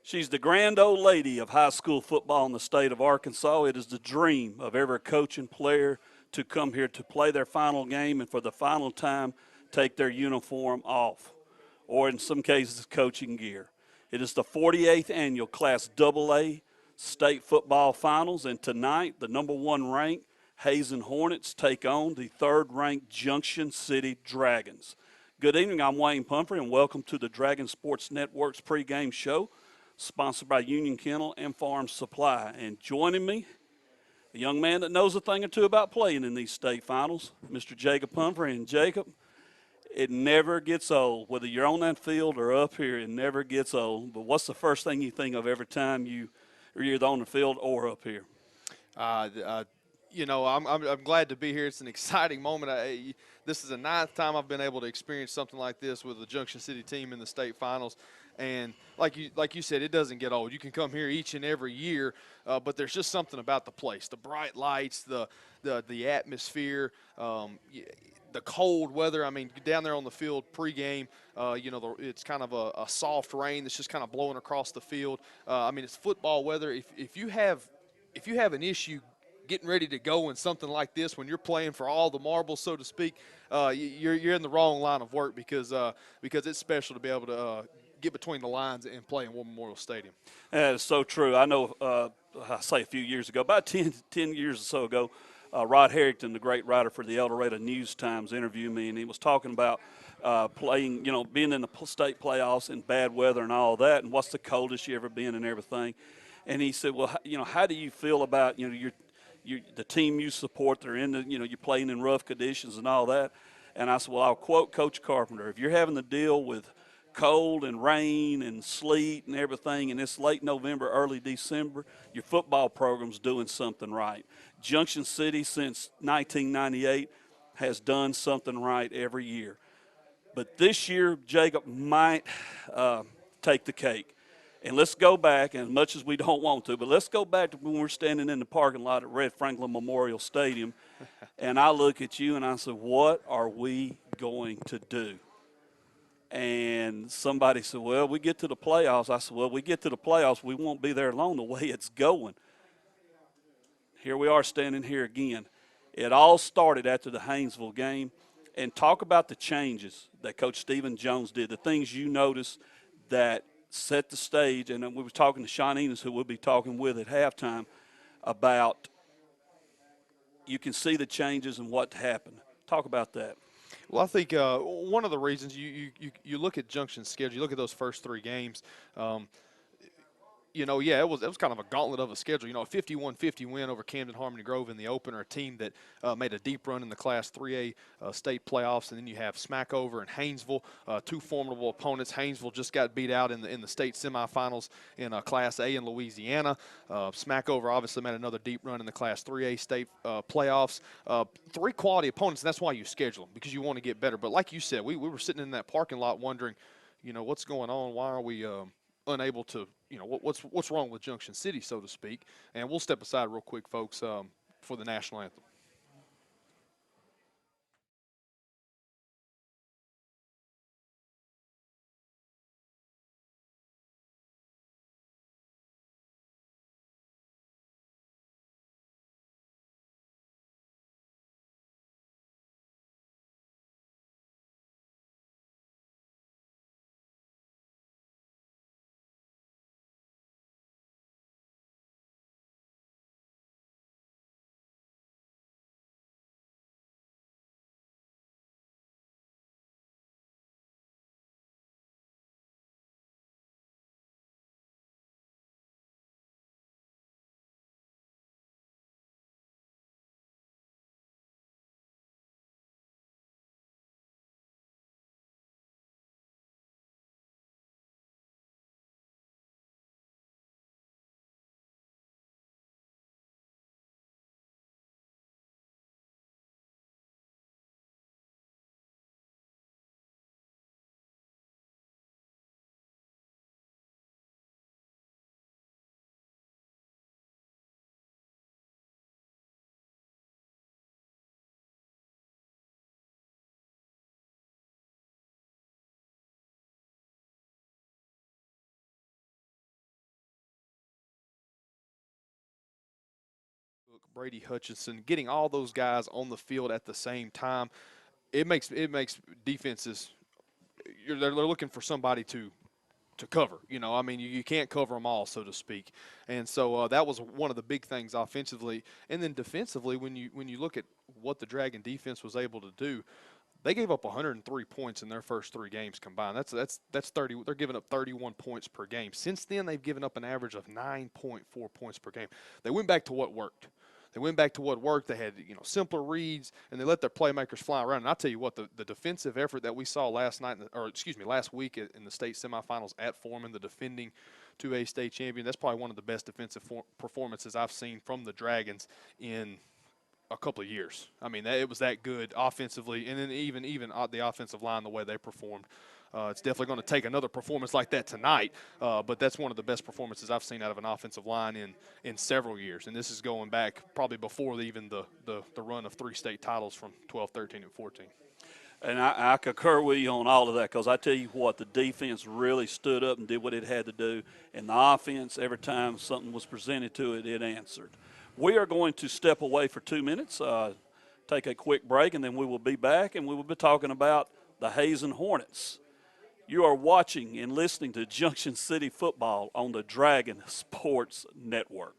She's the grand old lady of high school football in the state of Arkansas. It is the dream of every coach and player to come here to play their final game and for the final time take their uniform off, or in some cases, coaching gear. It is the 48th annual Class AA state football finals, and tonight the number one ranked Hazen Hornets take on the third ranked Junction City Dragons. Good evening, I'm Wayne Pumphrey, and welcome to the Dragon Sports Network's pregame show, sponsored by Union Kennel and Farm Supply. And joining me, a young man that knows a thing or two about playing in these state finals, Mr. Jacob Pumphrey. And Jacob, it never gets old. Whether you're on that field or up here, it never gets old. But what's the first thing you think of every time you're either on the field or up here? Uh, uh, I'm glad to be here. It's an exciting moment. This is the ninth time I've been able to experience something like this with the Junction City team in the state finals. And like you said, it doesn't get old. You can come here each and every year, but there's just something about the place, the bright lights, the atmosphere, the cold weather. I mean, down there on the field pregame, it's kind of a soft rain that's just kind of blowing across the field. I mean, it's football weather. If you have an issue getting ready to go in something like this, when you're playing for all the marbles, so to speak, you're in the wrong line of work because it's special to be able to get between the lines and play in War Memorial Stadium. That is so true. I know, I say a few years ago, about 10 years or so ago, Rod Harrington, the great writer for the El Dorado News Times, interviewed me, and he was talking about playing, being in the state playoffs in bad weather and all that, and what's the coldest you ever been and everything. And he said, well, how do you feel about, the team you support? They're in the, you're playing in rough conditions and all that. And I said, well, I'll quote Coach Carpenter. If you're having to deal with cold and rain and sleet and everything, and it's late November, early December, your football program's doing something right. Junction City, since 1998, has done something right every year. But this year, Jacob might take the cake. And let's go back, and as much as we don't want to, but let's go back to when we're standing in the parking lot at Red Franklin Memorial Stadium, and I look at you and I said, what are we going to do? And somebody said, well, we get to the playoffs. I said, well, we get to the playoffs, we won't be there long the way it's going. Here we are standing here again. It all started after the Haynesville game. And talk about the changes that Coach Stephen Jones did, the things you noticed that set the stage. And we were talking to Sean Enos, who we'll be talking with at halftime, about you can see the changes and what happened. Talk about that. Well, I think one of the reasons you look at Junction's schedule, you look at those first three games. It was kind of a gauntlet of a schedule. A 51-50 win over Camden Harmony Grove in the opener, a team that made a deep run in the Class 3A state playoffs. And then you have Smackover and Haynesville, two formidable opponents. Haynesville just got beat out in the state semifinals in Class A in Louisiana. Smackover obviously made another deep run in the Class 3A state playoffs. Three quality opponents, and that's why you schedule them, because you want to get better. But like you said, we were sitting in that parking lot wondering, what's going on? Why are we unable to, what's wrong with Junction City, so to speak. And we'll step aside real quick, folks, for the national anthem. Brady Hutchinson, getting all those guys on the field at the same time, it makes defenses they're looking for somebody to cover. I mean, you can't cover them all, so to speak. And so that was one of the big things offensively. And then defensively, when you look at what the Dragon defense was able to do, they gave up 103 points in their first 3 games combined. That's 30. They're giving up 31 points per game. Since then, they've given up an average of 9.4 points per game. They went back to what worked. They had simpler reads, and they let their playmakers fly around. And I'll tell you what, the defensive effort that we saw last week in the state semifinals at Foreman, the defending 2A state champion, that's probably one of the best defensive performances I've seen from the Dragons in a couple of years. I mean, it was that good offensively, and then even the offensive line, the way they performed. It's definitely going to take another performance like that tonight, but that's one of the best performances I've seen out of an offensive line in several years. And this is going back probably before even the run of 3 state titles from 12, 13, and 14. And I concur with you on all of that, because I tell you what, the defense really stood up and did what it had to do, and the offense, every time something was presented to it, it answered. We are going to step away for 2 minutes, take a quick break, and then we will be back, and we will be talking about the Hazen Hornets. You are watching and listening to Junction City Football on the Dragon Sports Network.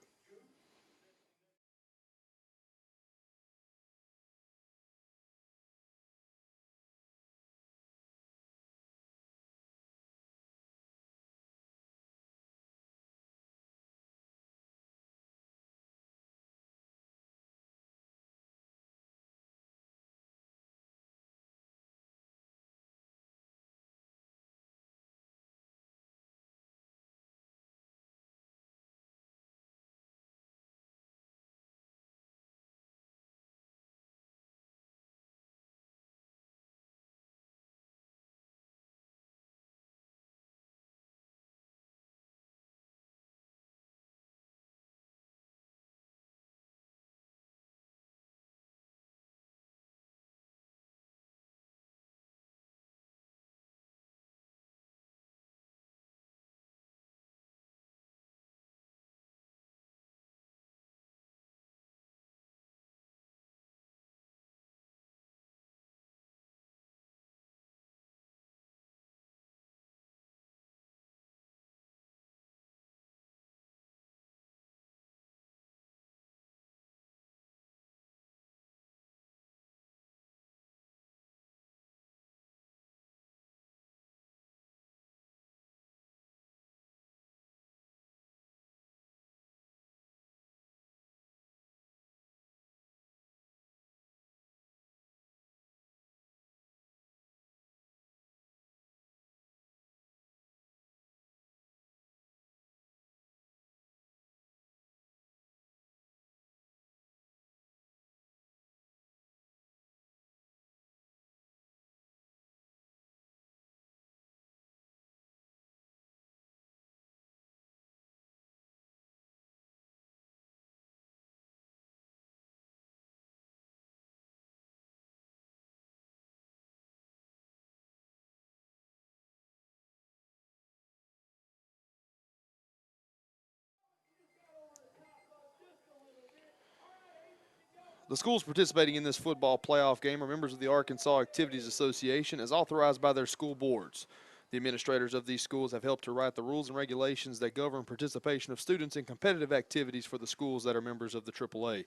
The schools participating in this football playoff game are members of the Arkansas Activities Association as authorized by their school boards. The administrators of these schools have helped to write the rules and regulations that govern participation of students in competitive activities for the schools that are members of the AAA.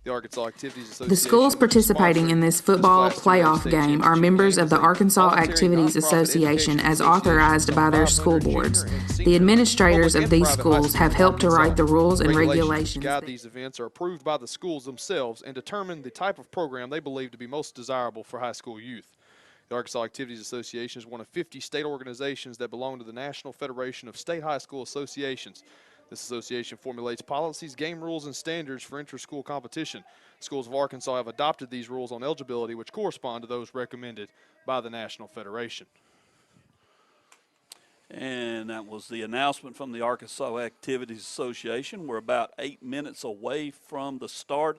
The Arkansas Activities Association. The schools participating in this football playoff game are members of the Arkansas Activities Association as authorized by their school boards. The administrators of these schools have helped to write the rules and regulations. Guide these events are approved by the schools themselves and determine the type of program they believe to be most desirable for high school youth. The Arkansas Activities Association is one of 50 state organizations that belong to the National Federation of State High School Associations. This association formulates policies, game rules, and standards for inter-school competition. Schools of Arkansas have adopted these rules on eligibility, which correspond to those recommended by the National Federation. And that was the announcement from the Arkansas Activities Association. We're about 8 minutes away from the start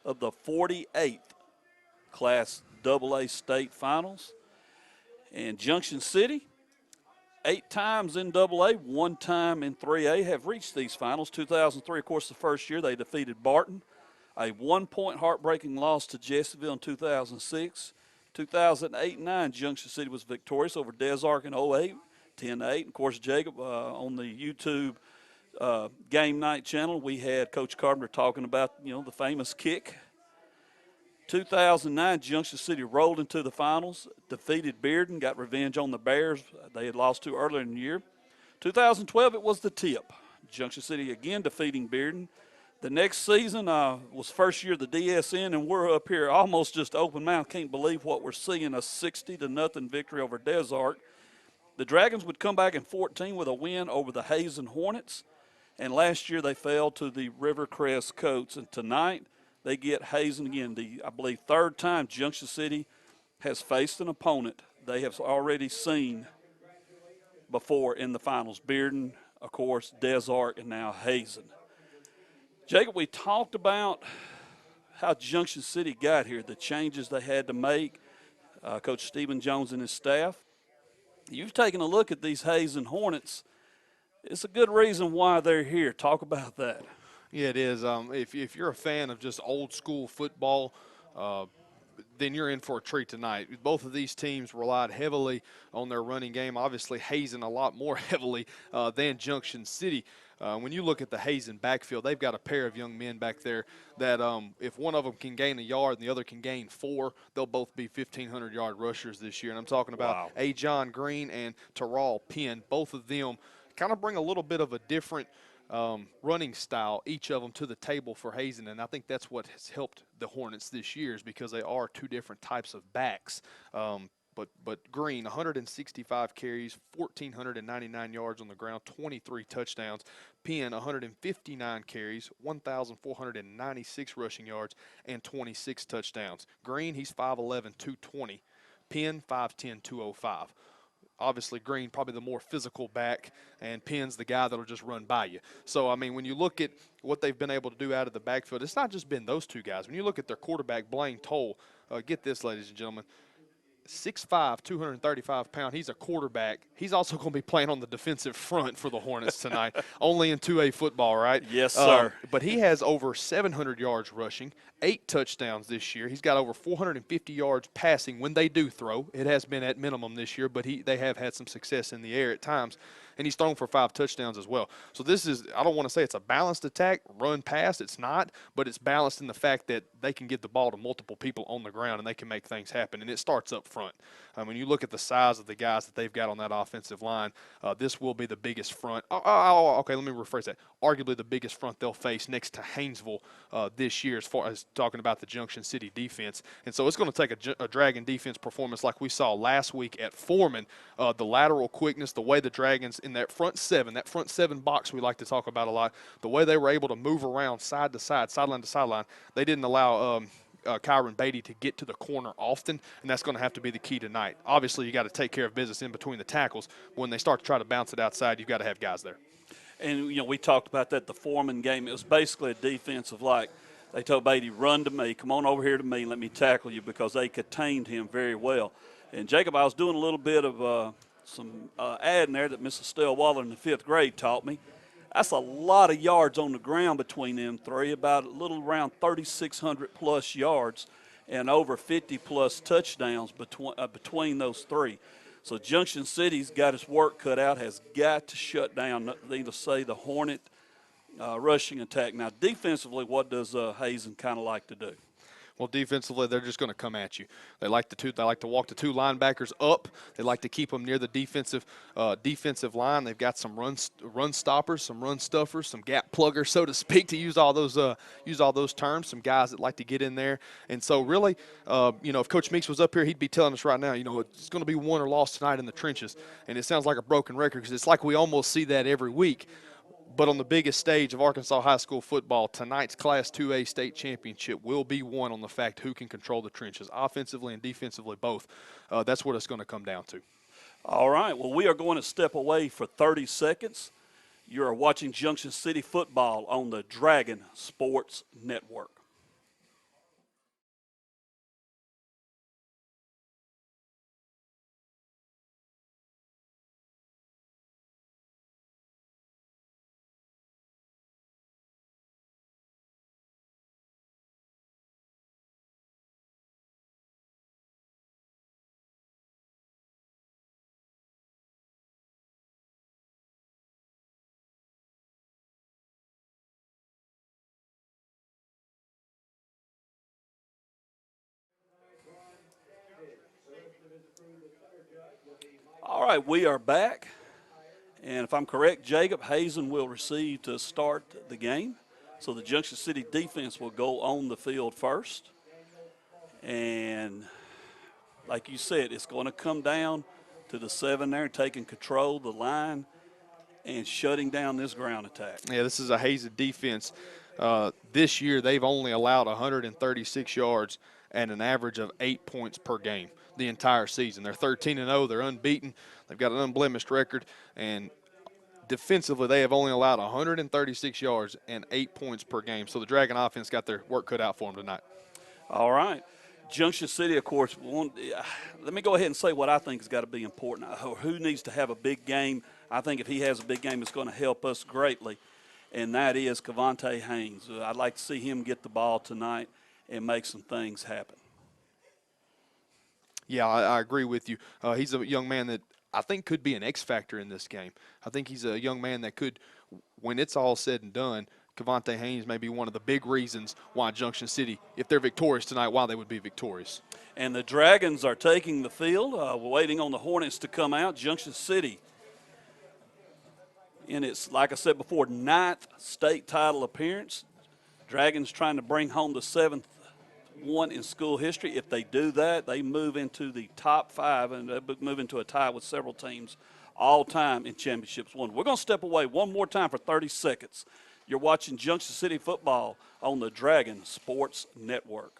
of the 48th Class AA State Finals. And Junction City, 8 times in AA, 1 time in 3A, have reached these finals. 2003, of course, the first year they defeated Barton. A 1-point heartbreaking loss to Jesseville in 2006. 2008-9, Junction City was victorious over Des Arc in 08, 10-8. Of course, Jacob, on the YouTube game night channel, we had Coach Carpenter talking about, the famous kick. 2009, Junction City rolled into the finals, defeated Bearden, got revenge on the Bears. They had lost to earlier in the year. 2012, it was the tip. Junction City again defeating Bearden. The next season was first year of the DSN, and we're up here almost just open mouth. Can't believe what we're seeing, a 60-0 victory over Des Arc. The Dragons would come back in 14 with a win over the Hazen Hornets, and last year they fell to the Rivercrest Coats. And tonight they get Hazen again, I believe, third time Junction City has faced an opponent they have already seen before in the finals. Bearden, of course, Des Arc, and now Hazen. Jacob, we talked about how Junction City got here, the changes they had to make, Coach Stephen Jones and his staff. You've taken a look at these Hazen Hornets. It's a good reason why they're here. Talk about that. Yeah, it is. If you're a fan of just old school football, then you're in for a treat tonight. Both of these teams relied heavily on their running game. Obviously, Hazen a lot more heavily than Junction City. When you look at the Hazen backfield, they've got a pair of young men back there that if one of them can gain a yard and the other can gain 4, they'll both be 1,500-yard rushers this year. And I'm talking about A. John Green and Terrell Penn. Both of them kind of bring a little bit of a different running style, each of them, to the table for Hazen, and I think that's what has helped the Hornets this year, is because they are two different types of backs. But Green, 165 carries, 1,499 yards on the ground, 23 touchdowns. Penn, 159 carries, 1,496 rushing yards, and 26 touchdowns. Green, he's 5'11", 220. Penn, 5'10", 205. Obviously, Green probably the more physical back, and Penn's the guy that'll just run by you. So, I mean, when you look at what they've been able to do out of the backfield, it's not just been those two guys. When you look at their quarterback, Blaine Toll, get this, ladies and gentlemen, 6'5", 235-pound. He's a quarterback. He's also going to be playing on the defensive front for the Hornets tonight, only in 2A football, right? Yes, sir. But he has over 700 yards rushing, 8 touchdowns this year. He's got over 450 yards passing when they do throw. It has been at minimum this year, but they have had some success in the air at times. And he's thrown for 5 touchdowns as well. So this is, I don't want to say it's a balanced attack, run pass. It's not, but it's balanced in the fact that they can get the ball to multiple people on the ground and they can make things happen. And it starts up front. When you look at the size of the guys that they've got on that offensive line, this will be the biggest front. Okay, let me rephrase that. Arguably the biggest front they'll face next to Haynesville this year, as far as talking about the Junction City defense. And so it's going to take a Dragon defense performance like we saw last week at Foreman. The lateral quickness, the way the Dragons in that front seven box we like to talk about a lot, the way they were able to move around side to side, sideline to sideline. They didn't allow Kyron Beatty to get to the corner often, and that's going to have to be the key tonight. Obviously, you got to take care of business in between the tackles. But when they start to try to bounce it outside, you've got to have guys there. And, we talked about that, the Foreman game. It was basically a defense of, like, they told Beatty, run to me, come on over here to me, let me tackle you, because they contained him very well. And, Jacob, I was doing a little bit of some adding there that Miss Estelle Waller in the 5th grade taught me. That's a lot of yards on the ground between them three, about a little around 3,600-plus yards and over 50-plus touchdowns between those three. So Junction City's got its work cut out, has got to shut down, needless to say, the Hornet rushing attack. Now, defensively, what does Hazen kind of like to do? Well, defensively, they're just going to come at you. They like to walk the 2 linebackers up. They like to keep them near the defensive line. They've got some run stoppers, some run stuffers, some gap pluggers, so to speak, to use all those terms. Some guys that like to get in there. And so, really, if Coach Meeks was up here, he'd be telling us right now, it's going to be won or lost tonight in the trenches. And it sounds like a broken record because it's like we almost see that every week. But on the biggest stage of Arkansas high school football, tonight's Class 2A state championship will be won on the fact who can control the trenches, offensively and defensively both. That's what it's going to come down to. All right. Well, we are going to step away for 30 seconds. You are watching Junction City football on the Dragon Sports Network. All right, we are back. And if I'm correct, Jacob, Hazen will receive to start the game. So the Junction City defense will go on the field first. And like you said, it's going to come down to the 7 there taking control of the line and shutting down this ground attack. Yeah, this is a Hazen defense. This year they've only allowed 136 yards and an average of 8 points per game the entire season. They're 13-0. They're unbeaten. They've got an unblemished record, and defensively they have only allowed 136 yards and 8 points per game. So the Dragon offense got their work cut out for them tonight. All right. Junction City, of course, let me go ahead and say what I think has got to be important. Who needs to have a big game? I think if he has a big game, it's going to help us greatly, and that is Cavante Haynes. I'd like to see him get the ball tonight and make some things happen. Yeah, I agree with you. He's a young man that I think could be an X factor in this game. I think he's a young man that could, when it's all said and done, Cavante Haynes may be one of the big reasons why Junction City, if they're victorious tonight, why they would be victorious. And the Dragons are taking the field. We're waiting on the Hornets to come out. Junction City, in its, like I said before, 9th state title appearance. Dragons trying to bring home the 7th one in school history. If they do that, they move into the top 5 and they move into a tie with several teams all time in championships won. We're going to step away one more time for 30 seconds. You're watching Junction City football on the Dragon Sports Network.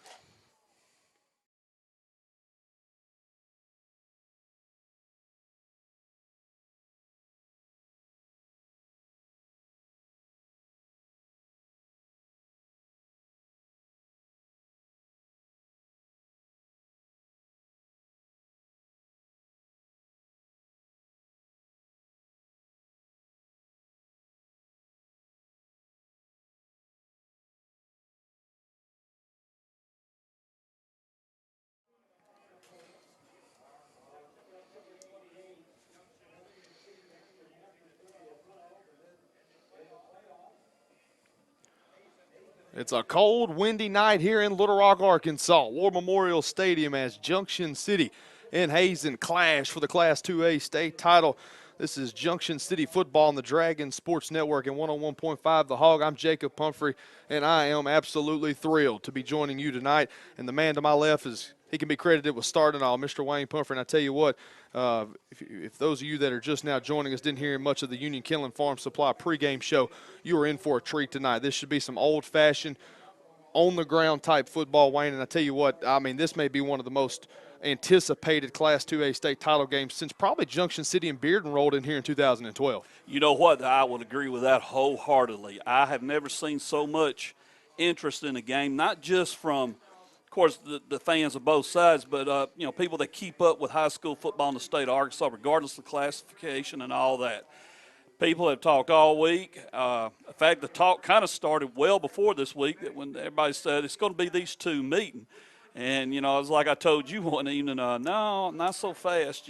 It's a cold, windy night here in Little Rock, Arkansas. War Memorial Stadium as Junction City and Hazen clash for the Class 2A state title. This is Junction City football on the Dragon Sports Network and 101.5 The Hog. I'm Jacob Pumphrey, and I am absolutely thrilled to be joining you tonight. And the man to my left is, he can be credited with starting all, Mr. Wayne Pumphrey. And I tell you what, if those of you that are just now joining us didn't hear much of the Union Kinlan Farm Supply pregame show, you are in for a treat tonight. This should be some old-fashioned, on-the-ground type football, Wayne. And I tell you what, I mean, this may be one of the most anticipated Class 2A state title games since probably Junction City and Bearden rolled in here in 2012. You know what? I would agree with that wholeheartedly. I have never seen so much interest in a game, not just from, of course, the fans of both sides, but, people that keep up with high school football in the state of Arkansas, regardless of classification and all that. People have talked all week. In fact, the talk kind of started well before this week when everybody said it's going to be these two meeting. And, it was like I told you one evening, no, not so fast,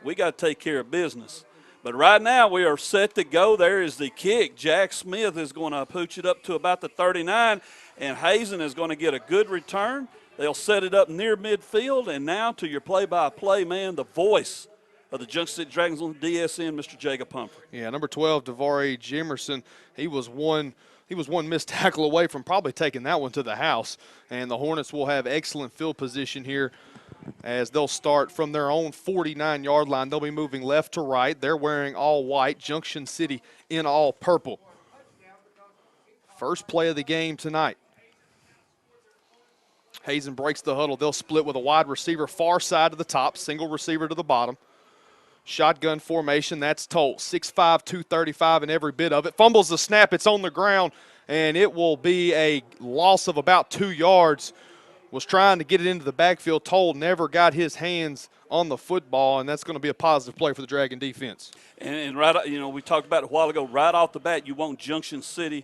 we got to take care of business. But right now we are set to go. There is the kick. Jack Smith is going to pooch it up to about the 39, and Hazen is going to get a good return. They'll set it up near midfield, and now to your play-by-play man, the voice of the Junction City Dragons on DSN, Mr. Jacob Pumphrey. Yeah, number 12, DeVare Jimerson, he was one missed tackle away from probably taking that one to the house. And the Hornets will have excellent field position here as they'll start from their own 49-yard line. They'll be moving left to right. They're wearing all white. Junction City in all purple. First play of the game tonight. Hazen breaks the huddle. They'll split with a wide receiver far side to the top, single receiver to the bottom. Shotgun formation, that's Tolt. 6'5", 235 and every bit of it. Fumbles the snap, it's on the ground, and it will be a loss of about 2 yards. Was trying to get it into the backfield. Tolt never got his hands on the football, and that's going to be a positive play for the Dragon defense. And right, we talked about it a while ago, right off the bat, you want Junction City's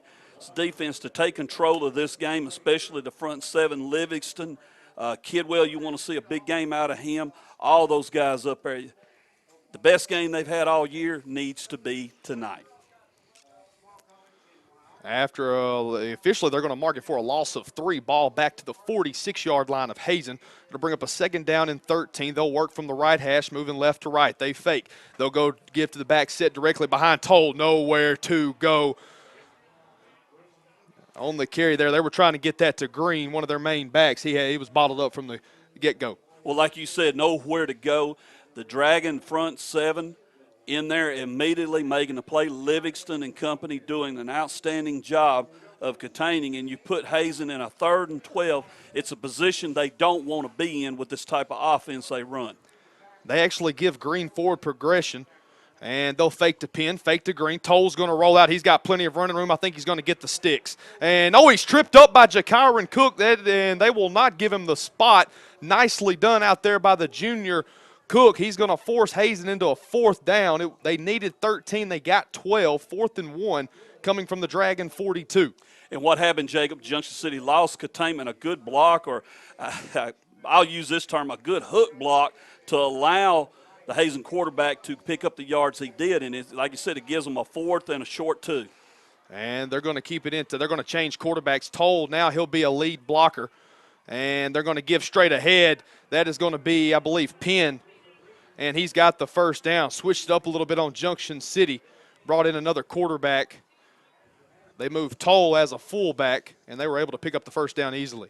defense to take control of this game, especially the front 7, Livingston, Kidwell, you want to see a big game out of him. All those guys up there. The best game they've had all year needs to be tonight. After officially, they're going to mark it for a loss of 3. Ball back to the 46-yard line of Hazen. It'll bring up a 2nd down and 13. They'll work from the right hash, moving left to right. They fake. They'll go give to the back set directly behind Toll. Nowhere to go. On the carry there, they were trying to get that to Green, one of their main backs. He was bottled up from the get-go. Well, like you said, nowhere to go. The Dragon front 7 in there immediately making the play. Livingston and company doing an outstanding job of containing, and you put Hazen in a 3rd and 12. It's a position they don't want to be in with this type of offense they run. They actually give Green forward progression, and they'll fake to Penn, fake to Green. Toll's going to roll out. He's got plenty of running room. I think he's going to get the sticks. And, he's tripped up by Jakyron Cook, and they will not give him the spot. Nicely done out there by the junior Cook. He's going to force Hazen into a 4th down. They needed 13. They got 12. 4th and 1 coming from the Dragon 42. And what happened, Jacob? Junction City lost containment, a good block, or I'll use this term, a good hook block to allow the Hazen quarterback to pick up the yards he did. And like you said, it gives them a 4th and a short 2. And they're going to keep it they're going to change quarterbacks. Toll, now he'll be a lead blocker. And they're going to give straight ahead. That is going to be, I believe, Penn. And he's got the 1st down. Switched it up a little bit on Junction City. Brought in another quarterback. They moved Toll as a fullback, and they were able to pick up the 1st down easily.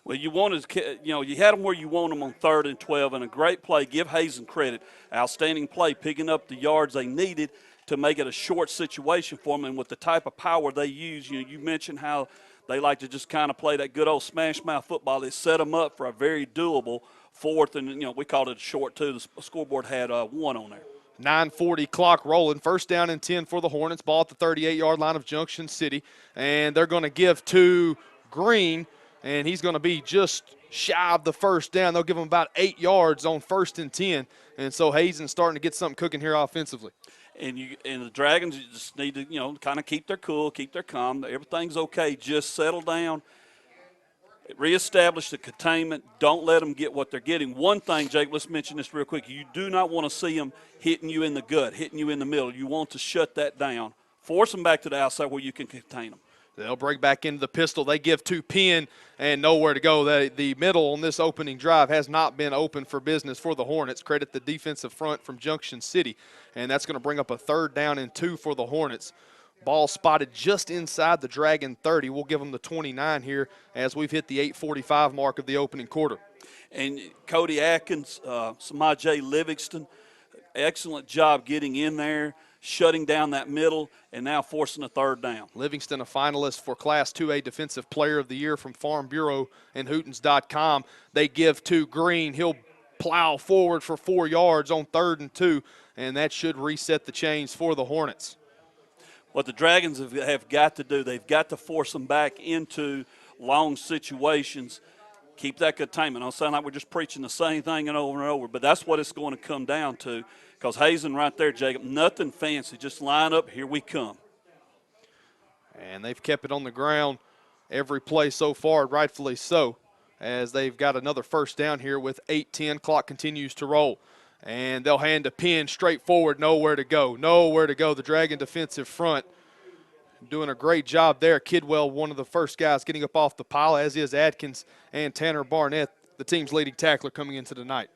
Well, you had them where you want them on 3rd and 12, and a great play. Give Hazen credit. Outstanding play, picking up the yards they needed to make it a short situation for them. And with the type of power they use, you mentioned how they like to just kind of play that good old smash mouth football. They set them up for a very doable 4th, and we called it a short 2. The scoreboard had 1 on there. 9:40 clock rolling. 1st down and 10 for the Hornets. Ball at the 38-yard line of Junction City. And they're going to give to Green, and he's going to be just shy of the 1st down. They'll give him about 8 yards on 1st and 10. And so Hazen's starting to get something cooking here offensively. And the Dragons just need to, kind of keep their cool, keep their calm. Everything's okay. Just settle down. Reestablish the containment. Don't let them get what they're getting. One thing, Jake, let's mention this real quick. You do not want to see them hitting you in the gut, hitting you in the middle. You want to shut that down. Force them back to the outside where you can contain them. They'll break back into the pistol. They give to Penn and nowhere to go. The middle on this opening drive has not been open for business for the Hornets. Credit the defensive front from Junction City. And that's going to bring up a 3rd down and 2 for the Hornets. Ball spotted just inside the Dragon 30. We'll give them the 29 here as we've hit the 8:45 mark of the opening quarter. And Cody Atkins, Samaj Livingston, excellent job getting in there, shutting down that middle, and now forcing a 3rd down. Livingston, a finalist for Class 2A Defensive Player of the Year from Farm Bureau and Hootens.com. They give to Green. He'll plow forward for 4 yards on 3rd and 2, and that should reset the chains for the Hornets. What the Dragons have got to do, they've got to force them back into long situations, keep that containment. I don't sound like we're just preaching the same thing over and over, but that's what it's going to come down to. Because Hazen right there, Jacob, nothing fancy, just line up, here we come. And they've kept it on the ground every play so far, rightfully so, as they've got another 1st down here with 8:10. Clock continues to roll. And they'll hand a Penn straight forward, nowhere to go. Nowhere to go. The Dragon defensive front doing a great job there. Kidwell, one of the first guys getting up off the pile, as is Atkins and Tanner Barnett, the team's leading tackler coming into the night.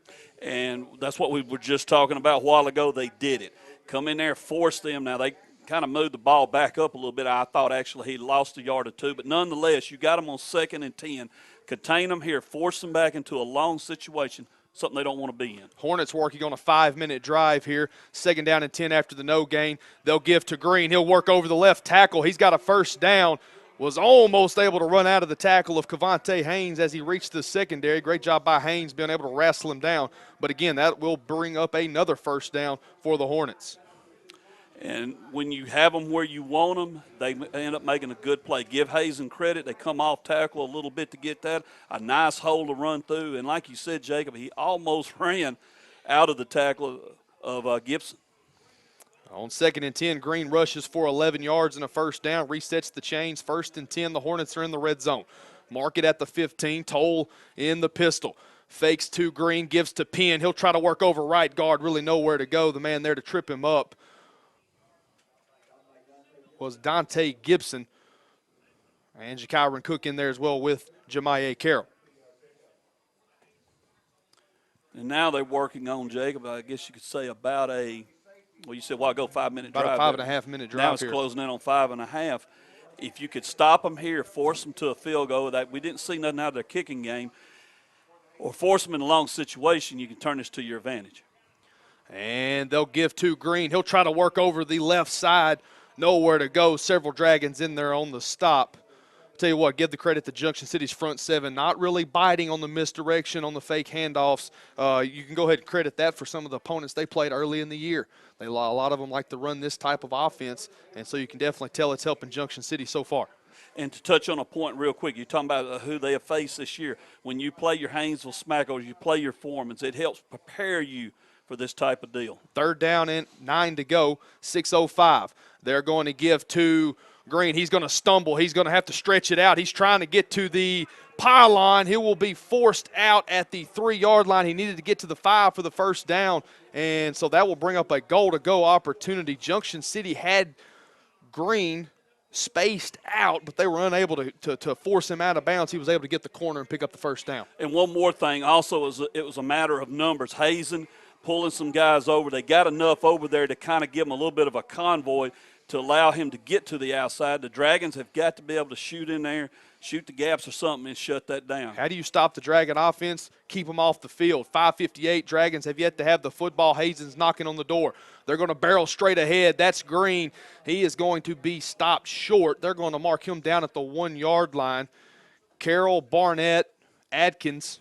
And that's what we were just talking about a while ago. They did it. Come in there, force them. Now, they kind of moved the ball back up a little bit. I thought actually he lost a yard or 2. But nonetheless, you got them on 2nd and 10. Contain them here. Force them back into a long situation. Something they don't want to be in. Hornets working on a 5-minute drive here. 2nd down and 10 after the no gain. They'll give to Green. He'll work over the left tackle. He's got a 1st down. Was almost able to run out of the tackle of Cavante Haynes as he reached the secondary. Great job by Haynes being able to wrestle him down. But again, that will bring up another 1st down for the Hornets. And when you have them where you want them, they end up making a good play. Give Hazen credit. They come off tackle a little bit to get that. A nice hole to run through. And like you said, Jacob, he almost ran out of the tackle of Gibson. On 2nd and 10, Green rushes for 11 yards and a 1st down. Resets the chains. 1st and 10, the Hornets are in the red zone. Mark it at the 15. Toll in the pistol. Fakes to Green, gives to Penn. He'll try to work over right guard. Really nowhere to go. The man there to trip him up was Dante Gibson. And Jakyron Cook in there as well with Jemiah Carroll. And now they're working on, Jacob, I guess you could say about you said, 5-minute drive. About a 5.5-minute drive Now it's here. closing in on 5.5. If you could stop them here, force them to a field goal, that we didn't see nothing out of their kicking game, or force them in a long situation, you can turn this to your advantage. And they'll give to Green. He'll try to work over the left side. Nowhere to go. Several Dragons in there on the stop. Tell you what, give the credit to Junction City's front seven, not really biting on the misdirection, on the fake handoffs. You can go ahead and credit that for some of the opponents they played early in the year. A lot of them like to run this type of offense, and so you can definitely tell it's helping Junction City so far. And to touch on a point real quick, you're talking about who they have faced this year. When you play your Haynesville Smackers, you play your Foremans, it helps prepare you for this type of deal. 3rd down and 9 to go, 6:05. They're going to give to Green. He's going to stumble. He's going to have to stretch it out. He's trying to get to the pylon. He will be forced out at the 3-yard line. He needed to get to the 5 for the first down, and so that will bring up a goal-to-go opportunity. Junction City had Green spaced out, but they were unable to force him out of bounds. He was able to get the corner and pick up the first down. And one more thing, also, it was a matter of numbers. Hazen pulling some guys over. They got enough over there to kind of give him a little bit of a convoy to allow him to get to the outside. The Dragons have got to be able to shoot in there, shoot the gaps or something, and shut that down. How do you stop the Dragon offense? Keep them off the field. 5:58, Dragons have yet to have the football. Hazen's knocking on the door. They're going to barrel straight ahead. That's Green. He is going to be stopped short. They're going to mark him down at the 1-yard line. Carroll, Barnett, Adkins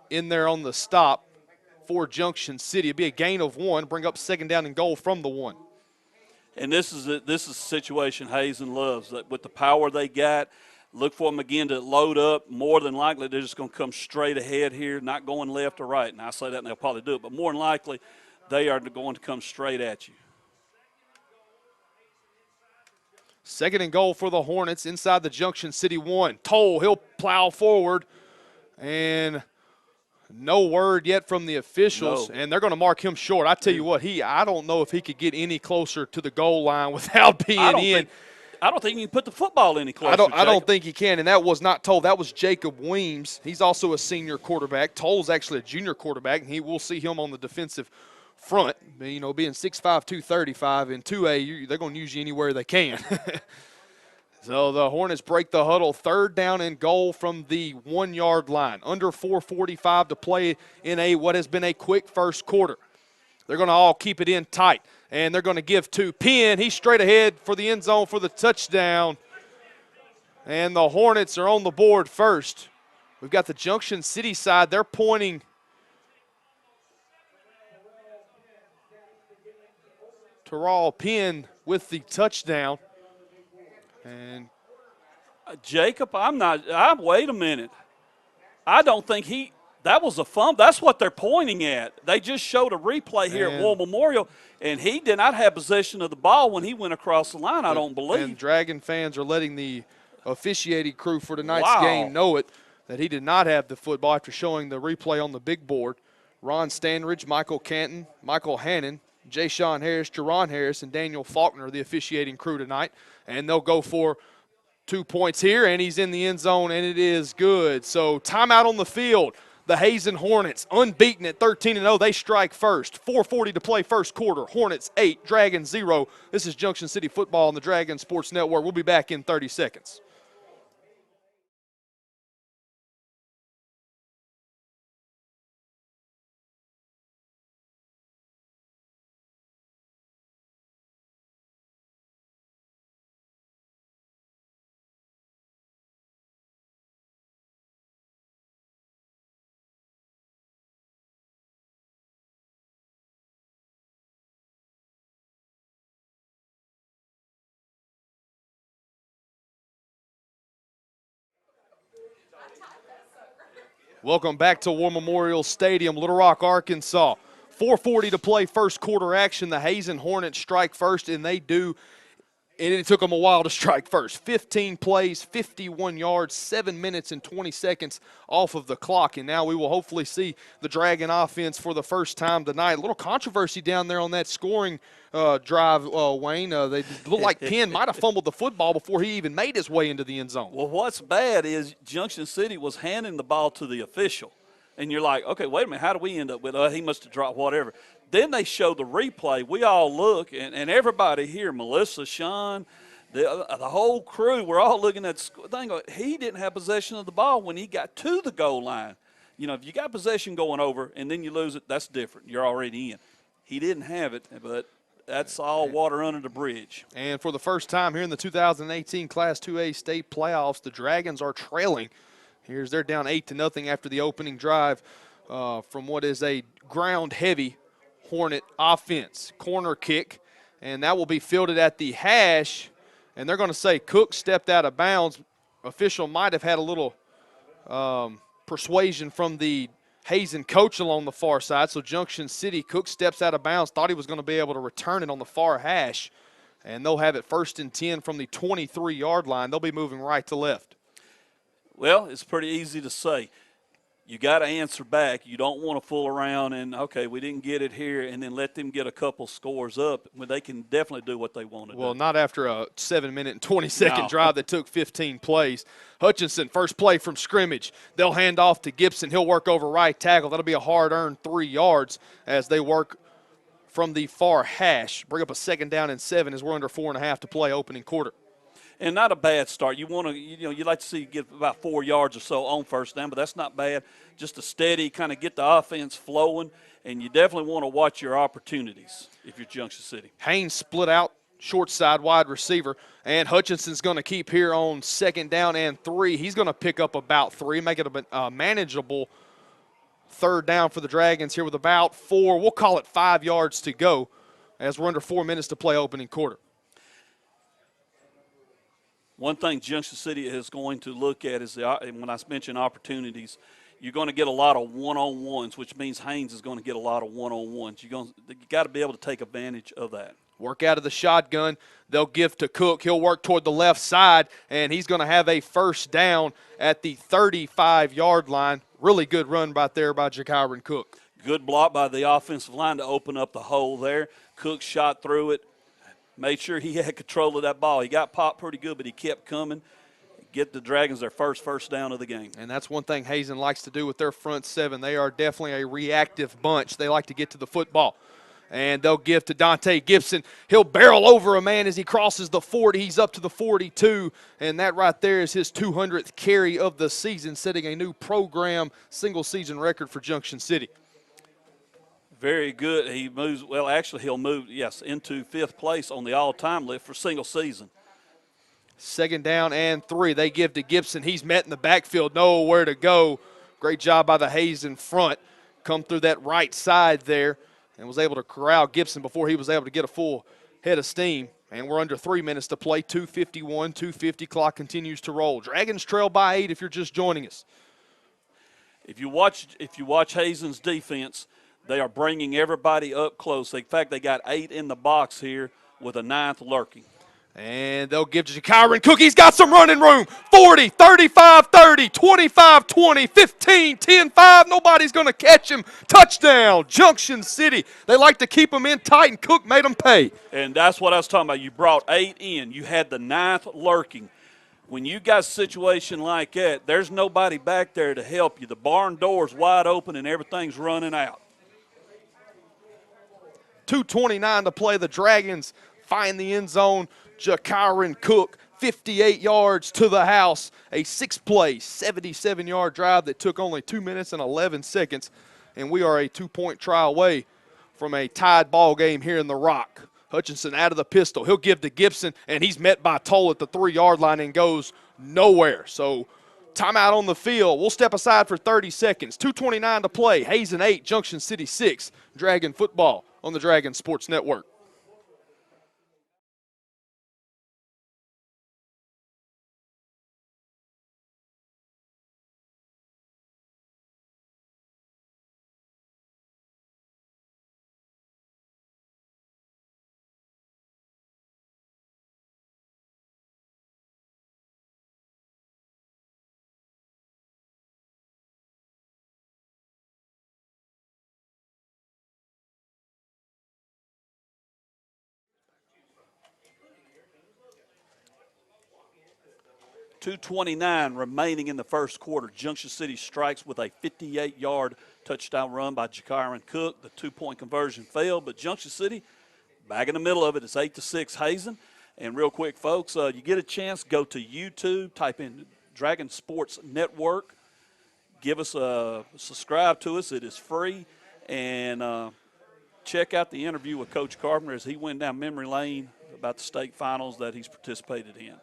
in there on the stop for Junction City. It'll be a gain of 1, bring up 2nd down and goal from the 1. And this is a situation Hazen loves. That with the power they got, look for them again to load up. More than likely, they're just going to come straight ahead here, not going left or right. And I say that, and they'll probably do it. But more than likely, they are going to come straight at you. 2nd and goal for the Hornets inside the Junction City 1. Toll, he'll plow forward, and no word yet from the officials, and they're going to mark him short. I tell you what, I don't know if he could get any closer to the goal line without being in. I don't think you can put the football any closer. I don't think he can, and that was not Toll. That was Jacob Weems. He's also a senior quarterback. Toll's actually a junior quarterback, and we'll see him on the defensive front. You know, being 6'5", 235 in 2A, they're going to use you anywhere they can. So the Hornets break the huddle. 3rd down and goal from the 1-yard line. Under 4:45 to play in what has been a quick first quarter. They're going to all keep it in tight, and they're going to give to Penn. He's straight ahead for the end zone for the touchdown, and the Hornets are on the board first. We've got the Junction City side. They're pointing Terrell Penn with the touchdown. And Jacob, wait a minute. I don't think that was a fumble. That's what they're pointing at. They just showed a replay here at War Memorial, and he did not have possession of the ball when he went across the line, I don't believe. And Dragon fans are letting the officiating crew for tonight's game know that he did not have the football after showing the replay on the big board. Ron Stanridge, Michael Canton, Michael Hannon, Jay Sean Harris, Jerron Harris, and Daniel Faulkner, the officiating crew tonight. And they'll go for 2 points here, and he's in the end zone, and it is good. So timeout on the field. The Hazen Hornets, unbeaten at 13-0. They strike first. 4:40 to play first quarter. Hornets 8, Dragons 0. This is Junction City Football on the Dragon Sports Network. We'll be back in 30 seconds. Welcome back to War Memorial Stadium, Little Rock, Arkansas. 4:40 to play first quarter action. The Hazen Hornets strike first, and they do And it took them a while to strike first. 15 plays, 51 yards, 7 minutes and 20 seconds off of the clock. And now we will hopefully see the Dragon offense for the first time tonight. A little controversy down there on that scoring drive, Wayne. They looked like Penn might have fumbled the football before he even made his way into the end zone. Well, what's bad is Junction City was handing the ball to the official. And you're like, okay, wait a minute, how do we end up with he must have dropped whatever. Then they show the replay. We all look, and everybody here, Melissa, Sean, the whole crew, we're all looking at the thing. He didn't have possession of the ball when he got to the goal line. You know, if you got possession going over and then you lose it, that's different. You're already in. He didn't have it, but that's all water under the bridge. And for the first time here in the 2018 Class 2A state playoffs, the Dragons are trailing. They're down 8-0 after the opening drive from what is a ground-heavy Hornet offense. Corner kick, and that will be fielded at the hash. And they're going to say Cook stepped out of bounds. Official might have had a little persuasion from the Hazen coach along the far side. So Junction City, Cook steps out of bounds, thought he was going to be able to return it on the far hash. And they'll have it 1st and 10 from the 23-yard line. They'll be moving right to left. Well, it's pretty easy to say. You got to answer back. You don't want to fool around and, okay, we didn't get it here, and then let them get a couple scores up when they can definitely do what they want to do. Well, not after a 7-minute and 20-second drive that took 15 plays. Hutchinson, first play from scrimmage. They'll hand off to Gibson. He'll work over right tackle. That'll be a hard-earned 3 yards as they work from the far hash. Bring up a 2nd down and 7 as we're under 4.5 to play opening quarter. And not a bad start. You want to, you'd like to see you get about 4 yards or so on 1st down, but that's not bad. Just a steady kind of get the offense flowing, and you definitely want to watch your opportunities if you're Junction City. Haynes split out short side wide receiver, and Hutchinson's going to keep here on 2nd down and 3. He's going to pick up about 3, make it a manageable 3rd down for the Dragons here with about 4. We'll call it 5 yards to go as we're under 4 minutes to play opening quarter. One thing Junction City is going to look at is, when I mention opportunities, you're going to get a lot of one-on-ones, which means Haynes is going to get a lot of one-on-ones. You got to be able to take advantage of that. Work out of the shotgun. They'll give to Cook. He'll work toward the left side, and he's going to have a 1st down at the 35-yard line. Really good run right there by Jakyron Cook. Good block by the offensive line to open up the hole there. Cook shot through it. Made sure he had control of that ball. He got popped pretty good, but he kept coming. Get the Dragons their first down of the game. And that's one thing Hazen likes to do with their front 7. They are definitely a reactive bunch. They like to get to the football. And they'll give to Dante Gibson. He'll barrel over a man as he crosses the 40. He's up to the 42. And that right there is his 200th carry of the season, setting a new program single-season record for Junction City. Very good. He moves, well, actually he'll move, yes, into 5th place on the all-time list for single season. 2nd down and 3. They give to Gibson. He's met in the backfield, nowhere to go. Great job by the Hazen front. Come through that right side there and was able to corral Gibson before he was able to get a full head of steam. And we're under 3 minutes to play, 2:51, 2:50. Clock continues to roll. Dragons trail by 8 if you're just joining us. If you watch Hazen's defense, they are bringing everybody up close. In fact, they got 8 in the box here with a 9th lurking. And they'll give to Jakyron Cook. He's got some running room. 40, 35, 30, 25, 20, 15, 10, 5. Nobody's going to catch him. Touchdown, Junction City. They like to keep him in tight, and Cook made them pay. And that's what I was talking about. You brought 8 in. You had the 9th lurking. When you got a situation like that, there's nobody back there to help you. The barn door's wide open and everything's running out. 2:29 to play. The Dragons find the end zone. Jakyron Cook, 58 yards to the house. A 6-play, 77-yard drive that took only 2 minutes and 11 seconds. And we are a 2-point try away from a tied ball game here in the Rock. Hutchinson out of the pistol. He'll give to Gibson, and he's met by Toll at the 3-yard line and goes nowhere. So timeout on the field. We'll step aside for 30 seconds. 2:29 to play. Hazen 8, Junction City 6. Dragon football on the Dragon Sports Network. 2:29 remaining in the first quarter. Junction City strikes with a 58-yard touchdown run by Jakiron Cook. The two-point conversion failed, but Junction City back in the middle of it. It's 8-6 Hazen. And real quick, folks, you get a chance, go to YouTube, type in Dragon Sports Network. Give us subscribe to us. It is free. And check out the interview with Coach Carpenter as he went down memory lane about the state finals that he's participated in.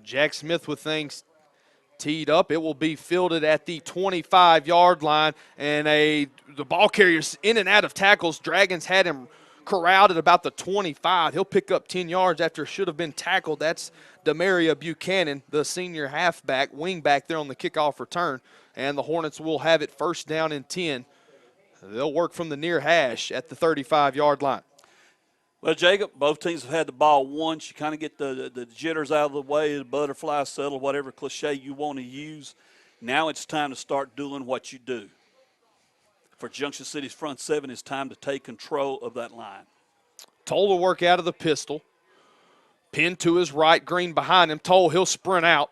Jack Smith with things teed up. It will be fielded at the 25-yard line, and the ball carrier's in and out of tackles. Dragons had him corralled at about the 25. He'll pick up 10 yards after should have been tackled. That's Demaria Buchanan, the senior halfback, wingback there on the kickoff return, and the Hornets will have it first down and 10. They'll work from the near hash at the 35-yard line. Well, Jacob, both teams have had the ball once. You kind of get the jitters out of the way, the butterfly settle, whatever cliche you want to use. Now it's time to start doing what you do. For Junction City's front seven, it's time to take control of that line. Toll will work out of the pistol. Pin to his right, Green behind him. Toll, he'll sprint out.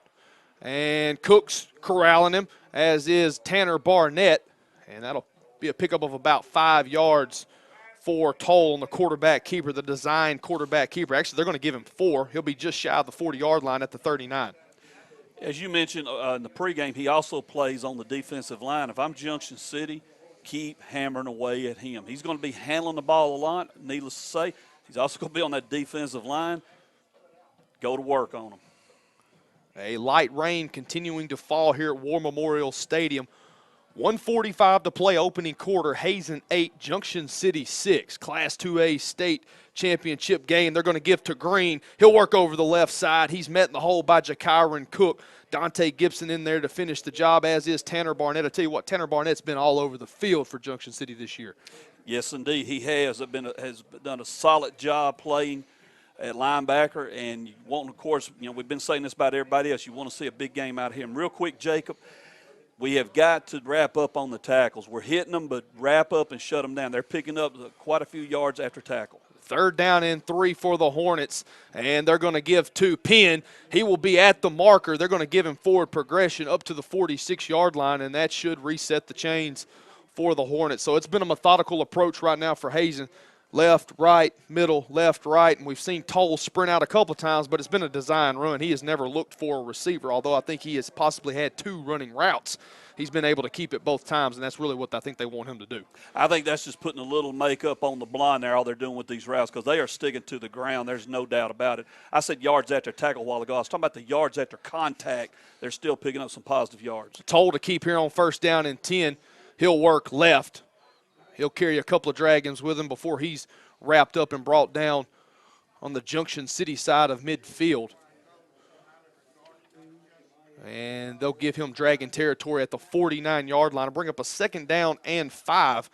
And Cook's corralling him, as is Tanner Barnett. And that'll be a pickup of about 5 yards for Toll on the quarterback keeper, the designed quarterback keeper. Actually, they're going to give him 4. He'll be just shy of the 40-yard line at the 39. As you mentioned in the pregame, he also plays on the defensive line. If I'm Junction City, keep hammering away at him. He's going to be handling the ball a lot, needless to say. He's also going to be on that defensive line. Go to work on him. A light rain continuing to fall here at War Memorial Stadium. 1:45 to play opening quarter. Hazen 8, Junction City 6. Class 2A state championship game. They're going to give to Green. He'll work over the left side. He's met in the hole by Jakiron Cook. Dante Gibson in there to finish the job, as is Tanner Barnett. I tell you what, Tanner Barnett's been all over the field for Junction City this year. Yes, indeed. He has done a solid job playing at linebacker. And you want, of course, we've been saying this about everybody else. You want to see a big game out of him. Real quick, Jacob, we have got to wrap up on the tackles. We're hitting them, but wrap up and shut them down. They're picking up quite a few yards after tackle. 3rd down and 3 for the Hornets, and they're going to give to Penn. He will be at the marker. They're going to give him forward progression up to the 46-yard line, and that should reset the chains for the Hornets. So it's been a methodical approach right now for Hazen. Left, right, middle, left, right, and we've seen Toll sprint out a couple of times, but it's been a design run. He has never looked for a receiver, although I think he has possibly had 2 running routes. He's been able to keep it both times, and that's really what I think they want him to do. I think that's just putting a little makeup on the blonde there, all they're doing with these routes, because they are sticking to the ground. There's no doubt about it. I said yards after tackle a while ago. I was talking about the yards after contact. They're still picking up some positive yards. Toll to keep here on 1st down and 10. He'll work left. He'll carry a couple of Dragons with him before he's wrapped up and brought down on the Junction City side of midfield. And they'll give him Dragon territory at the 49-yard line and bring up a 2nd down and 5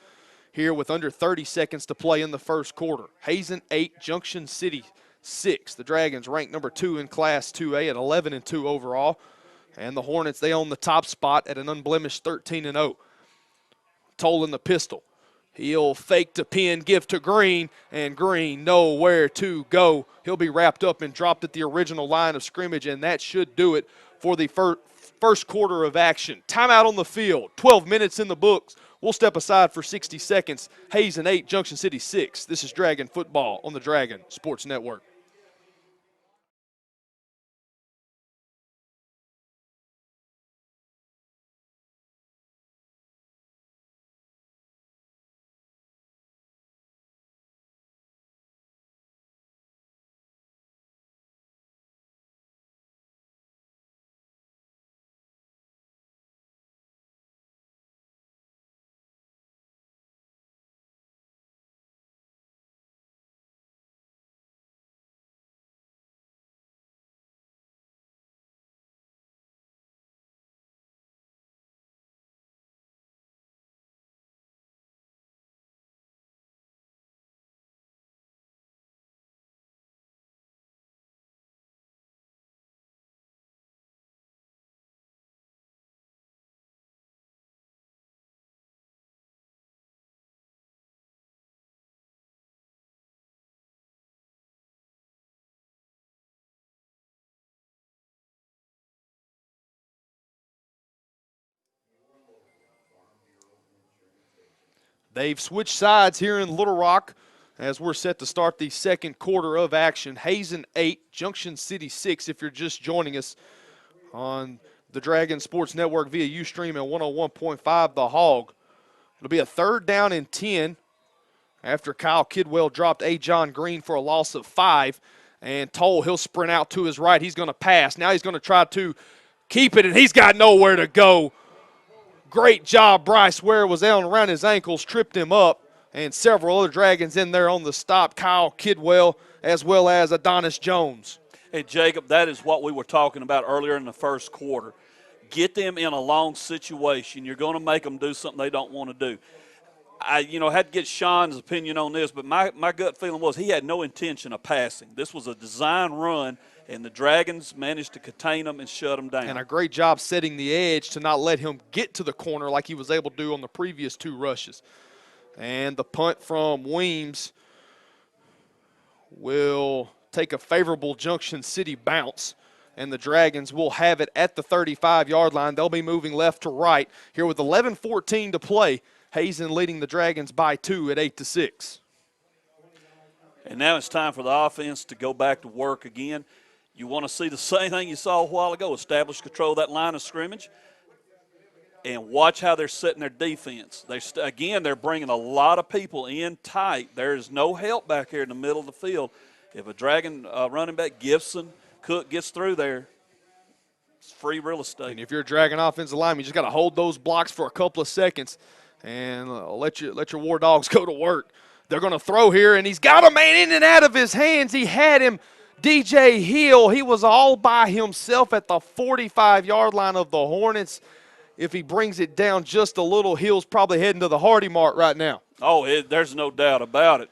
here with under 30 seconds to play in the first quarter. Hazen 8, Junction City 6. The Dragons ranked number 2 in Class 2A at 11-2 overall. And the Hornets, they own the top spot at an unblemished 13-0. Toll in the pistol. He'll fake to Penn, give to Green, and Green nowhere to go. He'll be wrapped up and dropped at the original line of scrimmage, and that should do it for the first quarter of action. Timeout on the field, 12 minutes in the books. We'll step aside for 60 seconds. Hazen 8, Junction City 6. This is Dragon Football on the Dragon Sports Network. They've switched sides here in Little Rock as we're set to start the second quarter of action. Hazen 8, Junction City 6 if you're just joining us on the Dragon Sports Network via Ustream at 101.5 The Hog. It'll be a 3rd down and 10 after Kyle Kidwell dropped A. John Green for a loss of 5. And Toll, he'll sprint out to his right. He's going to pass. Now he's going to try to keep it, and he's got nowhere to go. Great job, Bryce Ware was down around his ankles, tripped him up, and several other Dragons in there on the stop. Kyle Kidwell as well as Adonis Jones. Hey, Jacob, that is what we were talking about earlier in the first quarter. Get them in a long situation. You're going to make them do something they don't want to do. I had to get Sean's opinion on this, but my gut feeling was he had no intention of passing. This was a design run, and the Dragons managed to contain them and shut them down. And a great job setting the edge to not let him get to the corner like he was able to do on the previous 2 rushes. And the punt from Weems will take a favorable Junction City bounce, and the Dragons will have it at the 35-yard line. They'll be moving left to right here with 11:14 to play. Hazen leading the Dragons by 2 at 8-6. And now it's time for the offense to go back to work again. You want to see the same thing you saw a while ago, establish control of that line of scrimmage, and watch how they're setting their defense. They're bringing a lot of people in tight. There is no help back here in the middle of the field. If a Dragon running back, Gibson, Cook gets through there, it's free real estate. And if you're a Dragon offensive lineman, you just got to hold those blocks for a couple of seconds and let your War Dogs go to work. They're going to throw here, and he's got a man in and out of his hands. He had him, DJ Hill. He was all by himself at the 45-yard line of the Hornets. If he brings it down just a little, Hill's probably heading to the Hardy Mart right now. Oh, there's no doubt about it.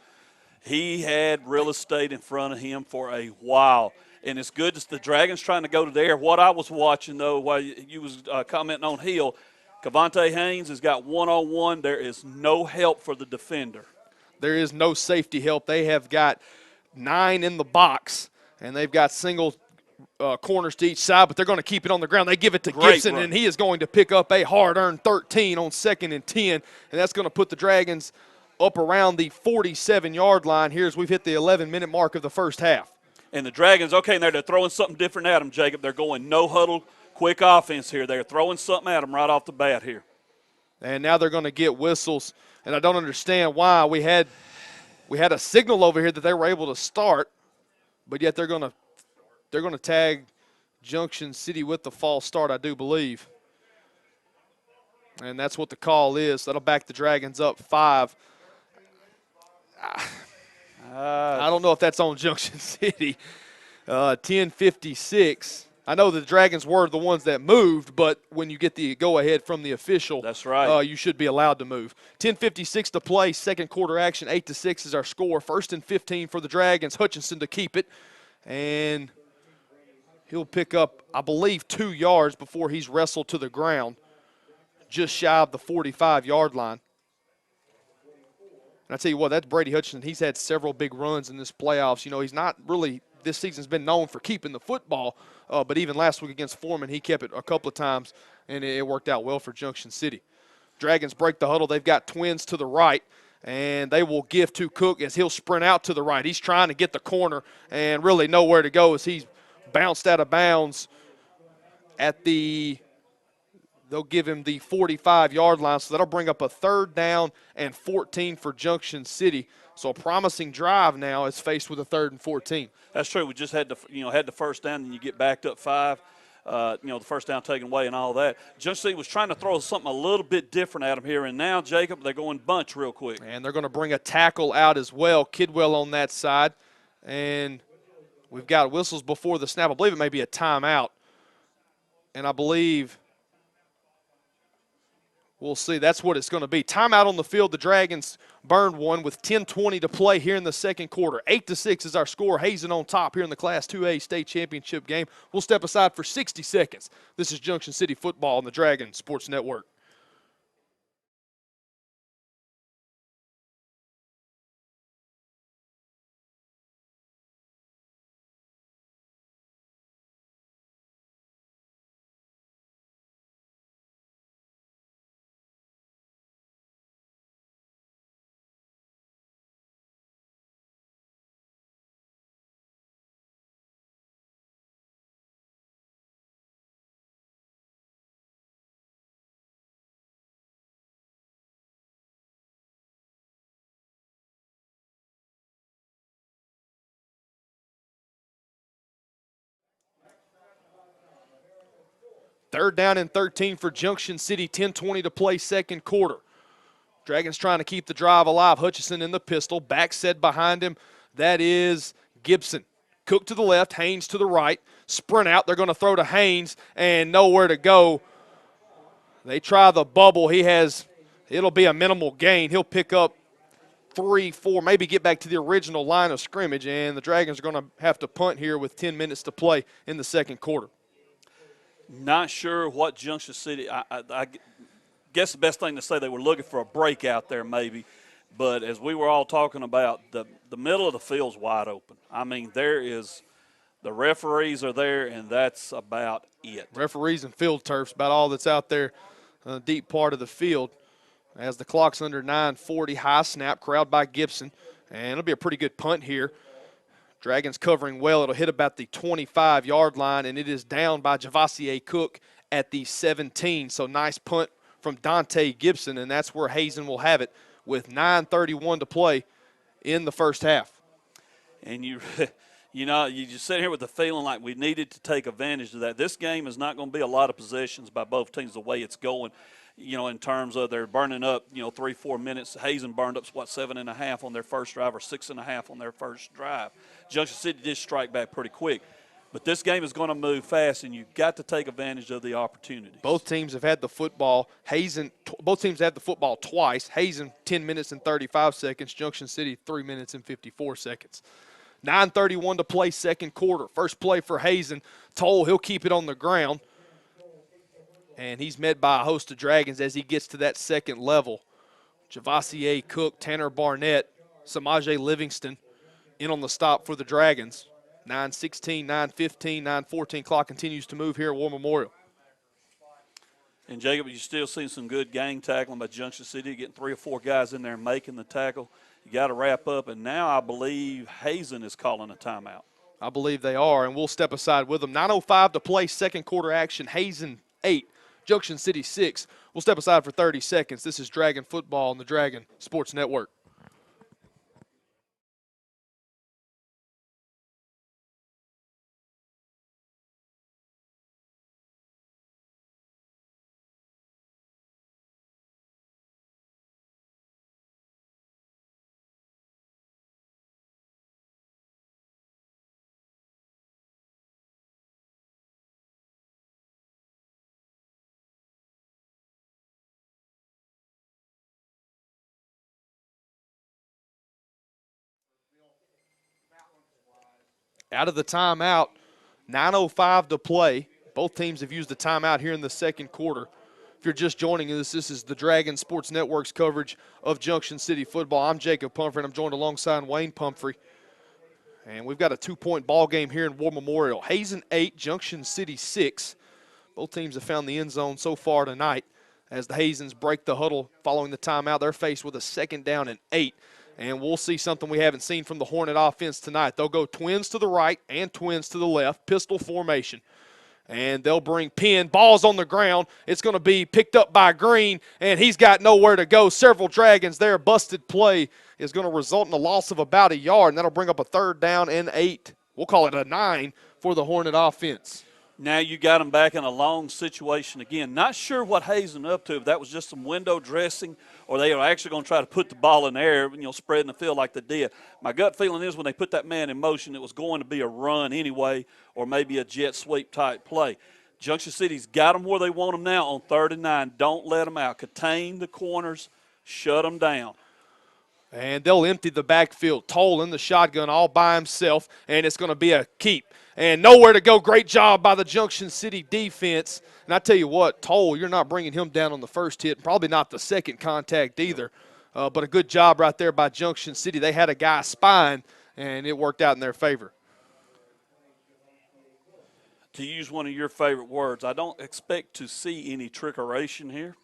He had real estate in front of him for a while. And it's good that the Dragons trying to go to the air. What I was watching, though, while you was commenting on Hill, Cavante Haynes has got one-on-one. There is no help for the defender. There is no safety help. They have got 9 in the box, and they've got single corners to each side, but they're going to keep it on the ground. They give it to Gibson, and he is going to pick up a hard-earned 13 on 2nd and 10, and that's going to put the Dragons up around the 47-yard line here as we've hit the 11-minute mark of the first half. And the Dragons, okay, they're throwing something different at them, Jacob. They're going no-huddle, quick offense here. They're throwing something at them right off the bat here. And now they're going to get whistles, and I don't understand why. We had a signal over here that they were able to start, but yet they're going to tag Junction City with the false start, I do believe. And that's what the call is. That'll back the Dragons up 5. I don't know if that's on Junction City. 10:56. I know the Dragons were the ones that moved, but when you get the go-ahead from the official, that's right. You should be allowed to move. 10:56 to play, second quarter action, 8-6 is our score. 1st and 15 for the Dragons. Hutchinson to keep it, and he'll pick up, I believe, 2 yards before he's wrestled to the ground, just shy of the 45-yard line. And I tell you what, that's Brady Hutchinson. He's had several big runs in this playoffs. You know, he's not really – this season's been known for keeping the football, but even last week against Foreman, he kept it a couple of times, and it worked out well for Junction City. Dragons break the huddle. They've got twins to the right, and they will give to Cook as he'll sprint out to the right. He's trying to get the corner and really nowhere to go as he's bounced out of bounds at the – they'll give him the 45-yard line, so that'll bring up a 3rd down and 14 for Junction City. So a promising drive now is faced with a 3rd and 14. That's true. We just had the first down, and you get backed up 5. The first down taken away and all that. Junction City was trying to throw something a little bit different at him here, and now, Jacob, they're going bunch real quick. And they're going to bring a tackle out as well. Kidwell on that side. And we've got whistles before the snap. I believe it may be a timeout. And I believe – we'll see. That's what it's going to be. Timeout on the field. The Dragons burned one with 10:20 to play here in the second quarter. 8-6 is our score. Hazen on top here in the Class 2A state championship game. We'll step aside for 60 seconds. This is Junction City football on the Dragon Sports Network. 3rd down and 13 for Junction City, 10:20 to play second quarter. Dragons trying to keep the drive alive. Hutchison in the pistol, back set behind him. That is Gibson. Cook to the left, Haynes to the right. Sprint out, they're going to throw to Haynes and nowhere to go. They try the bubble. It'll be a minimal gain. He'll pick up 3, 4, maybe get back to the original line of scrimmage, and the Dragons are going to have to punt here with 10 minutes to play in the second quarter. Not sure what Junction City, I guess the best thing to say, they were looking for a break out there maybe. But as we were all talking about, the middle of the field's wide open. I mean, the referees are there, and that's about it. Referees and field turfs, about all that's out there in the deep part of the field. As the clock's under 9:40, high snap, crowd by Gibson. And it'll be a pretty good punt here. Dragons covering well. It'll hit about the 25-yard line, and it is down by Javassier Cook at the 17. So nice punt from Dante Gibson, and that's where Hazen will have it with 9:31 to play in the first half. And you just sit here with the feeling like we needed to take advantage of that. This game is not going to be a lot of possessions by both teams the way it's going, in terms of they're burning up, 3-4 minutes. Hazen burned up, 7.5 on their first drive or 6.5 on their first drive. Junction City did strike back pretty quick. But this game is going to move fast, and you've got to take advantage of the opportunities. Both teams have had the football. Both teams have had the football twice. Hazen, 10 minutes and 35 seconds. Junction City, 3 minutes and 54 seconds. 9:31 to play second quarter. First play for Hazen. Toll, he'll keep it on the ground. And he's met by a host of Dragons as he gets to that second level. Javassier Cook, Tanner Barnett, Samaje Livingston in on the stop for the Dragons. 9:16, 9:15, 9:14. Clock continues to move here at War Memorial. And, Jacob, you still seeing some good gang tackling by Junction City, getting 3 or 4 guys in there and making the tackle. You got to wrap up. And now I believe Hazen is calling a timeout. I believe they are, and we'll step aside with them. 9:05 to play second quarter action. Hazen 8, Junction City 6. We'll step aside for 30 seconds. This is Dragon Football on the Dragon Sports Network. Out of the timeout, 9:05 to play. Both teams have used the timeout here in the second quarter. If you're just joining us, this is the Dragon Sports Network's coverage of Junction City football. I'm Jacob Pumphrey, and I'm joined alongside Wayne Pumphrey. And we've got a 2-point ball game here in War Memorial. Hazen 8, Junction City 6. Both teams have found the end zone so far tonight as the Hazens break the huddle following the timeout. They're faced with a 2nd down and 8. And we'll see something we haven't seen from the Hornet offense tonight. They'll go twins to the right and twins to the left, pistol formation. And they'll bring Penn. Ball's on the ground. It's going to be picked up by Green, and he's got nowhere to go. Several Dragons there. Busted play is going to result in a loss of about a yard, and that'll bring up a 3rd down and 8. We'll call it a 9 for the Hornet offense. Now you got them back in a long situation again. Not sure what Hazen up to, if that was just some window dressing or they are actually going to try to put the ball in the air, spreading the field like they did. My gut feeling is when they put that man in motion, it was going to be a run anyway or maybe a jet sweep type play. Junction City's got them where they want them now on 3rd and 9. Don't let them out. Contain the corners. Shut them down. And they'll empty the backfield. Toll in the shotgun all by himself, and it's going to be a keep. And nowhere to go. Great job by the Junction City defense. And I tell you what, Toll, you're not bringing him down on the first hit, probably not the second contact either. But a good job right there by Junction City. They had a guy spying, and it worked out in their favor. To use one of your favorite words, I don't expect to see any trickeration here.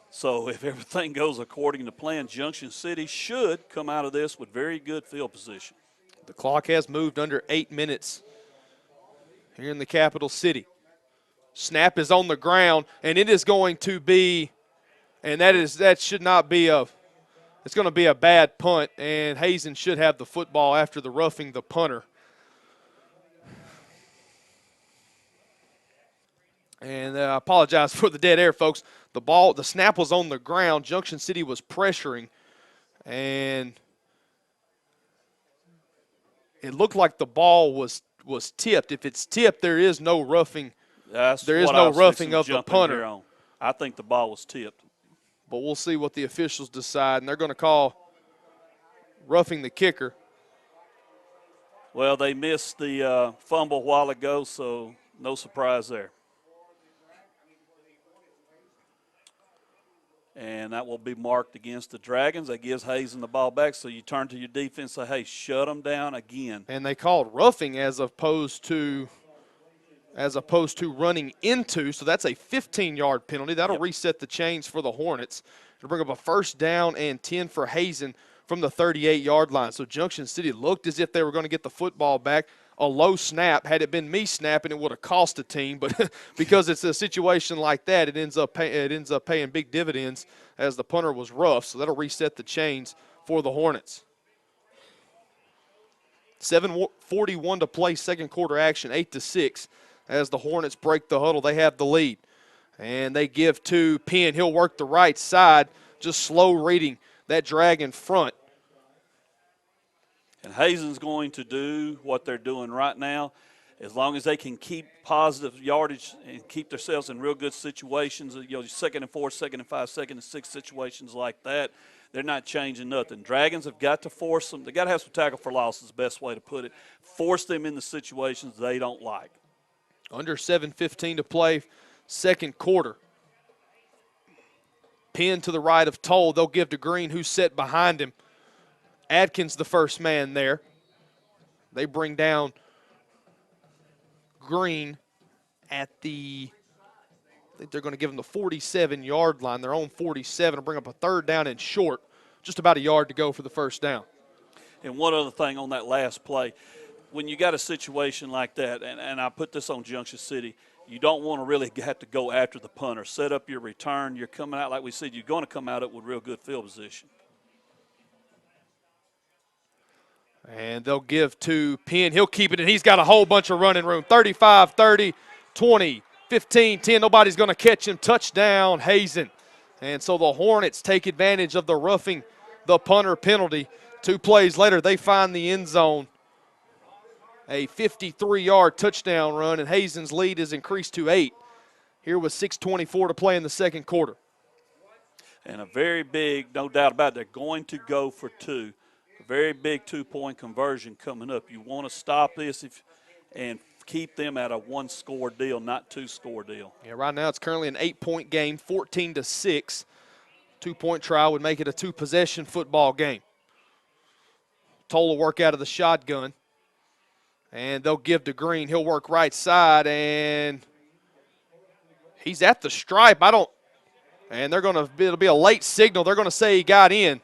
So if everything goes according to plan, Junction City should come out of this with very good field position. The clock has moved under 8 minutes here in the capital city. Snap is on the ground, and it is going to be, and that should not be it's going to be a bad punt, and Hazen should have the football after the roughing the punter. And I apologize for the dead air, folks. The snap was on the ground. Junction City was pressuring, and it looked like the ball was tipped. If it's tipped, there is no roughing. That's There is what I no was roughing fixing to of the jump in punter. here on. I think the ball was tipped. But we'll see what the officials decide, and they're going to call roughing the kicker. Well, they missed the fumble a while ago, so no surprise there. And that will be marked against the Dragons. That gives Hazen the ball back. So you turn to your defense and say, hey, shut them down again. And they called roughing as opposed to running into. So that's a 15-yard penalty. That'll reset the chains for the Hornets. It'll bring up a first down and 10 for Hazen from the 38-yard line. So Junction City looked as if they were going to get the football back. A low snap. Had it been me snapping, it would have cost a team. But because it's a situation like that, it ends up paying big dividends as the punter was rough. So that'll reset the chains for the Hornets. 7:41 to play, second quarter action, 8-6. As the Hornets break the huddle, they have the lead. And they give to Penn. He'll work the right side, just slow reading that drag in front. And Hazen's going to do what they're doing right now. As long as they can keep positive yardage and keep themselves in real good situations, second and 4, second and 5, second and 6 situations like that, they're not changing nothing. Dragons have got to force them. They've got to have some tackle for loss is the best way to put it. Force them in the situations they don't like. Under 7:15 to play, second quarter. Penn to the right of Toll. They'll give to Green, who's set behind him. Adkins the first man there. They bring down Green at I think they're going to give him the 47-yard line. Their own 47 to bring up a third down and short. Just about a yard to go for the first down. And one other thing on that last play, when you got a situation like that, and I put this on Junction City, you don't want to really have to go after the punter. Set up your return. You're coming out, like we said, you're going to come out with real good field position. And they'll give to Penn. He'll keep it, and he's got a whole bunch of running room. 35, 30, 20, 15, 10. Nobody's going to catch him. Touchdown, Hazen. And so the Hornets take advantage of the roughing the punter penalty. 2 plays later, they find the end zone. A 53-yard touchdown run, and Hazen's lead is increased to 8. Here with 6:24 to play in the second quarter. And a very big, no doubt about it, they're going to go for 2. A very big 2-point conversion coming up. You want to stop this and keep them at a 1-score deal, not 2-score deal. Yeah, right now it's currently an 8-point game, 14-6. 2-point try would make it a 2-possession football game. Toll will work out of the shotgun. And they'll give to Green. He'll work right side, and he's at the stripe. And it'll be a late signal. They're going to say he got in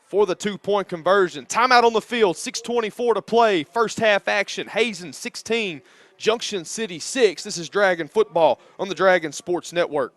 for the 2-point conversion. Timeout on the field, 6:24 to play. First half action. Hazen 16, Junction City 6. This is Dragon Football on the Dragon Sports Network.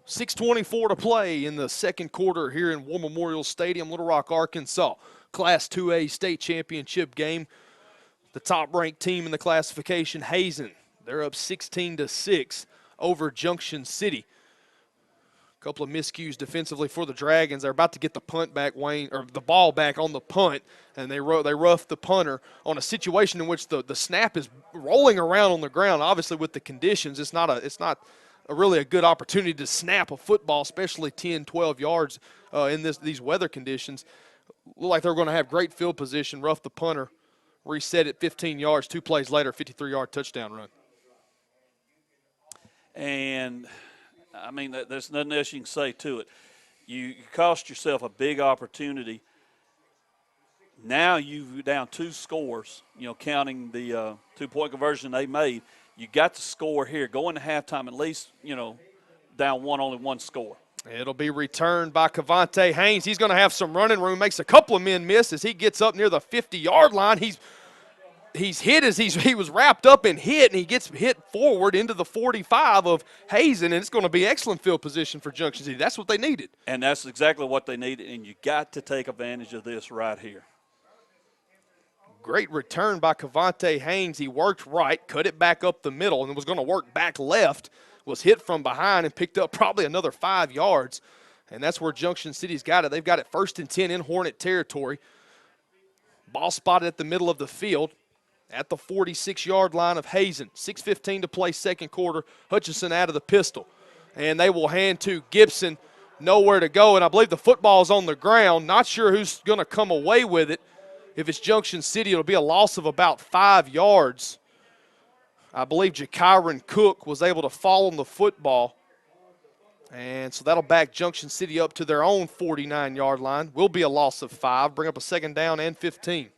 .624 to play in the second quarter here in War Memorial Stadium, Little Rock, Arkansas. Class 2A state championship game. The top-ranked team in the classification, Hazen. They're up 16-6 over Junction City. A couple of miscues defensively for the Dragons. They're about to get the punt back, the ball back on the punt, and they rough the punter on a situation in which the snap is rolling around on the ground. Obviously, with the conditions, it's not really a good opportunity to snap a football, especially 10, 12 yards in these weather conditions. Look like they're going to have great field position, rough the punter, reset it 15 yards, 2 plays later, 53-yard touchdown run. And, I mean, there's nothing else you can say to it. You cost yourself a big opportunity Now you've down 2 scores, counting the 2-point conversion they made. You got to score here. Go into halftime at least, down only 1 score. It'll be returned by Cavante Haynes. He's going to have some running room, makes a couple of men miss as he gets up near the 50-yard line. He's hit as he was wrapped up and hit, and he gets hit forward into the 45 of Hazen, and it's going to be excellent field position for Junction City. That's what they needed. And that's exactly what they needed, and you got to take advantage of this right here. Great return by Cavante Haynes. He worked right, cut it back up the middle, and was going to work back left. Was hit from behind and picked up probably another 5 yards. And that's where Junction City's got it. They've got it 1st and 10 in Hornet territory. Ball spotted at the middle of the field at the 46-yard line of Hazen. 6:15 to play second quarter. Hutchinson out of the pistol. And they will hand to Gibson. Nowhere to go. And I believe the football is on the ground. Not sure who's going to come away with it. If it's Junction City, it'll be a loss of about 5 yards. I believe Jakyron Cook was able to fall on the football. And so that'll back Junction City up to their own 49-yard line. Will be a loss of 5. Bring up a 2nd down and 15.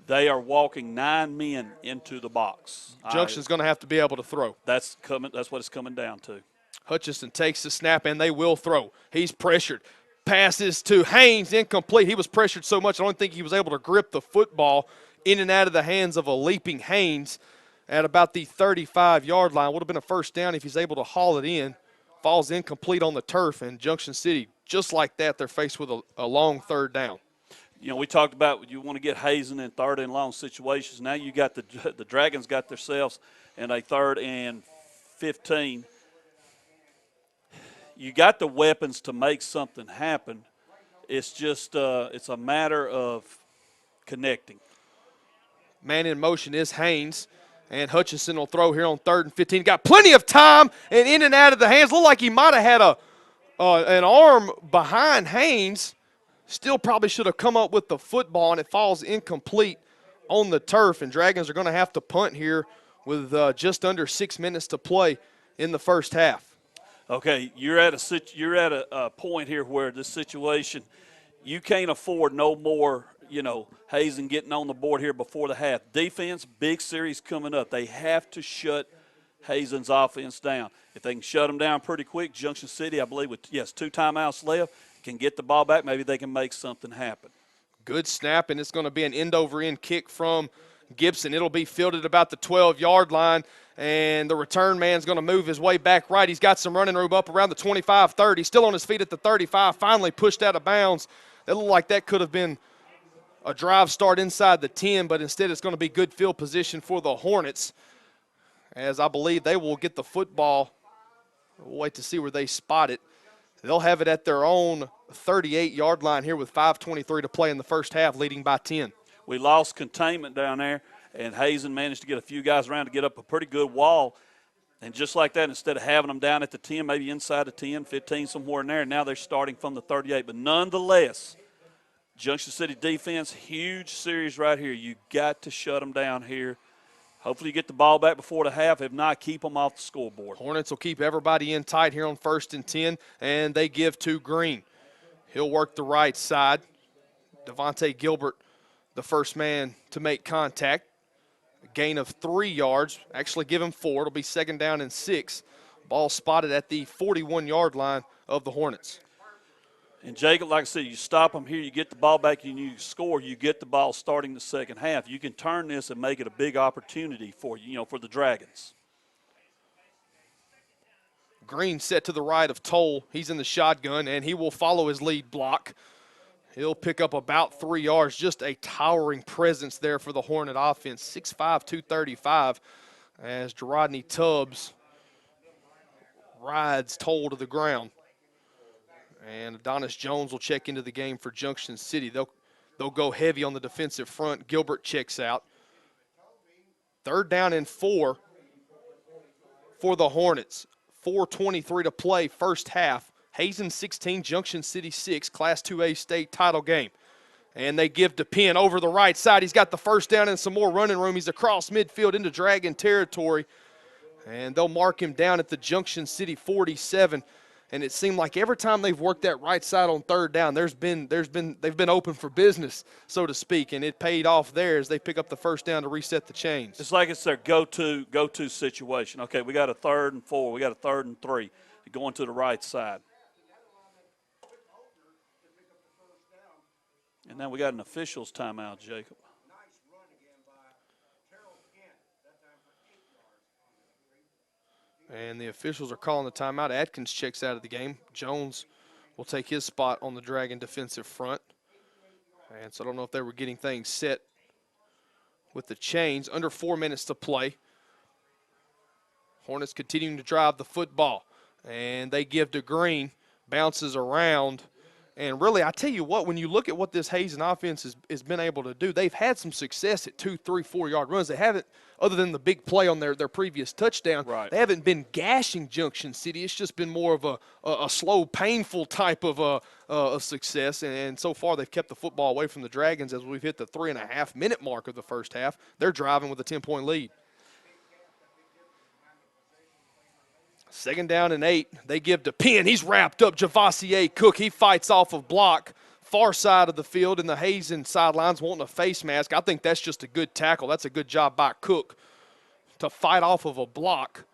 They are walking 9 men into the box. Junction's going to have to be able to throw. That's what it's coming down to. Hutchinson takes the snap, and they will throw. He's pressured. Passes to Haynes, incomplete. He was pressured so much I don't think he was able to grip the football in and out of the hands of a leaping Haynes at about the 35-yard line. Would have been a 1st down if he's able to haul it in. Falls incomplete on the turf, and Junction City, just like that, they're faced with a long 3rd down. We talked about you want to get Hazen in 3rd and long situations. Now you got the Dragons got themselves in a 3rd and 15. You got the weapons to make something happen. It's just it's a matter of connecting. Man in motion is Haynes, and Hutchinson will throw here on 3rd and 15. Got plenty of time, and in and out of the hands. Looked like he might have had an arm behind Haynes. Still probably should have come up with the football, and it falls incomplete on the turf, and Dragons are going to have to punt here with just under 6 minutes to play in the first half. Okay, you're at a point here where this situation, you can't afford no more, Hazen getting on the board here before the half. Defense, big series coming up. They have to shut Hazen's offense down. If they can shut them down pretty quick, Junction City, I believe, with 2 timeouts left, can get the ball back. Maybe they can make something happen. Good snap, and it's going to be an end-over-end kick from Gibson. It'll be fielded about the 12-yard line, and the return man's going to move his way back right. He's got some running room up around the 25-30. Still on his feet at the 35, finally pushed out of bounds. It looked like that could have been a drive start inside the 10, but instead it's going to be good field position for the Hornets, as I believe they will get the football. We'll wait to see where they spot it. They'll have it at their own 38-yard line here with 5:23 to play in the first half, leading by 10. We lost containment down there, and Hazen managed to get a few guys around to get up a pretty good wall. And just like that, instead of having them down at the 10, maybe inside the 10, 15, somewhere in there, now they're starting from the 38. But nonetheless, Junction City defense, huge series right here. You got to shut them down here. Hopefully you get the ball back before the half. If not, keep them off the scoreboard. Hornets will keep everybody in tight here on 1st and 10, and they give to Green. He'll work the right side. Devontae Gilbert, the first man to make contact. A gain of 3 yards. Actually give him 4. It'll be 2nd down and 6. Ball spotted at the 41-yard line of the Hornets. And Jacob, like I said, you stop them here, you get the ball back, and you score, you get the ball starting the second half. You can turn this and make it a big opportunity for for the Dragons. Green set to the right of Toll. He's in the shotgun, and he will follow his lead block. He'll pick up about 3 yards. Just a towering presence there for the Hornet offense. 6'5", 235, as Gerodney Tubbs rides Toll to the ground. And Adonis Jones will check into the game for Junction City. They'll go heavy on the defensive front. Gilbert checks out. 3rd down and 4 for the Hornets. 4:23 to play, first half. Hazen 16, Junction City 6, Class 2A state title game. And they give to Penn over the right side. He's got the first down and some more running room. He's across midfield into Dragon territory. And they'll mark him down at the Junction City 47. And it seemed like every time they've worked that right side on third down, they've been open for business, so to speak, and it paid off there as they pick up the first down to reset the chains. It's like it's their go-to situation. Okay, we got a 3rd and 4. We got a 3rd and 3. Going to the right side. And now we got an official's timeout, Jacob. And the officials are calling the timeout. Atkins checks out of the game. Jones will take his spot on the Dragon defensive front. And so I don't know if they were getting things set with the chains. Under 4 minutes to play. Hornets continuing to drive the football. And they give to Green. Bounces around. And really, I tell you what, when you look at what this Hazen offense has been able to do, they've had some success at 2, 3, 4-yard runs. They haven't, other than the big play on their previous touchdown, right. They haven't been gashing Junction City. It's just been more of a slow, painful type of a success. And so far, they've kept the football away from the Dragons as we've hit the 3.5-minute mark of the first half. They're driving with a 10-point lead. 2nd down and 8. They give to Penn. He's wrapped up. Javassier Cook. He fights off of block. Far side of the field, and the Hazen sidelines wanting a face mask. I think that's just a good tackle. That's a good job by Cook to fight off of a block.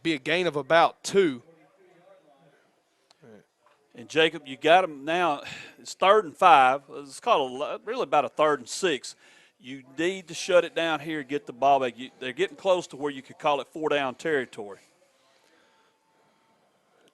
Be a gain of about 2. And, Jacob, you got them now. It's 3rd and 5. It's called really about a 3rd and 6. You need to shut it down here and get the ball back. They're getting close to where you could call it 4-down territory.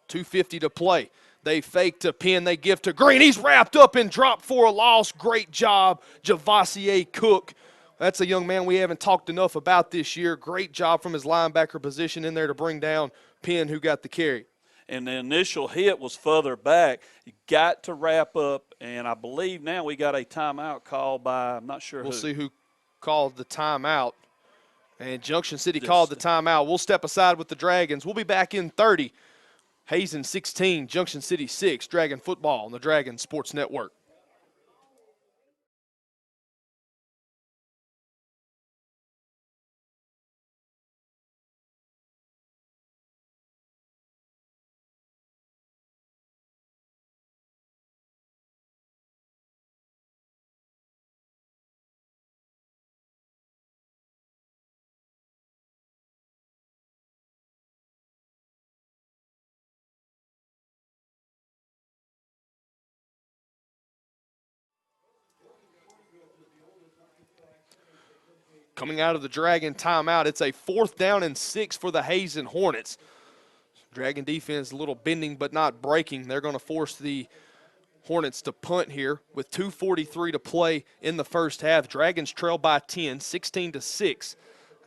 2:50 to play. They fake to Penn. They give to Green. He's wrapped up and dropped for a loss. Great job, Javassier Cook. That's a young man we haven't talked enough about this year. Great job from his linebacker position in there to bring down Penn, who got the carry. And the initial hit was further back. You got to wrap up, and I believe now we got a timeout called by, I'm not sure We'll who. see who called the timeout. And Junction City called the timeout. We'll step aside with the Dragons. We'll be back in 30. Hazen 16, Junction City 6, Dragon football on the Dragon Sports Network. Coming out of the Dragon timeout, it's a 4th down and 6 for the Hazen Hornets. Dragon defense a little bending but not breaking. They're going to force the Hornets to punt here with 2:43 to play in the first half. Dragons trail by 10, 16-6,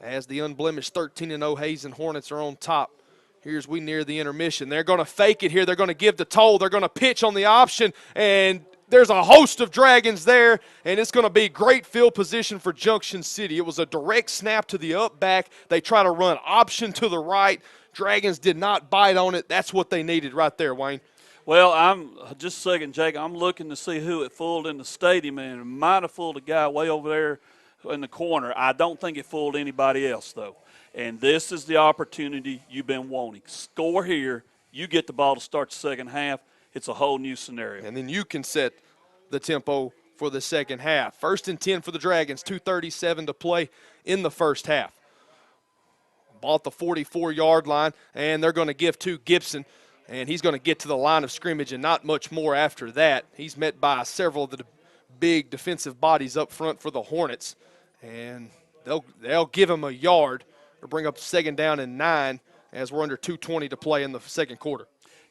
as the unblemished 13-0 Hazen Hornets are on top. Here's we near the intermission. They're going to fake it here. They're going to give the toll. They're going to pitch on the option, and there's a host of Dragons there, and it's going to be great field position for Junction City. It was a direct snap to the up back. They try to run option to the right. Dragons did not bite on it. That's what they needed right there, Wayne. Well, I'm just a second, Jake. I'm looking to see who it fooled in the stadium, and it might have fooled a guy way over there in the corner. I don't think it fooled anybody else, though. And this is the opportunity you've been wanting. Score here. You get the ball to start the second half. It's a whole new scenario. And then you can set the tempo for the second half. 1st and 10 for the Dragons, 2:37 to play in the first half. Ball at the 44-yard line, and they're going to give to Gibson, and he's going to get to the line of scrimmage and not much more after that. He's met by several of the big defensive bodies up front for the Hornets, and they'll give him a yard or bring up 2nd down and 9 as we're under 2:20 to play in the second quarter.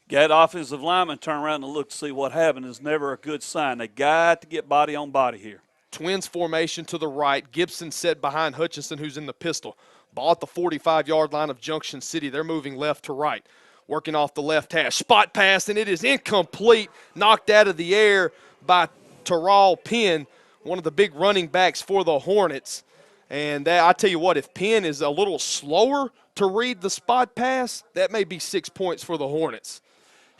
Got offensive lineman turn around and look to see what happened is never a good sign. They got to get body on body here. Twins formation to the right. Gibson set behind Hutchinson, who's in the pistol. Ball at the 45-yard line of Junction City. They're moving left to right. Working off the left hash. Spot pass, and it is incomplete. Knocked out of the air by Terrell Penn, one of the big running backs for the Hornets. And I tell you what, if Penn is a little slower to read the spot pass, that may be 6 points for the Hornets.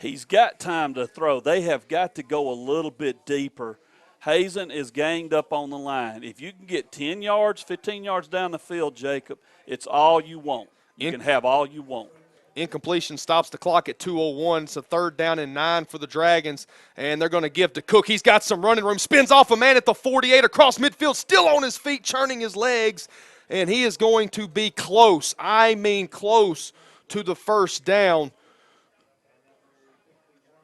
He's got time to throw. They have got to go a little bit deeper. Hazen is ganged up on the line. If you can get 10 yards, 15 yards down the field, Jacob, it's all you want. You can have all you want. Incompletion stops the clock at 2:01. It's a 3rd down and 9 for the Dragons, and they're going to give to Cook. He's got some running room, spins off a man at the 48 across midfield, still on his feet, churning his legs, and he is going to be close. I mean close to the 1st down.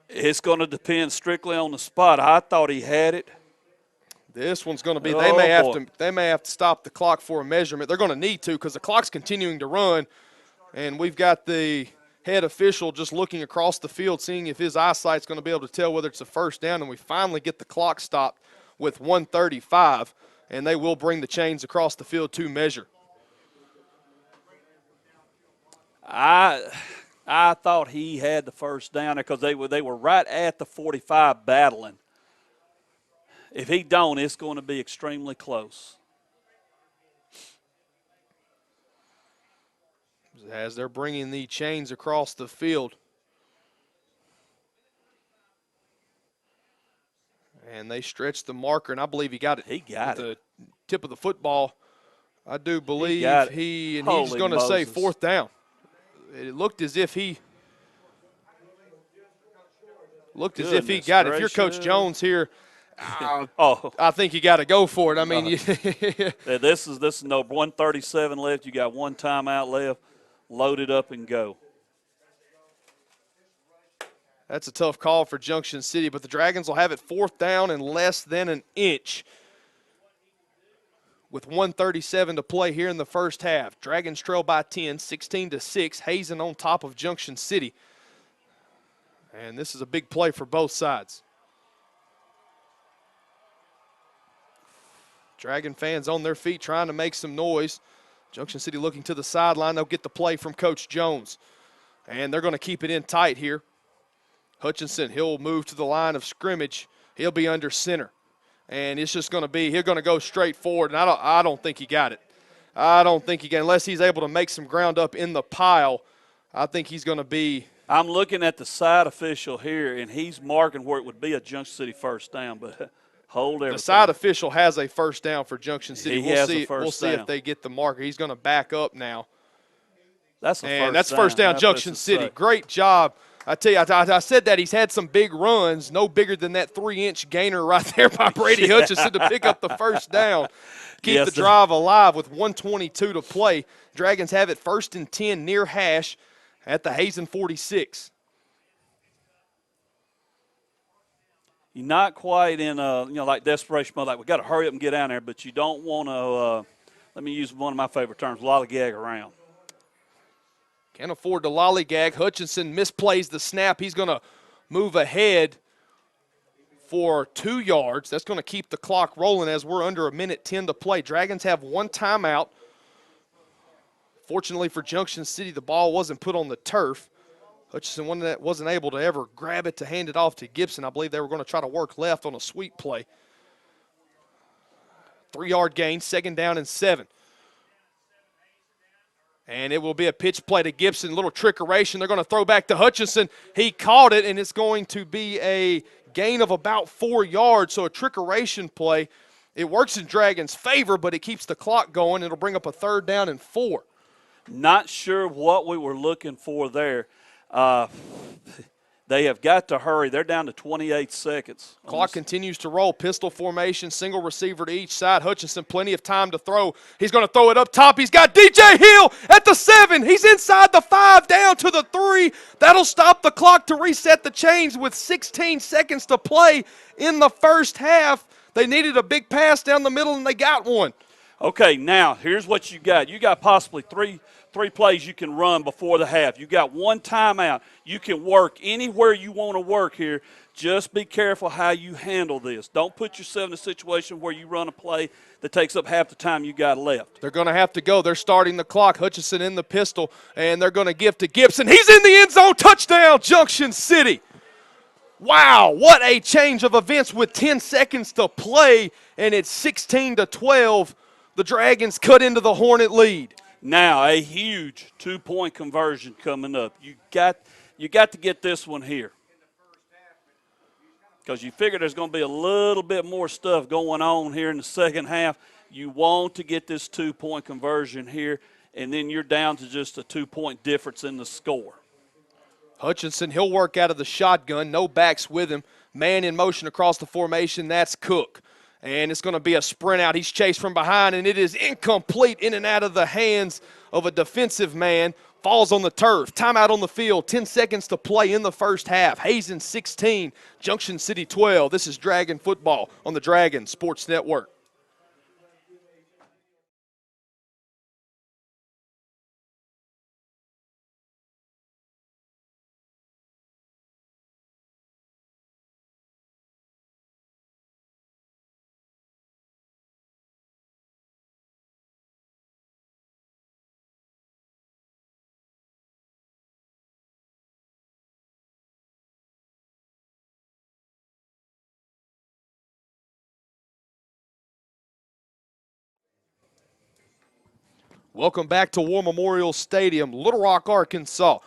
It's going to depend strictly on the spot. I thought he had it. This one's going to be. Oh, they may have to stop the clock for a measurement. They're going to need to because the clock's continuing to run, and we've got the head official just looking across the field, seeing if his eyesight's going to be able to tell whether it's a 1st down. And we finally get the clock stopped with 1:35, and they will bring the chains across the field to measure. I thought he had the 1st down because they were right at the 45 battling. If he don't, it's going to be extremely close. As they're bringing the chains across the field. And they stretch the marker, and I believe he got it. He got the tip of the football. I do believe he's going to say 4th down. It looked as if he got it. If you're Coach Jones here, I think you got to go for it. I mean, this is no 137 left. You got 1 timeout left. Load it up and go. That's a tough call for Junction City, but the Dragons will have it 4th down and less than an inch with 1:37 to play here in the 1st half. Dragons trail by 10, 16-6. Hazen on top of Junction City. And this is a big play for both sides. Dragon fans on their feet trying to make some noise. Junction City looking to the sideline. They'll get the play from Coach Jones. And they're going to keep it in tight here. Hutchinson, he'll move to the line of scrimmage. He'll be under center. And it's just going to be, he's going to go straight forward. And I don't think he got it. I don't think he got it. Unless he's able to make some ground up in the pile, I think he's going to be. I'm looking at the side official here, and he's marking where it would be a Junction City 1st down, but hold everything. The side official has a 1st down for Junction City. We'll see if they get the marker. He's going to back up now. That's that's 1st down, Junction City. Great job. I tell you, I said that he's had some big runs, no bigger than that 3-inch gainer right there by Brady Hutchinson to pick up the 1st down. Keep the drive alive with 1:22 to play. Dragons have it 1st and 10 near hash at the Hazen 46. You're not quite in, like desperation mode, like we got to hurry up and get down there, but you don't want to, let me use one of my favorite terms, lollygag around. Can't afford to lollygag. Hutchinson misplays the snap. He's going to move ahead for 2 yards. That's going to keep the clock rolling as we're under 1:10 to play. Dragons have 1 timeout. Fortunately for Junction City, the ball wasn't put on the turf. Hutchinson wasn't able to ever grab it to hand it off to Gibson. I believe they were going to try to work left on a sweep play. 3-yard gain, 2nd down and 7. And it will be a pitch play to Gibson, little trickeration. They're going to throw back to Hutchinson. He caught it, and it's going to be a gain of about 4 yards. So a trickeration play. It works in Dragons' favor, but it keeps the clock going. It'll bring up a 3rd down and 4. Not sure what we were looking for there. They have got to hurry. They're down to 28 seconds. Clock continues to roll. Pistol formation, single receiver to each side. Hutchinson, plenty of time to throw. He's going to throw it up top. He's got DJ Hill at the 7. He's inside the 5, down to the 3. That'll stop the clock to reset the chains with 16 seconds to play in the 1st half. They needed a big pass down the middle, and they got one. Okay, now here's what you got. You got possibly three plays you can run before the half. You got 1 timeout. You can work anywhere you want to work here. Just be careful how you handle this. Don't put yourself in a situation where you run a play that takes up half the time you got left. They're going to have to go. They're starting the clock. Hutchinson in the pistol, and they're going to give to Gibson. He's in the end zone. Touchdown, Junction City. Wow, what a change of events with 10 seconds to play, and it's 16-12. The Dragons cut into the Hornet lead. Now a huge 2-point conversion coming up. You got to get this one here because you figure there's going to be a little bit more stuff going on here in the 2nd half. You want to get this 2-point conversion here and then you're down to just a 2-point difference in the score. Hutchinson, he'll work out of the shotgun. No backs with him. Man in motion across the formation. That's Cook. And it's going to be a sprint out. He's chased from behind, and it is incomplete, in and out of the hands of a defensive man. Falls on the turf. Timeout on the field. 10 seconds to play in the first half. Hazen 16, Junction City 12. This is Dragon football on the Dragon Sports Network. Welcome back to War Memorial Stadium, Little Rock, Arkansas,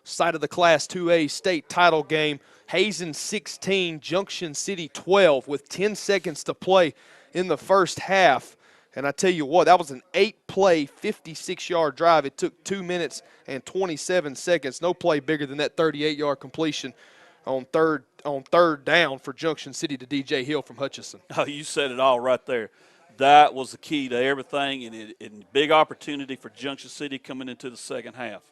site of the Class 2A state title game. Hazen 16, Junction City 12 with 10 seconds to play in the first half. And I tell you what, that was an 8-play, 56-yard drive. It took 2 minutes and 27 seconds. No play bigger than that 38-yard completion on third down for Junction City to DJ Hill from Hutchinson. Oh, you said it all right there. That was the key to everything, and big opportunity for Junction City coming into the second half.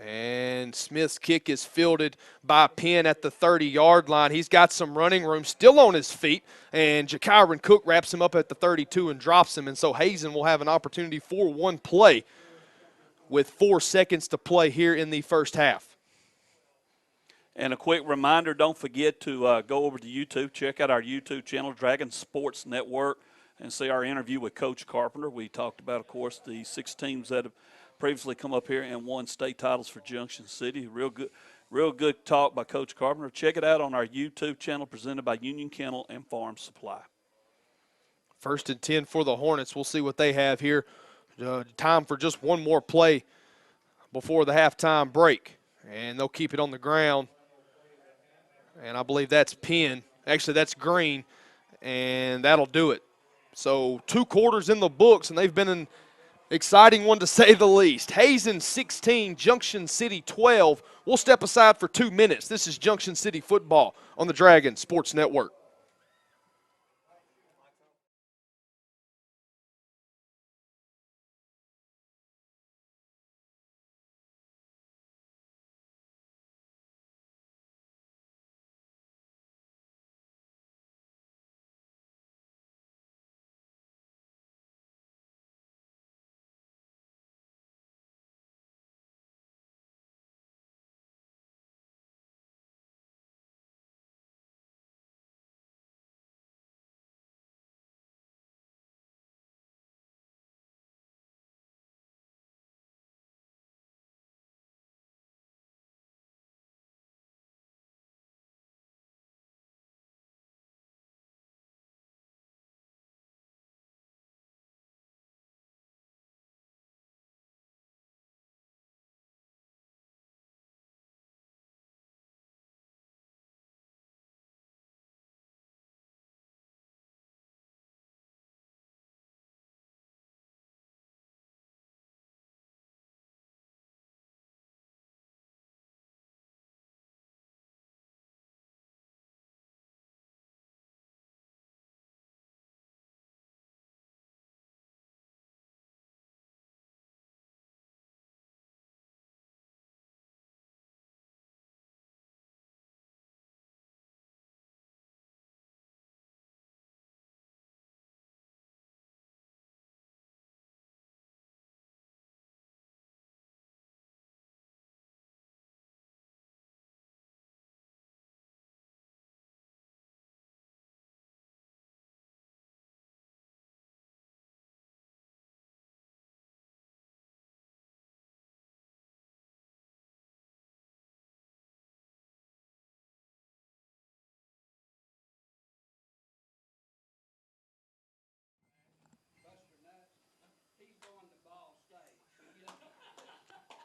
And Smith's kick is fielded by Penn at the 30-yard line. He's got some running room, still on his feet, and Jakyron Cook wraps him up at the 32 and drops him. And so Hazen will have an opportunity for one play with 4 seconds to play here in the first half. And a quick reminder, don't forget to go over to YouTube, check out our YouTube channel, Dragon Sports Network, and see our interview with Coach Carpenter. We talked about, of course, the 6 teams that have previously come up here and won state titles for Junction City. Real good talk by Coach Carpenter. Check it out on our YouTube channel presented by Union Kennel and Farm Supply. 1st and 10 for the Hornets. We'll see what they have here. Time for just one more play before the halftime break. And they'll keep it on the ground. And I believe that's Penn. Actually, that's Green. And that'll do it. So 2 quarters in the books, and they've been an exciting one to say the least. Hazen 16, Junction City 12. We'll step aside for 2 minutes. This is Junction City football on the Dragon Sports Network.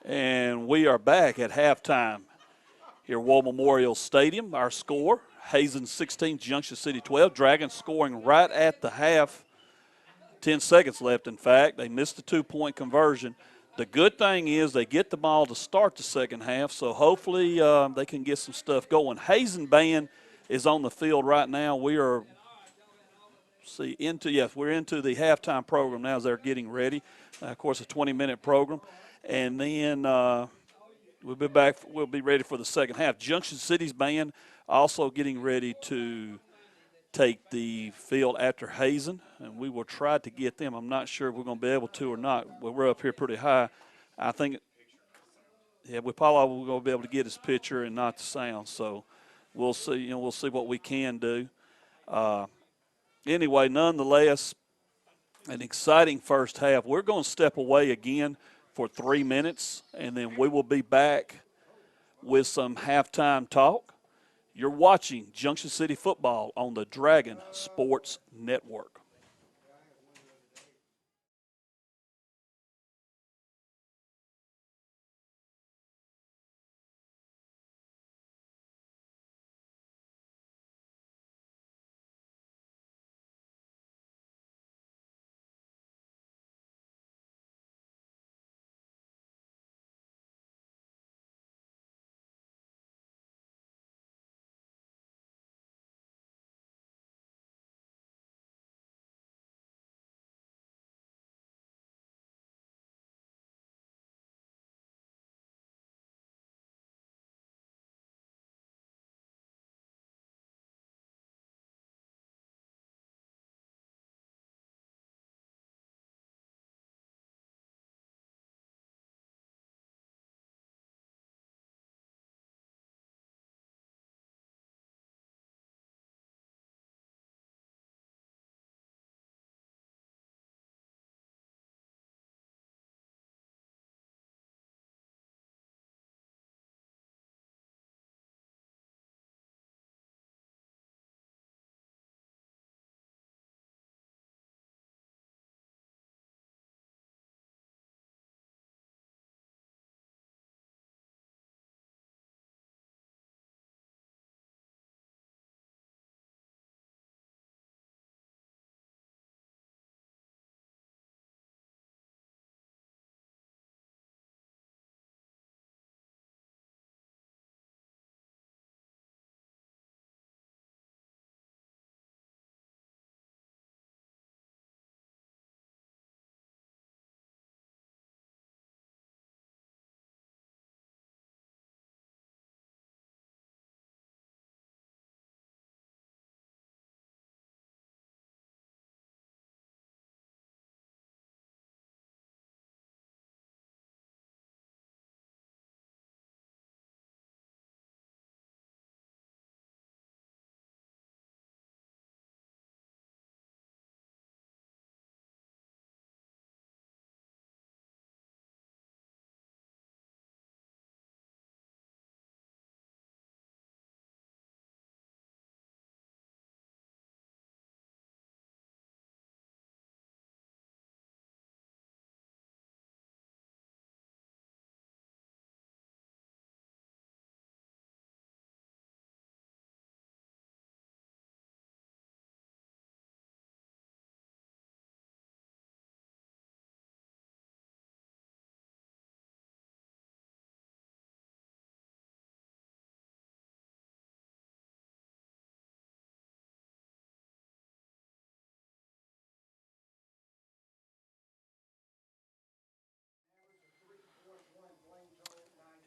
And we are back at halftime here at War Memorial Stadium. Our score, Hazen 16, Junction City 12. Dragons scoring right at the half. 10 seconds left, in fact. They missed the two-point conversion. The good thing is they get the ball to start the second half, so hopefully they can get some stuff going. Hazen Band is on the field right now. We are we're into the halftime program now as they're getting ready. Of course, a 20-minute program. And then we'll be back. We'll be ready for the second half. Junction City's band also getting ready to take the field after Hazen, and we will try to get them. I'm not sure if we're going to be able to or not. We're up here pretty high. I think, we probably going to be able to get his picture and not the sound. So we'll see. We'll see what we can do. Anyway, nonetheless, an exciting first half. We're going to step away again for 3 minutes, and then we will be back with some halftime talk. You're watching Junction City football on the Dragon Sports Network.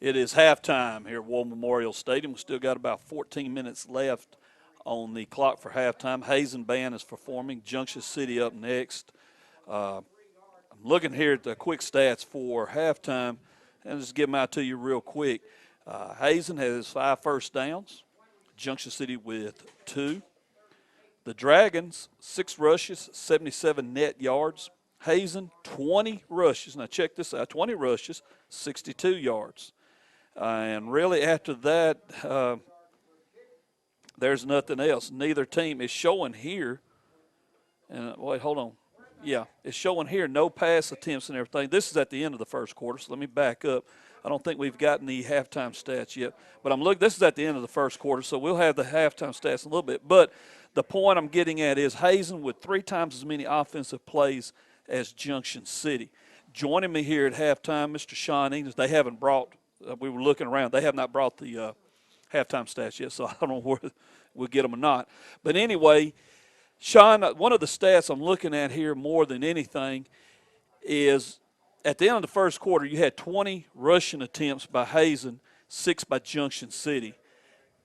It is halftime here at War Memorial Stadium. We still got about 14 minutes left on the clock for halftime. Hazen Band is performing. Junction City up next. I'm looking here at the quick stats for halftime, and just give them out to you real quick. Hazen has 5 first downs. Junction City with 2. The Dragons, 6 rushes, 77 net yards. Hazen, 20 rushes. Now check this out, 20 rushes, 62 yards. And really after that, there's nothing else. Neither team is showing here. And wait, hold on. Yeah, it's showing here no pass attempts and everything. This is at the end of the first quarter, so let me back up. I don't think we've gotten the halftime stats yet. But I'm looking. This is at the end of the first quarter, so we'll have the halftime stats in a little bit. But the point I'm getting at is Hazen with 3 times as many offensive plays as Junction City. Joining me here at halftime, Mr. Sean Enos. They haven't brought. We were looking around. They have not brought the halftime stats yet, so I don't know where we'll get them or not. But anyway, Sean, one of the stats I'm looking at here more than anything is at the end of the first quarter, you had 20 rushing attempts by Hazen, 6 by Junction City.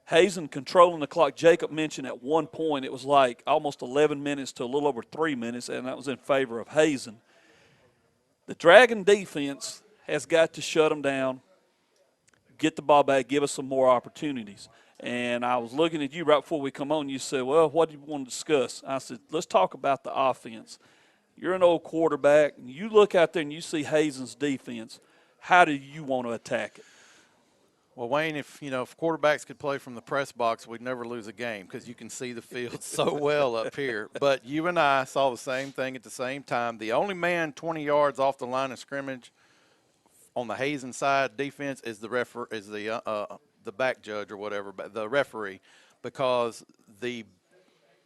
Hazen controlling the clock. Jacob mentioned at one point it was like almost 11 minutes to a little over 3 minutes, and that was in favor of Hazen. The Dragon defense has got to shut them down, get the ball back, give us some more opportunities. And I was looking at you right before we come on. You said, well, what do you want to discuss? I said, let's talk about the offense. You're an old quarterback, and you look out there and you see Hazen's defense. How do you want to attack it? Well, Wayne, if quarterbacks could play from the press box, we'd never lose a game because you can see the field so well up here. But you and I saw the same thing at the same time. The only man 20 yards off the line of scrimmage on the Hazen side defense is the back judge or whatever, the referee, because the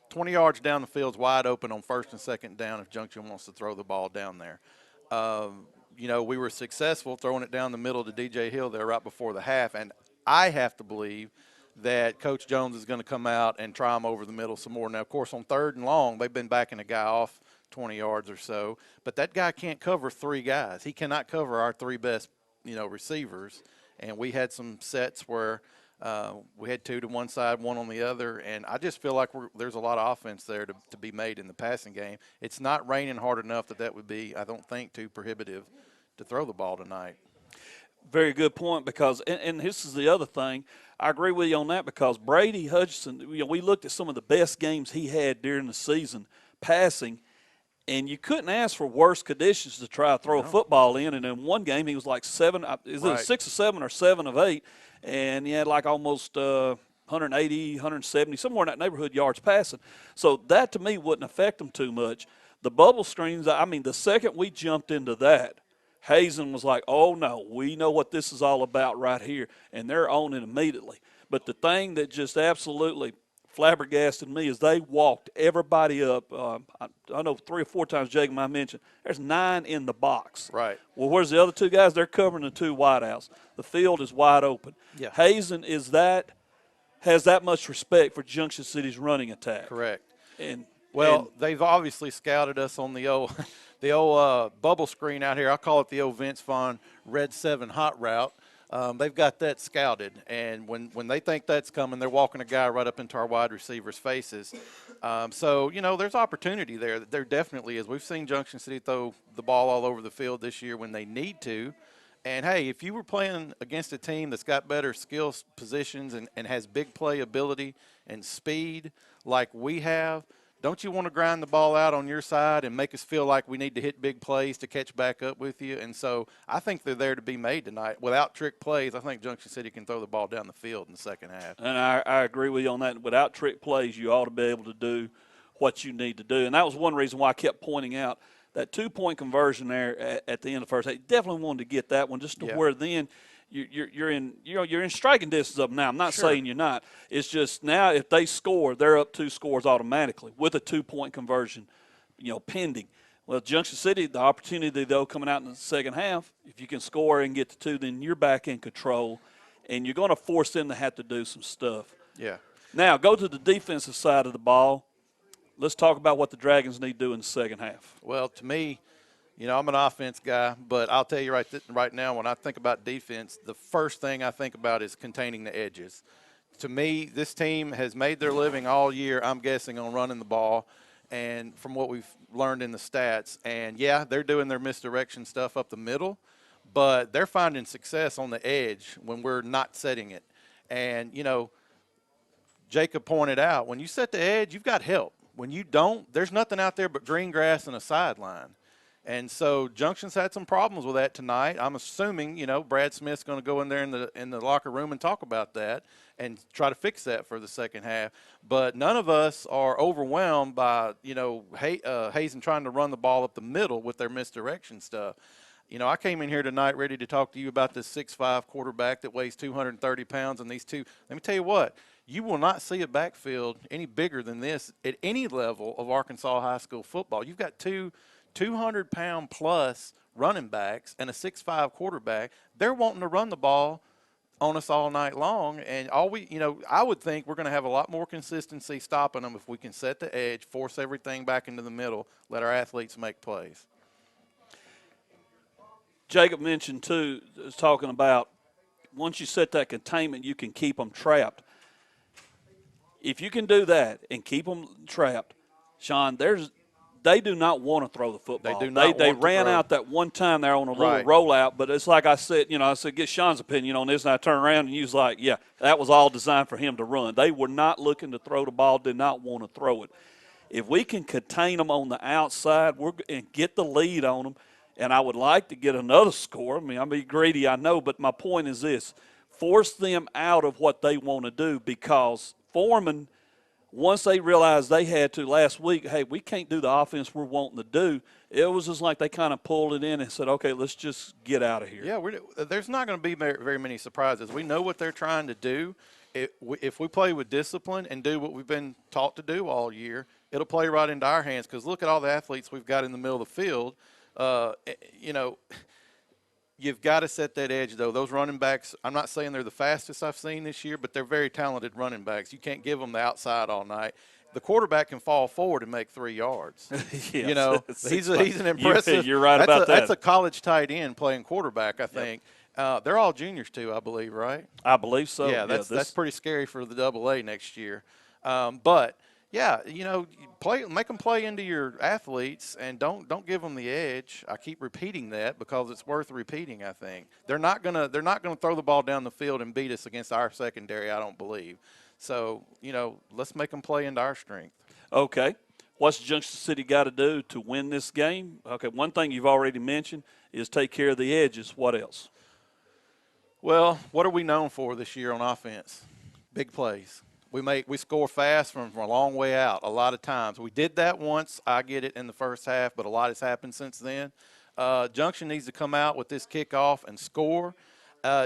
20 yards down the field is wide open on first and second down if Junction wants to throw the ball down there. We were successful throwing it down the middle to DJ Hill there right before the half, and I have to believe that Coach Jones is going to come out and try them over the middle some more. Now, of course, on 3rd and long, they've been backing a guy off 20 yards or so, but that guy can't cover 3 guys. He cannot cover our 3 best, receivers, and we had some sets where we had 2 to one side, 1 on the other, and I just feel like there's a lot of offense there to be made in the passing game. It's not raining hard enough that would be, I don't think, too prohibitive to throw the ball tonight. Very good point, because and this is the other thing. I agree with you on that, because Brady Hutchinson, we looked at some of the best games he had during the season passing, and you couldn't ask for worse conditions to try to throw a football in. And in one game, he was like 6 or 7 or 7 of 8, and he had like almost 180, 170, somewhere in that neighborhood yards passing. So that to me wouldn't affect them too much. The bubble screens, the second we jumped into that, Hazen was like, oh, no, we know what this is all about right here, and they're on it immediately. But the thing that just absolutely flabbergasted me is they walked everybody up. I know 3 or 4 times Jacob I mentioned, there's 9 in the box. Right. Well, where's the other 2 guys? They're covering the 2 wideouts. The field is wide open. Yeah. Hazen has that much respect for Junction City's running attack. Correct. And they've obviously scouted us on the old bubble screen out here. I call it the old Vince Vaughn Red 7 hot route. They've got that scouted, and when they think that's coming, they're walking a guy right up into our wide receivers' faces. So there's opportunity there. There definitely is. We've seen Junction City throw the ball all over the field this year when they need to. And, hey, if you were playing against a team that's got better skill positions and has big play ability and speed like we have, don't you want to grind the ball out on your side and make us feel like we need to hit big plays to catch back up with you? And so I think they're there to be made tonight. Without trick plays, I think Junction City can throw the ball down the field in the second half. And I agree with you on that. Without trick plays, you ought to be able to do what you need to do. And that was one reason why I kept pointing out that 2-point conversion there at the end of the first half. Definitely wanted to get that one just to where then you're in striking distance of them now. I'm not saying you're not. It's just now if they score, they're up 2 scores automatically with a 2-point conversion, pending. Well, Junction City, the opportunity though coming out in the second half, if you can score and get to 2, then you're back in control, and you're going to force them to have to do some stuff. Yeah. Now go to the defensive side of the ball. Let's talk about what the Dragons need to do in the second half. Well, to me, I'm an offense guy, but I'll tell you right now, when I think about defense, the first thing I think about is containing the edges. To me, this team has made their living all year, I'm guessing, on running the ball, and from what we've learned in the stats. And, yeah, they're doing their misdirection stuff up the middle, but they're finding success on the edge when we're not setting it. And, Jacob pointed out, when you set the edge, you've got help. When you don't, there's nothing out there but green grass and a sideline. And so Junction's had some problems with that tonight. I'm assuming, Brad Smith's going to go in there in the locker room and talk about that and try to fix that for the second half. But none of us are overwhelmed by, Hazen trying to run the ball up the middle with their misdirection stuff. you know, I came in here tonight ready to talk to you about this 6'5" quarterback that weighs 230 pounds and these two. Let me tell you what, you will not see a backfield any bigger than this at any level of Arkansas high school football. You've got two 200-pound plus running backs and a 6'5" quarterback. They're wanting to run the ball on us all night long, and I would think we're going to have a lot more consistency stopping them if we can set the edge, force everything back into the middle, let our athletes make plays. Jacob mentioned too, is talking about once you set that containment, you can keep them trapped. If you can do that and keep them trapped, Sean, they do not want to throw the football. They do not They want to ran throw. out that one time there on a little Right. rollout, but it's like I said, get Sean's opinion on this, and I turned around and he was like, yeah, that was all designed for him to run. They were not looking to throw the ball, did not want to throw it. If we can contain them on the outside and get the lead on them, and I would like to get another score. I mean, I'm being greedy, I know, but my point is this. Force them out of what they want to do, because Foreman – once they realized they had to last week, hey, we can't do the offense we're wanting to do, it was just like they kind of pulled it in and said, okay, let's just get out of here. Yeah, there's not going to be very many surprises. We know what they're trying to do. If we play with discipline and do what we've been taught to do all year, it'll play right into our hands, because look at all the athletes we've got in the middle of the field. You've got to set that edge, though. Those running backs, I'm not saying they're the fastest I've seen this year, but they're very talented running backs. You can't give them the outside all night. The quarterback can fall forward and make 3 yards. Yes, He's an impressive. You're right about that. That's a college tight end playing quarterback, I think. Yep. They're all juniors too, I believe, right? I believe so. Yeah, that's pretty scary for the AA next year. But yeah, make them play into your athletes, and don't give them the edge. I keep repeating that because it's worth repeating. I think they're not gonna throw the ball down the field and beat us against our secondary. I don't believe. So let's make them play into our strength. Okay, what's Junction City got to do to win this game? Okay, one thing you've already mentioned is take care of the edges. What else? Well, what are we known for this year on offense? Big plays. We score fast from a long way out a lot of times. We did that once. I get it in the first half, but a lot has happened since then. Junction needs to come out with this kickoff and score.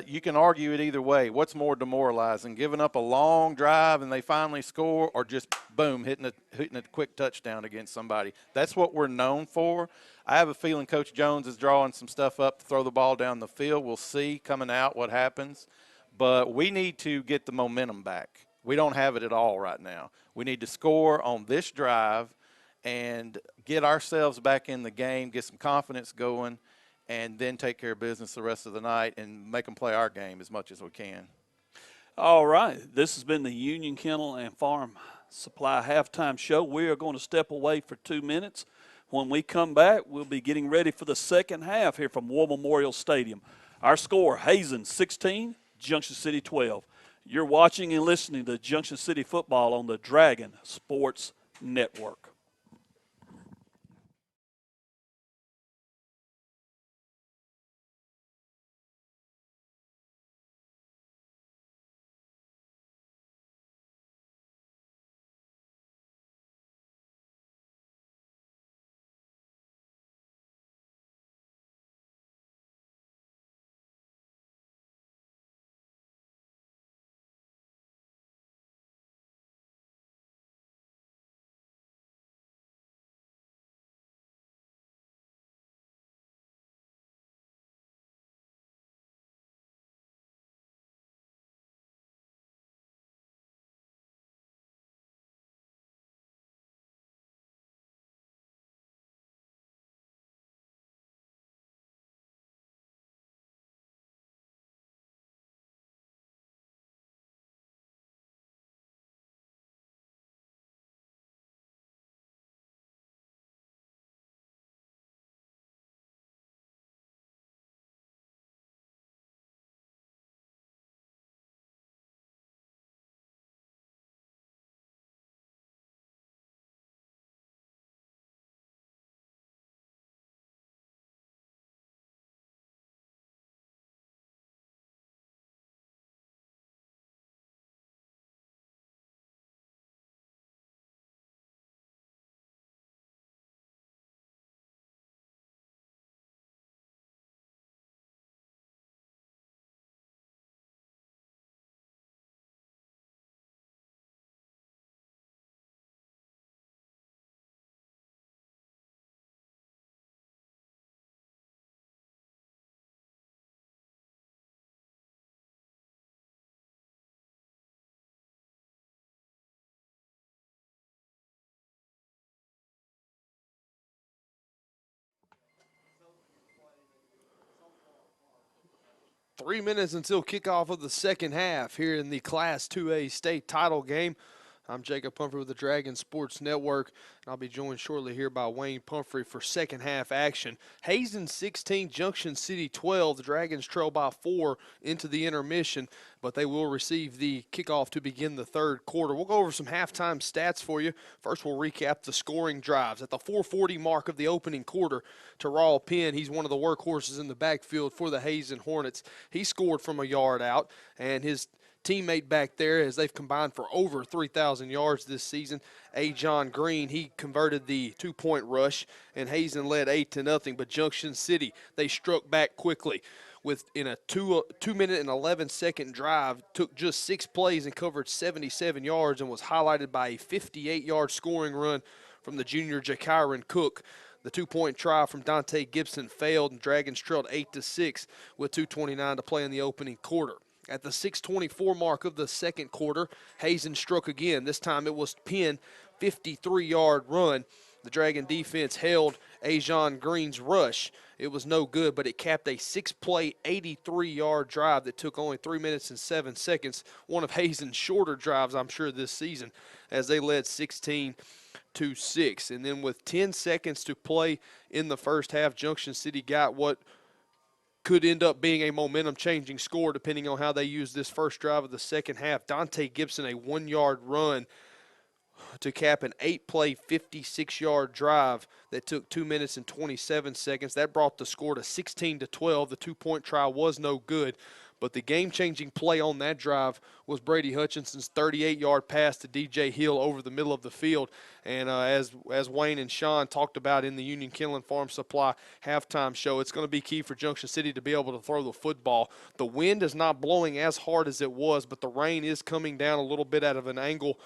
You can argue it either way. What's more demoralizing, giving up a long drive and they finally score, or just, boom, hitting a quick touchdown against somebody? That's what we're known for. I have a feeling Coach Jones is drawing some stuff up to throw the ball down the field. We'll see coming out what happens. But we need to get the momentum back. We don't have it at all right now. We need to score on this drive and get ourselves back in the game, get some confidence going, and then take care of business the rest of the night and make them play our game as much as we can. All right. This has been the Union Kennel and Farm Supply halftime show. We are going to step away for 2 minutes. When we come back, we'll be getting ready for the second half here from War Memorial Stadium. Our score, Hazen 16, Junction City 12. You're watching and listening to Junction City football on the Dragon Sports Network. 3 minutes until kickoff of the second half here in the Class 2A state title game. I'm Jacob Pumphrey with the Dragon Sports Network, and I'll be joined shortly here by Wayne Pumphrey for second half action. Hazen 16, Junction City 12. The Dragons trail by 4 into the intermission, but they will receive the kickoff to begin the third quarter. We'll go over some halftime stats for you. First, we'll recap the scoring drives. At the 4:40 mark of the opening quarter, Terrell Penn, he's one of the workhorses in the backfield for the Hazen Hornets. He scored from a yard out, and his teammate back there, as they've combined for over 3,000 yards this season, John Green, he converted the two-point rush, and Hazen led 8-0. But Junction City, they struck back quickly in a 2-minute and 11-second drive, took just 6 plays and covered 77 yards, and was highlighted by a 58-yard scoring run from the junior Jakiron Cook. The two-point try from Dante Gibson failed, and Dragons trailed 8-6 with 2:29 to play in the opening quarter. At the 6:24 mark of the second quarter, Hazen struck again. This time it was Penn, 53-yard run. The Dragon defense held Ajon Green's rush. It was no good, but it capped a 6-play, 83-yard drive that took only 3 minutes and 7 seconds. One of Hazen's shorter drives, I'm sure, this season, as they led 16-6. And then with 10 seconds to play in the first half, Junction City got what could end up being a momentum-changing score depending on how they use this first drive of the second half. Dante Gibson, a 1-yard run to cap an 8-play, 56-yard drive that took 2 minutes and 27 seconds. That brought the score to 16-12. The two-point try was no good. But the game-changing play on that drive was Brady Hutchinson's 38-yard pass to DJ Hill over the middle of the field. And as Wayne and Sean talked about in the Union Kenneland Farm Supply halftime show, it's going to be key for Junction City to be able to throw the football. The wind is not blowing as hard as it was, but the rain is coming down a little bit out of an angle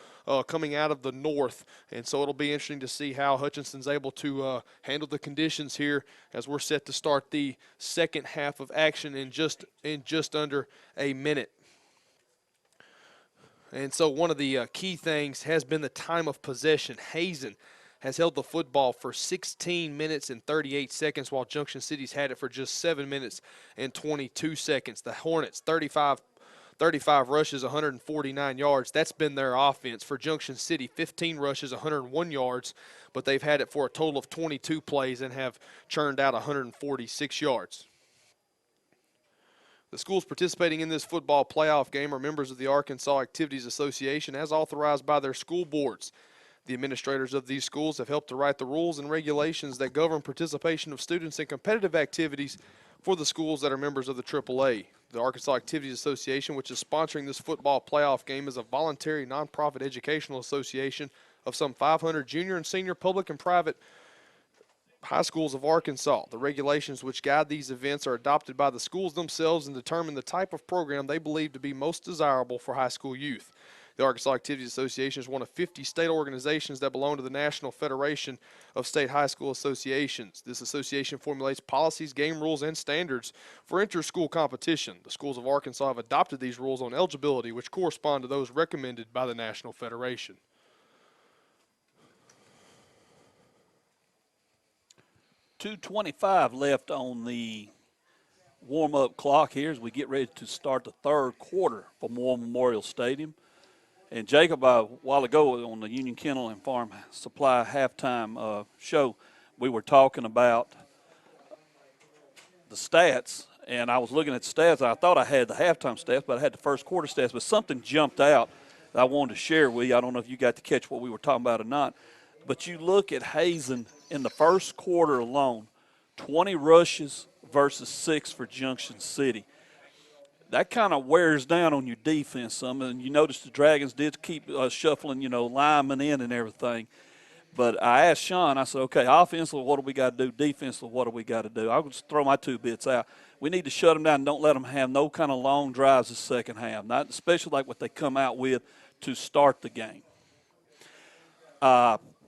coming out of the north. And so it'll be interesting to see how Hutchinson's able to handle the conditions here as we're set to start the second half of action in just under a minute. And so one of the key things has been the time of possession. Hazen has held the football for 16 minutes and 38 seconds, while Junction City's had it for just 7 minutes and 22 seconds. The Hornets, 35 rushes, 149 yards. That's been their offense. For Junction City, 15 rushes, 101 yards, but they've had it for a total of 22 plays and have churned out 146 yards. The schools participating in this football playoff game are members of the Arkansas Activities Association as authorized by their school boards. The administrators of these schools have helped to write the rules and regulations that govern participation of students in competitive activities for the schools that are members of the AAA. The Arkansas Activities Association, which is sponsoring this football playoff game, is a voluntary nonprofit educational association of some 500 junior and senior public and private high schools of Arkansas. The regulations which guide these events are adopted by the schools themselves and determine the type of program they believe to be most desirable for high school youth. The Arkansas Activities Association is one of 50 state organizations that belong to the National Federation of State High School Associations. This association formulates policies, game rules, and standards for inter-school competition. The schools of Arkansas have adopted these rules on eligibility, which correspond to those recommended by the National Federation. 2:25 left on the warm-up clock here as we get ready to start the third quarter for Moore Memorial Stadium. And Jacob, a while ago on the Union Kenneland Farm Supply halftime show, we were talking about the stats, and I was looking at the stats. I thought I had the halftime stats, but I had the first quarter stats. But something jumped out that I wanted to share with you. I don't know if you got to catch what we were talking about or not. But you look at Hazen in the first quarter alone, 20 rushes versus 6 for Junction City. That kind of wears down on your defense some. And you notice the Dragons did keep shuffling, linemen in and everything. But I asked Sean, I said, okay, offensively, what do we got to do? Defensively, what do we got to do? I'll just throw my 2 bits out. We need to shut them down and don't let them have no kind of long drives the second half, not especially like what they come out with to start the game.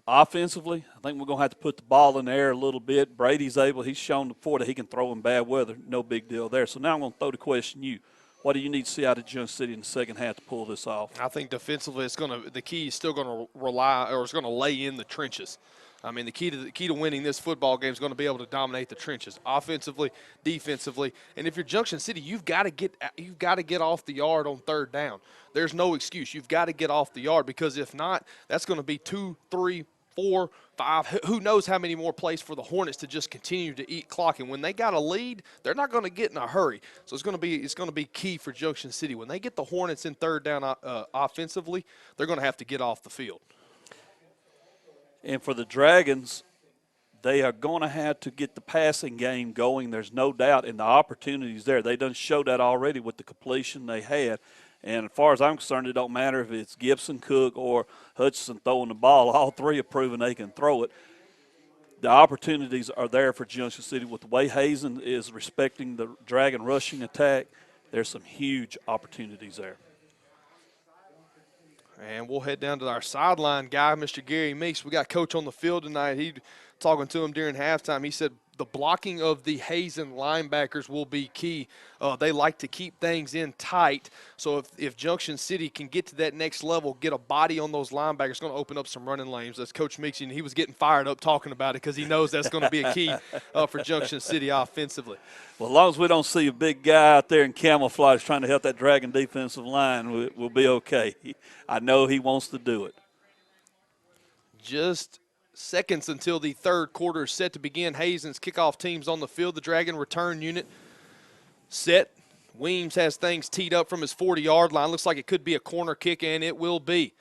Offensively, I think we're going to have to put the ball in the air a little bit. Brady's he's shown before that he can throw in bad weather. No big deal there. So now I'm going to throw the question to you. What do you need to see out of Junction City in the second half to pull this off? I think defensively the key is still going to rely or is going to lay in the trenches. I mean, the key to winning this football game is going to be able to dominate the trenches, offensively, defensively. And if you're Junction City, you've got to get off the yard on third down. There's no excuse. You've got to get off the yard, because if not, that's going to be 2, 3, 4, 5. Who knows how many more plays for the Hornets to just continue to eat clock. And when they got a lead, they're not going to get in a hurry. So it's going to be key for Junction City. When they get the Hornets in third down offensively, they're going to have to get off the field. And for the Dragons, they are going to have to get the passing game going. There's no doubt, and the opportunities there. They done showed that already with the completion they had. And as far as I'm concerned, it don't matter if it's Gibson, Cook, or Hutchinson throwing the ball. All three have proven they can throw it. The opportunities are there for Junction City. With the way Hazen is respecting the Dragon rushing attack, there's some huge opportunities there. And we'll head down to our sideline guy, Mr. Gary Meeks. We got Coach on the field tonight. He talking to him during halftime. He said the blocking of the Hazen linebackers will be key. They like to keep things in tight. So if Junction City can get to that next level, get a body on those linebackers, it's going to open up some running lanes. That's Coach Meeks, and he was getting fired up talking about it because he knows that's going to be a key for Junction City offensively. Well, as long as we don't see a big guy out there in camouflage trying to help that Dragon defensive line, we'll be okay. I know he wants to do it. Just seconds until the third quarter is set to begin. Hazen's kickoff team's on the field. The Dragon return unit set. Weems has things teed up from his 40-yard line. Looks like it could be a corner kick, and it will be.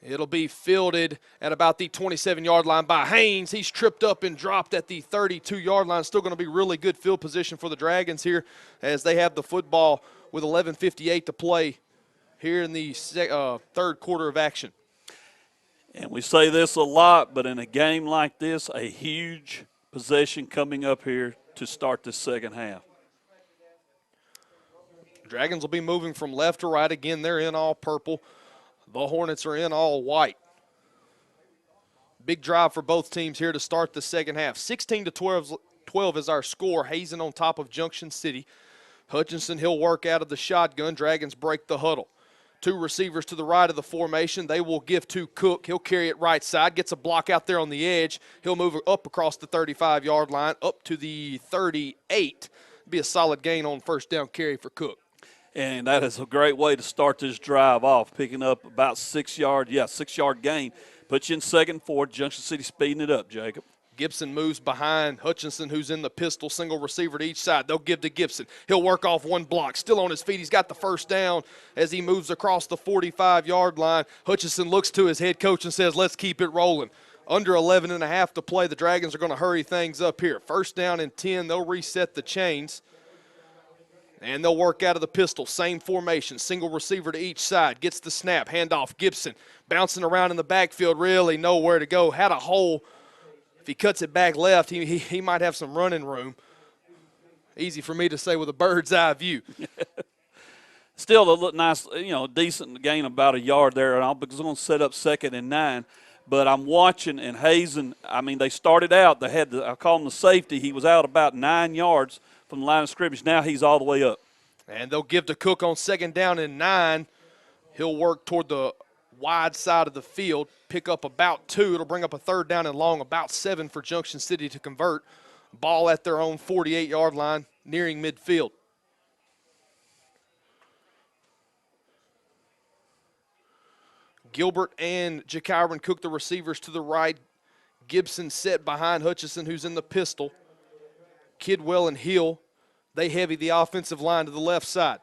It'll be fielded at about the 27-yard line by Haynes. He's tripped up and dropped at the 32-yard line. Still going to be really good field position for the Dragons here as they have the football with 11:58 to play here in the third quarter of action. And we say this a lot, but in a game like this, a huge possession coming up here to start the second half. Dragons will be moving from left to right. Again, they're in all purple. The Hornets are in all white. Big drive for both teams here to start the second half. 16-12 is our score. Hazen on top of Junction City. Hutchinson, he'll work out of the shotgun. Dragons break the huddle. Two receivers to the right of the formation. They will give to Cook. He'll carry it right side. Gets a block out there on the edge. He'll move up across the 35-yard line up to the 38. Be a solid gain on first down carry for Cook. And that is a great way to start this drive off, picking up about 6 yards. Yeah, 6-yard gain. Puts you in second forward. Junction City speeding it up, Jacob. Gibson moves behind Hutchinson, who's in the pistol, single receiver to each side. They'll give to Gibson. He'll work off one block. Still on his feet. He's got the first down as he moves across the 45-yard line. Hutchinson looks to his head coach and says, let's keep it rolling. Under 11 and a half to play. The Dragons are going to hurry things up here. First down and 10. They'll reset the chains. And they'll work out of the pistol. Same formation. Single receiver to each side. Gets the snap. Handoff. Gibson bouncing around in the backfield. Really nowhere to go. Had a hole. If he cuts it back left, he might have some running room. Easy for me to say with a bird's eye view. Still a look nice, decent gain about a yard there. And I'm going to set up 2nd and 9. But I'm watching, and Hazen, they started out. They had I call him the safety. He was out about 9 yards from the line of scrimmage. Now he's all the way up. And they'll give to Cook on 2nd down and 9. He'll work toward the wide side of the field, pick up about 2. It'll bring up a 3rd down and long, about 7 for Junction City to convert. Ball at their own 48-yard line, nearing midfield. Gilbert and Jakyron Cook, the receivers to the right. Gibson set behind Hutchinson, who's in the pistol. Kidwell and Hill, they heavy the offensive line to the left side.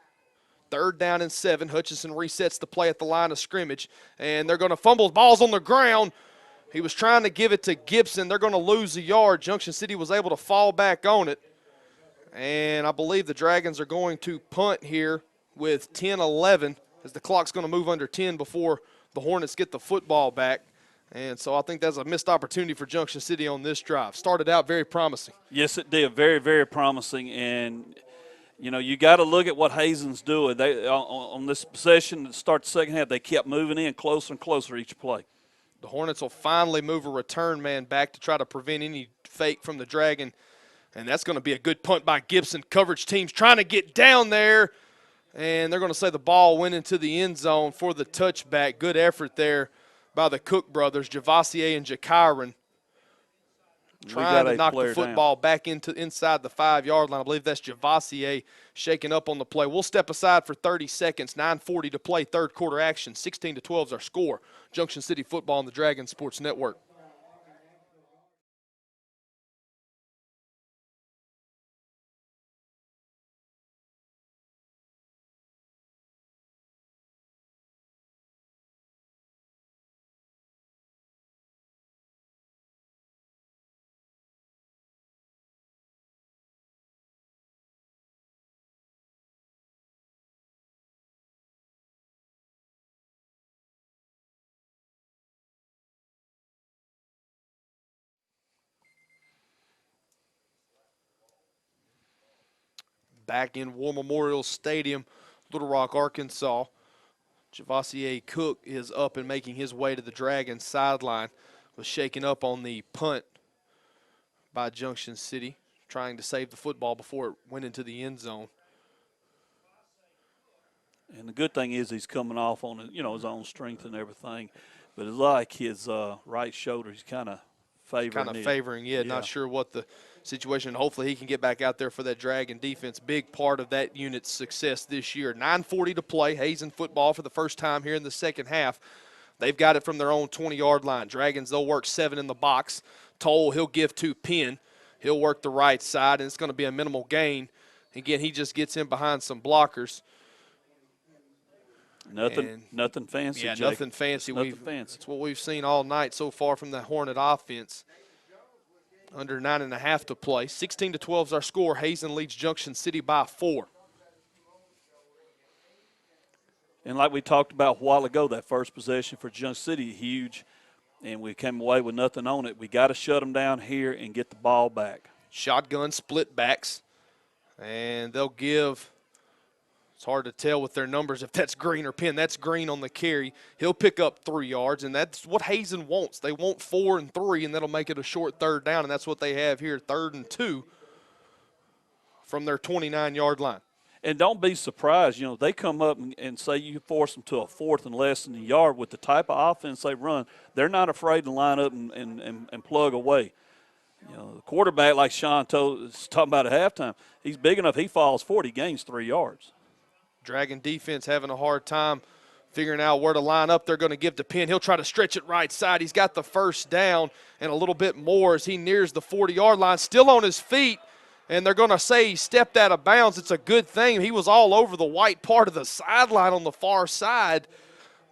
3rd down and 7. Hutchinson resets the play at the line of scrimmage, and they're going to fumble. Ball's on the ground. He was trying to give it to Gibson. They're going to lose a yard. Junction City was able to fall back on it, and I believe the Dragons are going to punt here with 10-11 as the clock's going to move under 10 before the Hornets get the football back. And so I think that's a missed opportunity for Junction City on this drive. Started out very promising. Yes, it did. Very, very promising. And, you got to look at what Hazen's doing. They on this possession to start the second half, they kept moving in closer and closer each play. The Hornets will finally move a return man back to try to prevent any fake from the Dragon. And that's going to be a good punt by Gibson. Coverage team's trying to get down there. And they're going to say the ball went into the end zone for the touchback. Good effort there by the Cook brothers, Javassier and Jakyron. trying to knock the football back inside the 5-yard line. I believe that's Javassier shaking up on the play. We'll step aside for 30 seconds. 9:40 to play, third quarter action. 16-12 is our score. Junction City football on the Dragon Sports Network. Back in War Memorial Stadium, Little Rock, Arkansas. Javassier Cook is up and making his way to the Dragons sideline. Was shaken up on the punt by Junction City, trying to save the football before it went into the end zone. And the good thing is he's coming off on his own strength and everything, but it's like his right shoulder, he's kind of favoring. Not sure what the situation. Hopefully he can get back out there for that Dragon defense. Big part of that unit's success this year. 9:40 to play. Hazen football for the first time here in the second half. They've got it from their own 20-yard line. Dragons, they'll work 7 in the box. Toll, he'll give to Penn. He'll work the right side, and it's going to be a minimal gain. Again, he just gets in behind some blockers. Nothing fancy. Yeah, Jake. nothing fancy. It's what we've seen all night so far from the Hornet offense. Under 9.5 to play. 16-12 is our score. Hazen leads Junction City by 4. And like we talked about a while ago, that first possession for Junction City, huge, and we came away with nothing on it. We got to shut them down here and get the ball back. Shotgun split backs, and they'll give. It's hard to tell with their numbers if that's Green or Penn. That's Green on the carry. He'll pick up 3 yards, and that's what Hazen wants. They want 4 and 3, and that'll make it a short third down, and that's what they have here, 3rd and 2 from their 29-yard line. And don't be surprised, they come up and say you force them to a 4th and less than a yard with the type of offense they run. They're not afraid to line up and plug away. The quarterback, like Sean was talking about at halftime, he's big enough, he falls 40, gains 3 yards. Dragon defense having a hard time figuring out where to line up. They're going to give to Penn. He'll try to stretch it right side. He's got the first down and a little bit more as he nears the 40-yard line, still on his feet, and they're going to say he stepped out of bounds. It's a good thing. He was all over the white part of the sideline on the far side,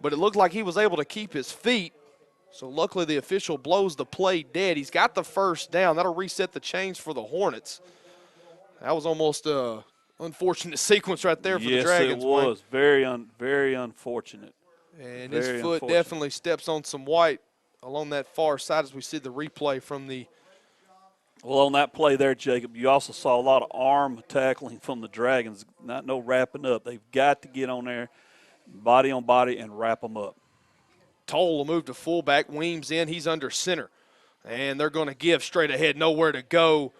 but it looked like he was able to keep his feet. So luckily the official blows the play dead. He's got the first down. That'll reset the chains for the Hornets. That was almost a unfortunate sequence right there for the Dragons. Yes, it was. Very unfortunate. And his foot definitely steps on some white along that far side as we see the replay from the. Well, on that play there, Jacob, you also saw a lot of arm tackling from the Dragons, no wrapping up. They've got to get on there, body on body, and wrap them up. Toll will move to fullback. Weems in. He's under center. And they're going to give straight ahead, nowhere to go.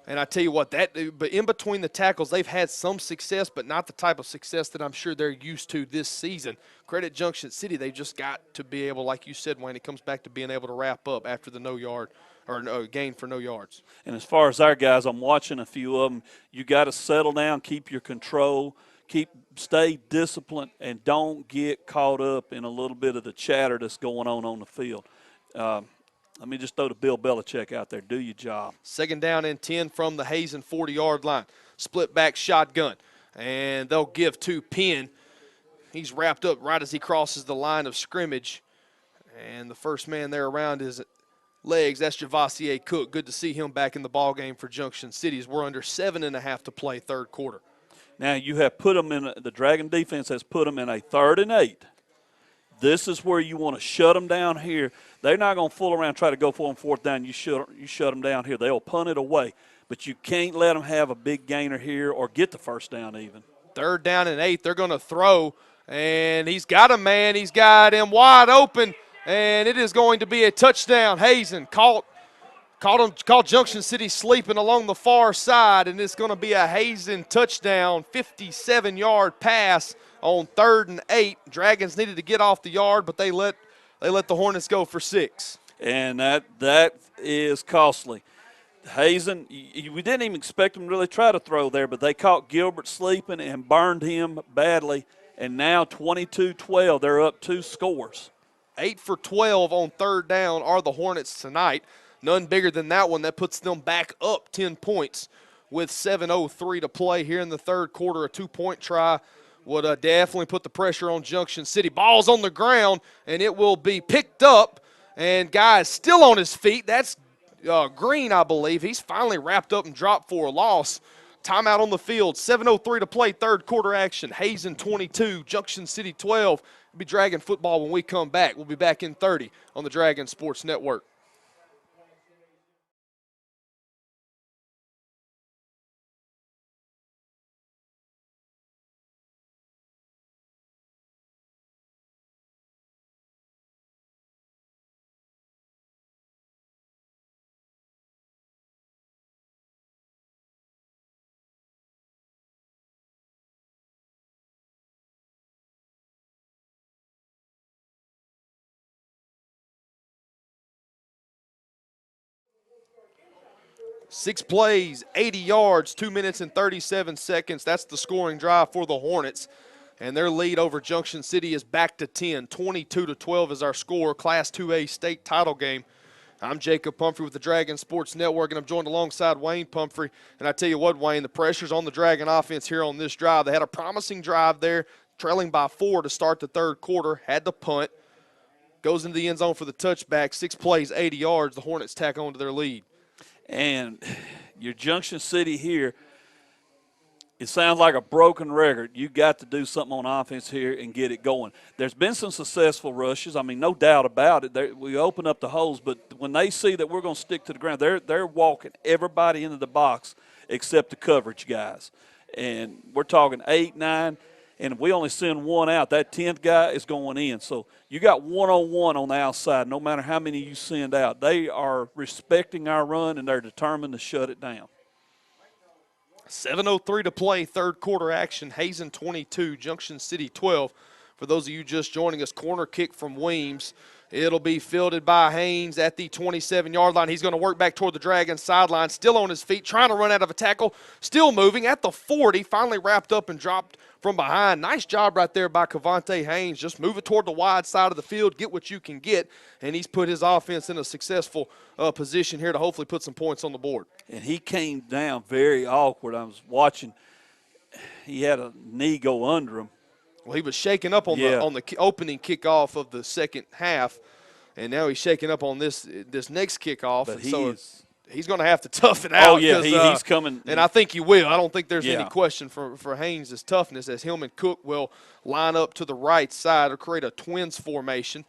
And I tell you what, but in between the tackles, they've had some success, but not the type of success that I'm sure they're used to this season. Credit Junction City, they've just got to be able, like you said, Wayne, it comes back to being able to wrap up after the gain for no yards. And as far as our guys, I'm watching a few of them. You got to settle down, keep your control, stay disciplined, and don't get caught up in a little bit of the chatter that's going on the field. Let me just throw the Bill Belichick out there. Do your job. 2nd down and 10 from the Hazen 40-yard line. Split back shotgun. And they'll give to Penn. He's wrapped up right as he crosses the line of scrimmage. And the first man there around his legs, that's Javassier Cook. Good to see him back in the ball game for Junction City as we're under 7.5 to play, third quarter. Now you have put them in, the Dragon defense has put them in a 3rd and 8. This is where you want to shut them down here. They're not going to fool around and try to go for them 4th down. You shut them down here. They'll punt it away. But you can't let them have a big gainer here or get the first down even. 3rd down and 8. They're going to throw. And he's got a man. He's got him wide open. And it is going to be a touchdown. Hazen caught Junction City sleeping along the far side. And it's going to be a Hazen touchdown, 57-yard pass on 3rd and 8. Dragons needed to get off the yard, but they let the Hornets go for 6. And that is costly. Hazen, we didn't even expect them to really try to throw there, but they caught Gilbert sleeping and burned him badly. And now 22-12, they're up 2 scores. 8 for 12 on third down are the Hornets tonight. None bigger than that one. That puts them back up 10 points with 7:03 to play here in the third quarter. A 2-point try would definitely put the pressure on Junction City. Ball's on the ground, and it will be picked up. And guys still on his feet. That's Green, I believe. He's finally wrapped up and dropped for a loss. Timeout on the field. 7:03 to play, third quarter action. Hazen 22, Junction City 12. We'll be Dragon football when we come back. We'll be back in 30 on the Dragon Sports Network. Six plays, 80 yards, 2 minutes and 37 seconds. That's the scoring drive for the Hornets. And their lead over Junction City is back to 10. 22-12 is our score. Class 2A state title game. I'm Jacob Pumphrey with the Dragon Sports Network, and I'm joined alongside Wayne Pumphrey. And I tell you what, Wayne, the pressure's on the Dragon offense here on this drive. They had a promising drive there, trailing by 4 to start the third quarter, had the punt. Goes into the end zone for the touchback. 6 plays, 80 yards. The Hornets tack on to their lead. And your Junction City here, it sounds like a broken record. You got to do something on offense here and get it going. There's been some successful rushes. I mean, no doubt about it. We open up the holes, but when they see that we're going to stick to the ground, they're walking everybody into the box except the coverage guys. And we're talking 8, 9, and if we only send one out, that 10th guy is going in. So you got one-on-one on the outside, no matter how many you send out. They are respecting our run, and they're determined to shut it down. 7:03 to play, third quarter action. Hazen 22, Junction City 12. For those of you just joining us, corner kick from Weems. It'll be fielded by Haynes at the 27-yard line. He's going to work back toward the Dragons sideline, still on his feet, trying to run out of a tackle, still moving at the 40, finally wrapped up and dropped from behind. Nice job right there by Cavante Haynes. Just move it toward the wide side of the field, get what you can get, and he's put his offense in a successful position here to hopefully put some points on the board. And he came down very awkward. I was watching. He had a knee go under him. Well, he was shaking up on the opening kickoff of the second half, and now he's shaking up on this next kickoff. But he's going to have to tough it out. Oh, yeah, he's coming. And I think he will. I don't think there's any question for Haynes' toughness, as Hillman Cook will line up to the right side or create a twins formation.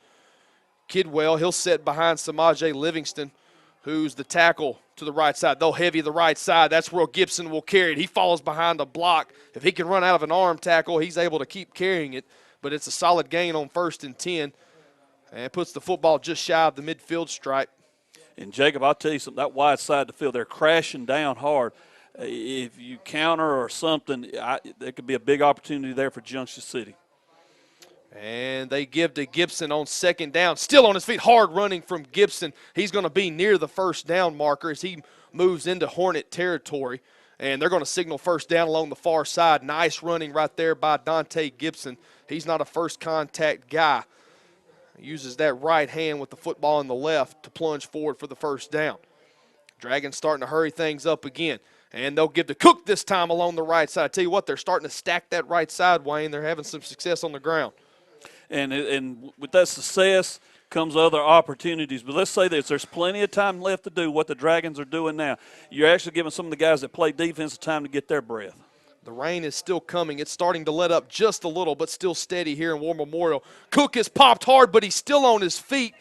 Kidwell, he'll sit behind Samaje Livingston, who's the tackle to the right side. They'll heavy the right side. That's where Gibson will carry it. He falls behind a block. If he can run out of an arm tackle, he's able to keep carrying it. But it's a solid gain on 1st and 10. And it puts the football just shy of the midfield stripe. And, Jacob, I'll tell you something, that wide side of the field, they're crashing down hard. If you counter or something, there could be a big opportunity there for Junction City. And they give to Gibson on second down. Still on his feet, hard running from Gibson. He's going to be near the first down marker as he moves into Hornet territory. And they're going to signal first down along the far side. Nice running right there by Dante Gibson. He's not a first contact guy. He uses that right hand with the football in the left to plunge forward for the first down. Dragons starting to hurry things up again. And they'll give to Cook this time along the right side. I tell you what, they're starting to stack that right side, Wayne. They're having some success on the ground. And with that success comes other opportunities. But let's say this, there's plenty of time left to do what the Dragons are doing now. You're actually giving some of the guys that play defense time to get their breath. The rain is still coming. It's starting to let up just a little, but still steady here in War Memorial. Cook is popped hard, but he's still on his feet.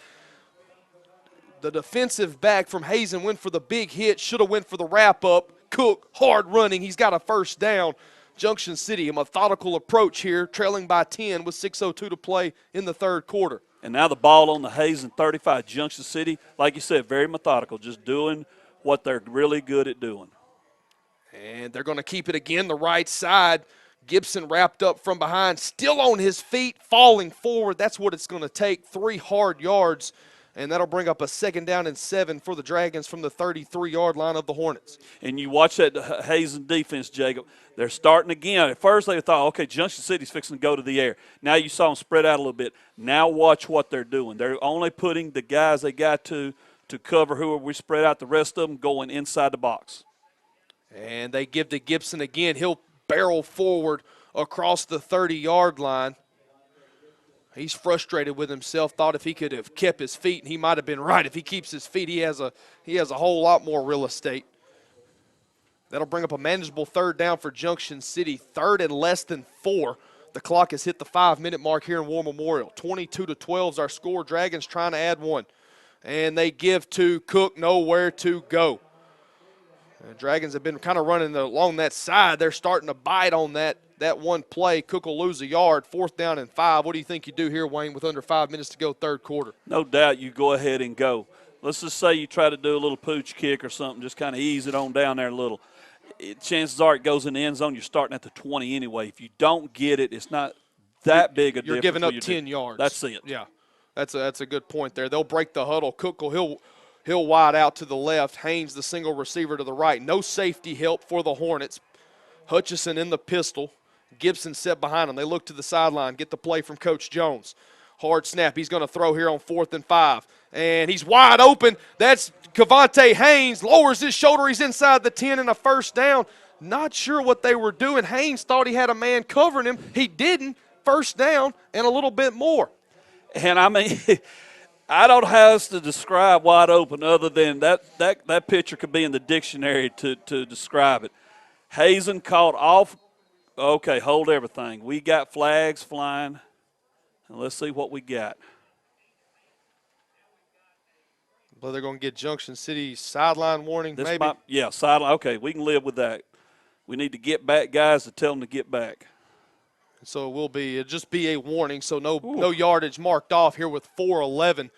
The defensive back from Hazen went for the big hit, should have went for the wrap-up. Cook, hard running. He's got a first down. Junction City, a methodical approach here, trailing by 10 with 6:02 to play in the third quarter. And now the ball on the Hazen 35. Junction City, like you said, very methodical, just doing what they're really good at doing. And they're going to keep it again, the right side. Gibson wrapped up from behind, still on his feet, falling forward. That's what it's going to take, 3 hard yards. and that'll bring up a 2nd down and 7 for the Dragons from the 33-yard line of the Hornets. And you watch that Hazen defense, Jacob. They're starting again. At first they thought, okay, Junction City's fixing to go to the air. Now you saw them spread out a little bit. Now watch what they're doing. They're only putting the guys they got to cover who we spread out. The rest of them going inside the box. And they give to Gibson again. He'll barrel forward across the 30-yard line. He's frustrated with himself, thought if he could have kept his feet, and he might have been right. If he keeps his feet, he has a whole lot more real estate. That'll bring up a manageable 3rd down for Junction City, 3rd and less than 4. The clock has hit the 5-minute mark here in War Memorial. 22-12 is our score. Dragons trying to add 1. And they give to Cook, nowhere to go. The Dragons have been kind of running along that side. They're starting to bite on that one play. Cook will lose a yard, 4th down and 5. What do you think you do here, Wayne, with under 5 minutes to go, 3rd quarter? No doubt you go ahead and go. Let's just say you try to do a little pooch kick or something, just kind of ease it on down there a little. Chances are it goes in the end zone. You're starting at the 20 anyway. If you don't get it, it's not that big a difference. You're giving up 10 yards. That's it. Yeah, that's a good point there. They'll break the huddle. Cook he'll wide out to the left. Haynes, the single receiver, to the right. No safety help for the Hornets. Hutchison in the pistol. Gibson set behind him. They look to the sideline, get the play from Coach Jones. Hard snap. He's going to throw here on 4th and 5. And he's wide open. That's Cavante Haynes. Lowers his shoulder. He's inside the 10 and a 1st down. Not sure what they were doing. Haynes thought he had a man covering him. He didn't. 1st down and a little bit more. And, I mean, I don't have to describe wide open other than that picture could be in the dictionary to describe it. Hazen caught off. Okay, hold everything. We got flags flying. And let's see what we got. Well, they're going to get Junction City sideline warning, maybe? Yeah, sideline. Okay, we can live with that. We need to get back guys to tell them to get back. So it'll just be a warning, so no yardage marked off here with 4:11.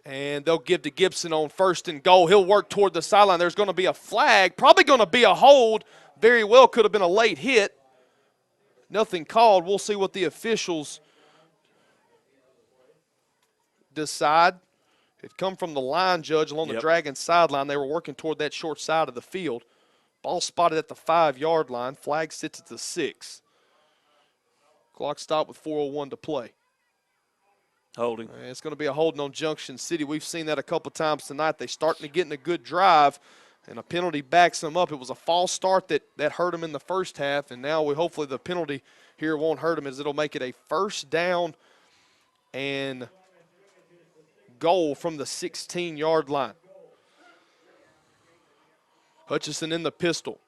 And they'll give to Gibson on 1st and goal. He'll work toward the sideline. There's going to be a flag, probably going to be a hold. Very well could have been a late hit. Nothing called. We'll see what the officials decide. It come from the line judge along the Dragons sideline. They were working toward that short side of the field. Ball spotted at the 5-yard line. Flag sits at the 6. Clock stopped with 4:01 to play. Holding. It's going to be a holding on Junction City. We've seen that a couple times tonight. They're starting to get in a good drive, and a penalty backs them up. It was a false start that hurt them in the 1st half, and now hopefully the penalty here won't hurt them as it'll make it a 1st down and goal from the 16-yard line. Hutchison in the pistol.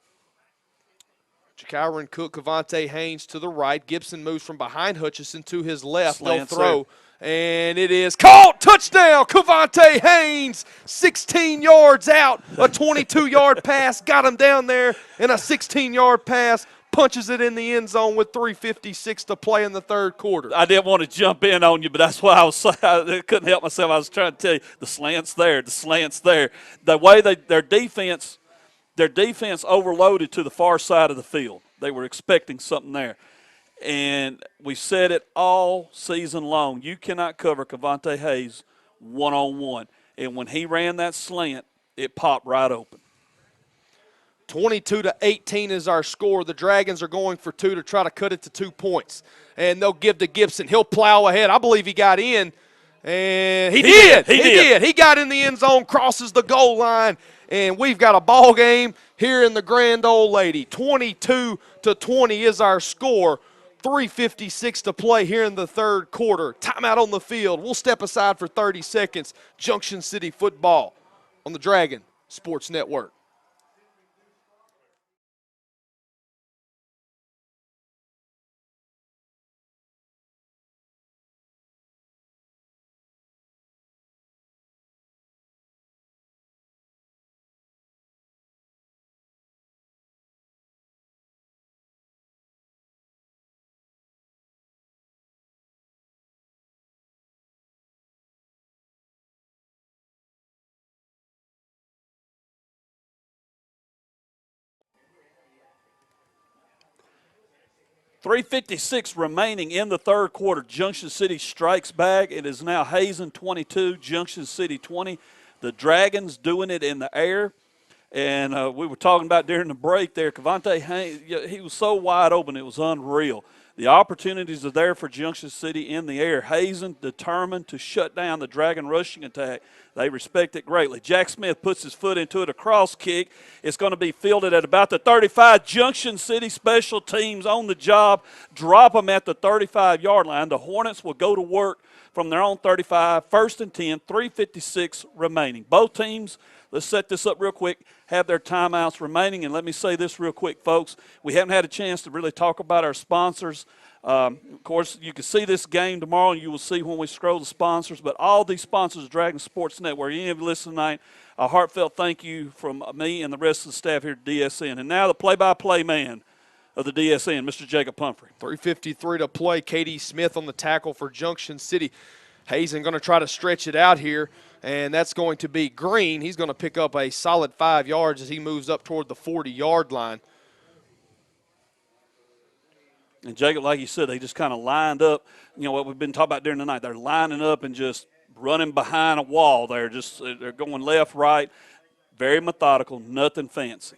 Kyron Cook, Cavante Haynes to the right. Gibson moves from behind Hutchison to his left. They'll throw, and it is caught. Touchdown, Cavante Haynes, 16 yards out. A 22-yard pass got him down there, and a 16-yard pass punches it in the end zone with 3:56 to play in the 3rd quarter. I didn't want to jump in on you, but that's why I couldn't help myself. I was trying to tell you, the slant's there, the slant's there. The way their defense overloaded to the far side of the field. They were expecting something there. And we said it all season long. You cannot cover Cavante Hayes one-on-one. And when he ran that slant, it popped right open. 22-18 is our score. The Dragons are going for 2 to try to cut it to 2 points. And they'll give to Gibson. He'll plow ahead. I believe he got in. And he did. He did. He got in the end zone, crosses the goal line. And we've got a ball game here in the Grand Old Lady. 22-20 is our score. 3:56 to play here in the 3rd quarter. Timeout on the field. We'll step aside for 30 seconds. Junction City football on the Dragon Sports Network. 3:56 remaining in the third quarter. Junction City strikes back. It is now Hazen 22, Junction City 20. The Dragons doing it in the air. And we were talking about during the break there, Cavante Haynes, he was so wide open, it was unreal. The opportunities are there for Junction City in the air. Hazen determined to shut down the Dragon rushing attack. They respect it greatly. Jack Smith puts his foot into it, a cross kick. It's going to be fielded at about the 35. Junction City special teams on the job. Drop them at the 35-yard line. The Hornets will go to work from their own 35, 1st and 10, 3:56 remaining. Both teams, let's set this up real quick, have their timeouts remaining. And let me say this real quick, folks. We haven't had a chance to really talk about our sponsors. Of course, you can see this game tomorrow, and you will see when we scroll the sponsors. But all these sponsors of Dragon Sports Network, any of you listening tonight, a heartfelt thank you from me and the rest of the staff here at DSN. And now the play-by-play man of the DSN, Mr. Jacob Pumphrey. 3:53 to play. K.D. Smith on the tackle for Junction City. Hazen going to try to stretch it out here, and that's going to be Green. He's going to pick up a solid 5 yards as he moves up toward the 40-yard line. And Jacob, like you said, they just kind of lined up, what we've been talking about during the night. They're lining up and just running behind a wall. They're going left, right, very methodical, nothing fancy.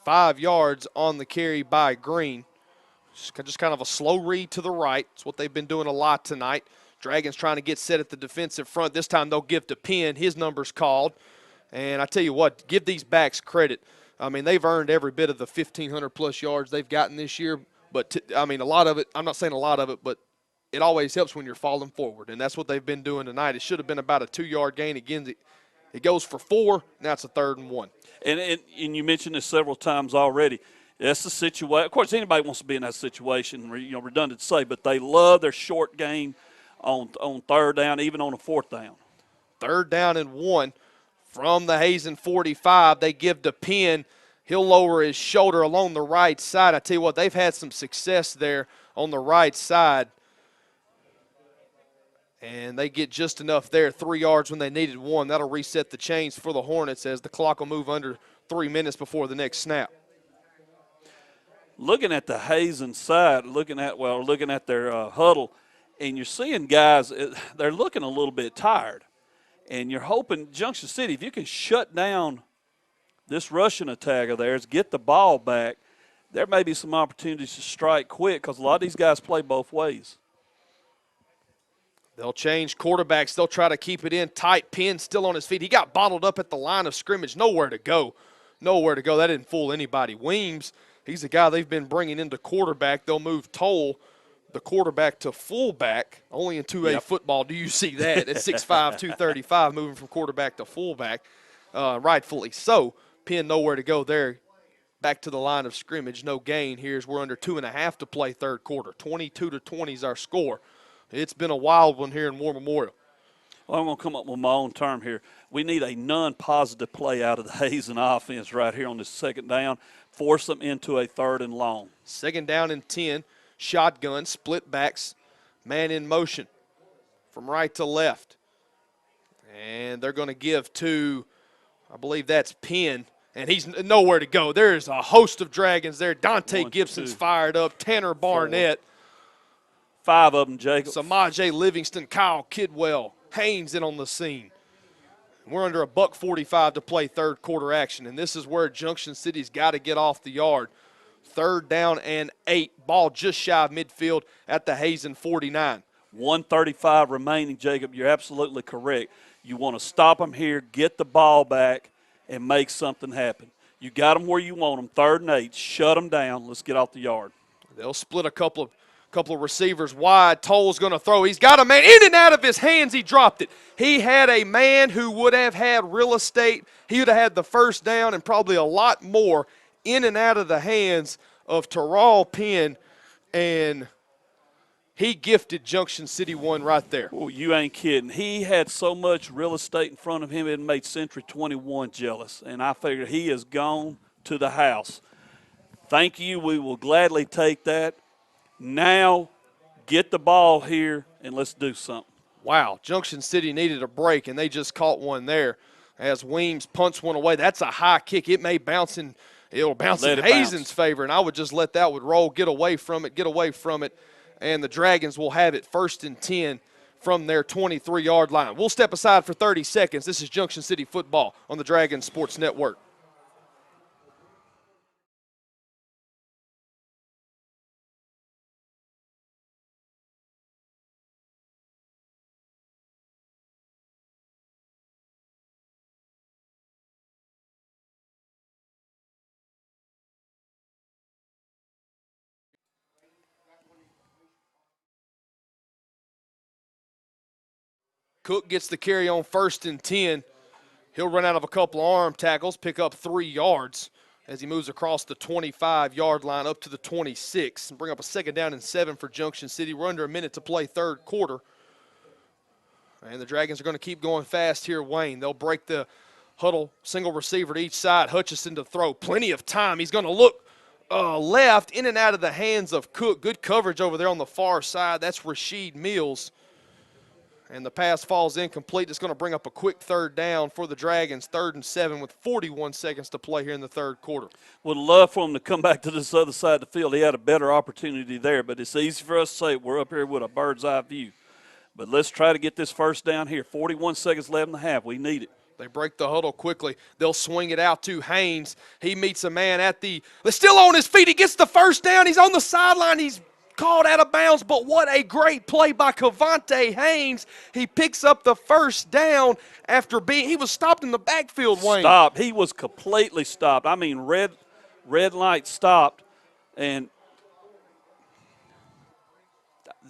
.5 yards on the carry by Green. Just kind of a slow read to the right. It's what they've been doing a lot tonight. Dragons trying to get set at the defensive front. This time they'll give to Penn. His number's called. And I tell you what, give these backs credit. I mean, they've earned every bit of the 1,500-plus yards they've gotten this year. But, a lot of it, I'm not saying a lot of it, but it always helps when you're falling forward. And that's what they've been doing tonight. It should have been about a 2-yard gain. Again, it goes for 4. Now it's a 3rd and 1. And you mentioned this several times already. That's the situation. Of course, anybody wants to be in that situation, redundant to say, but they love their short game on 3rd down, even on a 4th down. 3rd down and 1 from the Hazen 45. They give to Penn. He'll lower his shoulder along the right side. I tell you what, they've had some success there on the right side. And they get just enough there, 3 yards when they needed 1. That'll reset the chains for the Hornets as the clock will move under 3 minutes before the next snap. Looking at the Hazen side, looking at their huddle, and you're seeing guys, they're looking a little bit tired. And you're hoping, Junction City, if you can shut down this rushing attack of theirs, get the ball back, there may be some opportunities to strike quick because a lot of these guys play both ways. They'll change quarterbacks. They'll try to keep it in tight. Penn still on his feet. He got bottled up at the line of scrimmage. Nowhere to go. Nowhere to go. That didn't fool anybody. Weems, he's the guy they've been bringing into quarterback. They'll move Toll, the quarterback, to fullback. Only in 2A football do you see that. At 6'5", 235, moving from quarterback to fullback. Rightfully so. Penn nowhere to go there. Back to the line of scrimmage. No gain. Here's we're under 2.5 to play 3rd quarter. 22-20 is our score. It's been a wild one here in War Memorial. Well, I'm going to come up with my own term here. We need a non-positive play out of the Hazen offense right here on this 2nd down. Force them into a 3rd and long. 2nd down and 10. Shotgun, split backs, man in motion from right to left. And they're going to give to, I believe that's Penn. And he's nowhere to go. There's a host of Dragons there. Dante Gibson's fired up. Tanner Barnett. 5 of them, Jacob. Samaje Livingston, Kyle Kidwell, Haynes in on the scene. We're under $1:45 to play 3rd quarter action, and this is where Junction City's got to get off the yard. 3rd down and 8. Ball just shy of midfield at the Hazen 49. 1:35 remaining, Jacob. You're absolutely correct. You want to stop them here, get the ball back, and make something happen. You got them where you want them, 3rd and 8. Shut them down. Let's get off the yard. They'll split a couple of receivers wide. Toll's going to throw. He's got a man in and out of his hands. He dropped it. He had a man who would have had real estate. He would have had the 1st down and probably a lot more in and out of the hands of Terrell Penn, and he gifted Junction City one right there. Oh, you ain't kidding. He had so much real estate in front of him, it made Century 21 jealous, and I figured he is gone to the house. Thank you. We will gladly take that. Now get the ball here, and let's do something. Wow, Junction City needed a break, and they just caught one there. as Weems punts one away. That's a high kick. It may bounce in. It'll bounce in Let it Hazen's bounce. favor, and I would just let that one roll, get away from it, and the Dragons will have it 1st and 10 from their 23-yard line. We'll step aside for 30 seconds. This is Junction City football on the Dragons Sports Network. Cook gets the carry on 1st and 10. He'll run out of a couple of arm tackles, pick up 3 yards as he moves across the 25-yard line up to the 26 and bring up a 2nd down and 7 for Junction City. We're under a minute to play 3rd quarter. And the Dragons are going to keep going fast here, Wayne. They'll break the huddle, single receiver to each side. Hutchison to throw. Plenty of time. He's going to look left, in and out of the hands of Cook. Good coverage over there on the far side. That's Rasheed Mills. And the pass falls incomplete. It's going to bring up a quick 3rd down for the Dragons, 3rd and 7 with 41 seconds to play here in the 3rd quarter. Would love for him to come back to this other side of the field. He had a better opportunity there, but it's easy for us to say we're up here with a bird's eye view. But let's try to get this 1st down here. 41 seconds left in the half. We need it. They break the huddle quickly. They'll swing it out to Haynes. He meets a man at they're still on his feet. He gets the 1st down. He's on the sideline. He's called out of bounds, but what a great play by Cavante Haynes. He picks up the 1st down after he was stopped in the backfield, Wayne. Stopped. He was completely stopped. I mean, red light stopped, and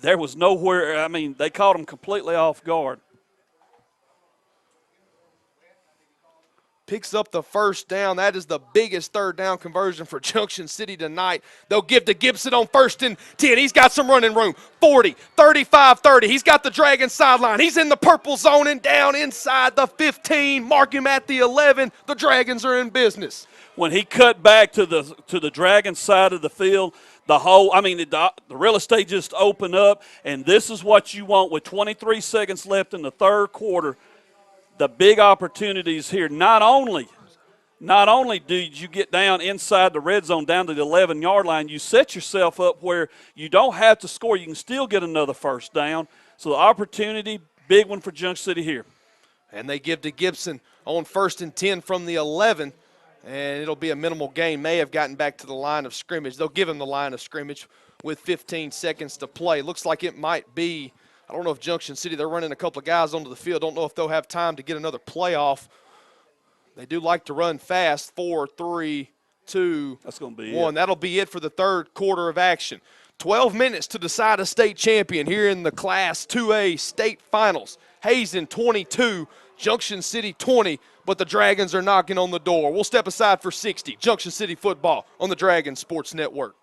there was nowhere. I mean, they caught him completely off guard. Picks up the 1st down. That is the biggest 3rd down conversion for Junction City tonight. They'll give to Gibson on 1st and 10. He's got some running room. 40, 35, 30. He's got the Dragon sideline. He's in the purple zone and down inside the 15. Mark him at the 11. The Dragons are in business. When he cut back to the Dragon side of the field, the real estate just opened up, and this is what you want with 23 seconds left in the 3rd quarter. The big opportunities here. Not only did you get down inside the red zone down to the 11-yard line, you set yourself up where you don't have to score. You can still get another 1st down. So the opportunity, big one for Junction City here. And they give to Gibson on 1st and 10 from the 11, and it'll be a minimal gain. May have gotten back to the line of scrimmage. They'll give him the line of scrimmage with 15 seconds to play. Looks like it might be, I don't know if Junction City, they're running a couple of guys onto the field. Don't know if they'll have time to get another play off. They do like to run fast. 4, 3, 2, That's going to be 1. it. That'll be it for the 3rd quarter of action. 12 minutes to decide a state champion here in the Class 2A state finals. Hazen 22, Junction City 20, but the Dragons are knocking on the door. We'll step aside for 60. Junction City football on the Dragons Sports Network.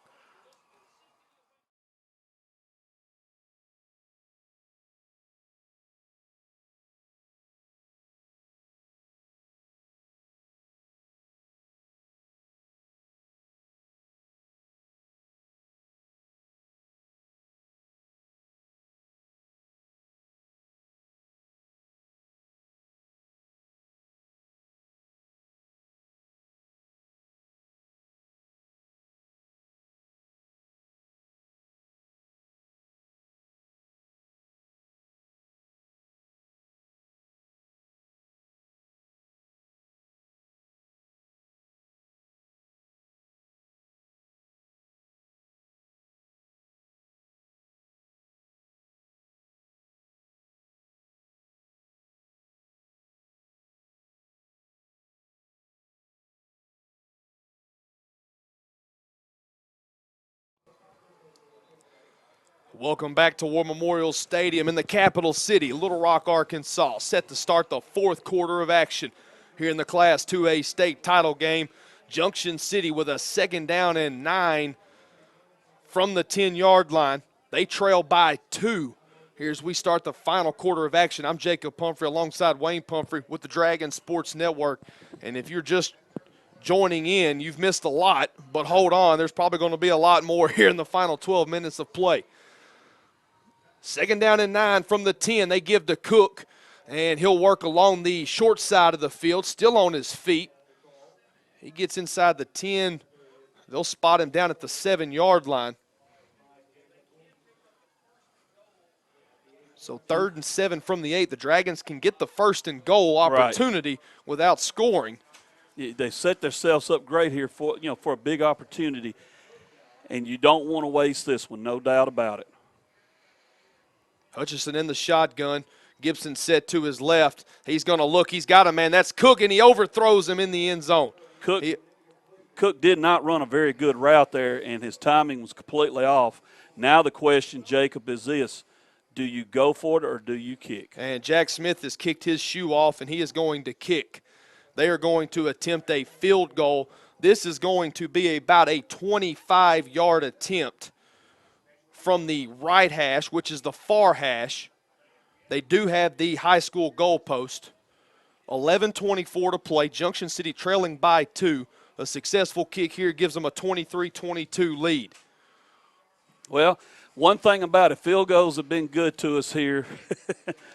Welcome back to War Memorial Stadium in the capital city, Little Rock, Arkansas. Set to start the 4th quarter of action here in the Class 2A state title game. Junction City with a 2nd down and 9 from the 10-yard line. They trail by 2. Here's we start the final quarter of action. I'm Jacob Pumphrey alongside Wayne Pumphrey with the Dragon Sports Network. And if you're just joining in, you've missed a lot, but hold on. There's probably going to be a lot more here in the final 12 minutes of play. 2nd down and 9 from the 10. They give to Cook, And he'll work along the short side of the field, still on his feet. He gets inside the 10. They'll spot him down at the 7-yard line. So 3rd and 7 from the 8. The Dragons can get the 1st and goal opportunity without scoring. They set themselves up great here for a big opportunity, and you don't want to waste this one, no doubt about it. Hutchison in the shotgun. Gibson set to his left. He's going to look. He's got a man. That's Cook, and he overthrows him in the end zone. Cook did not run a very good route there, and his timing was completely off. Now the question, Jacob, is this. Do you go for it or do you kick? And Jack Smith has kicked his shoe off, and he is going to kick. They are going to attempt a field goal. This is going to be about a 25-yard attempt from the right hash, which is the far hash. They do have the high school goalpost. 11:24 to play. Junction City trailing by 2. A successful kick here gives them a 23-22 lead. Well, one thing about it, field goals have been good to us here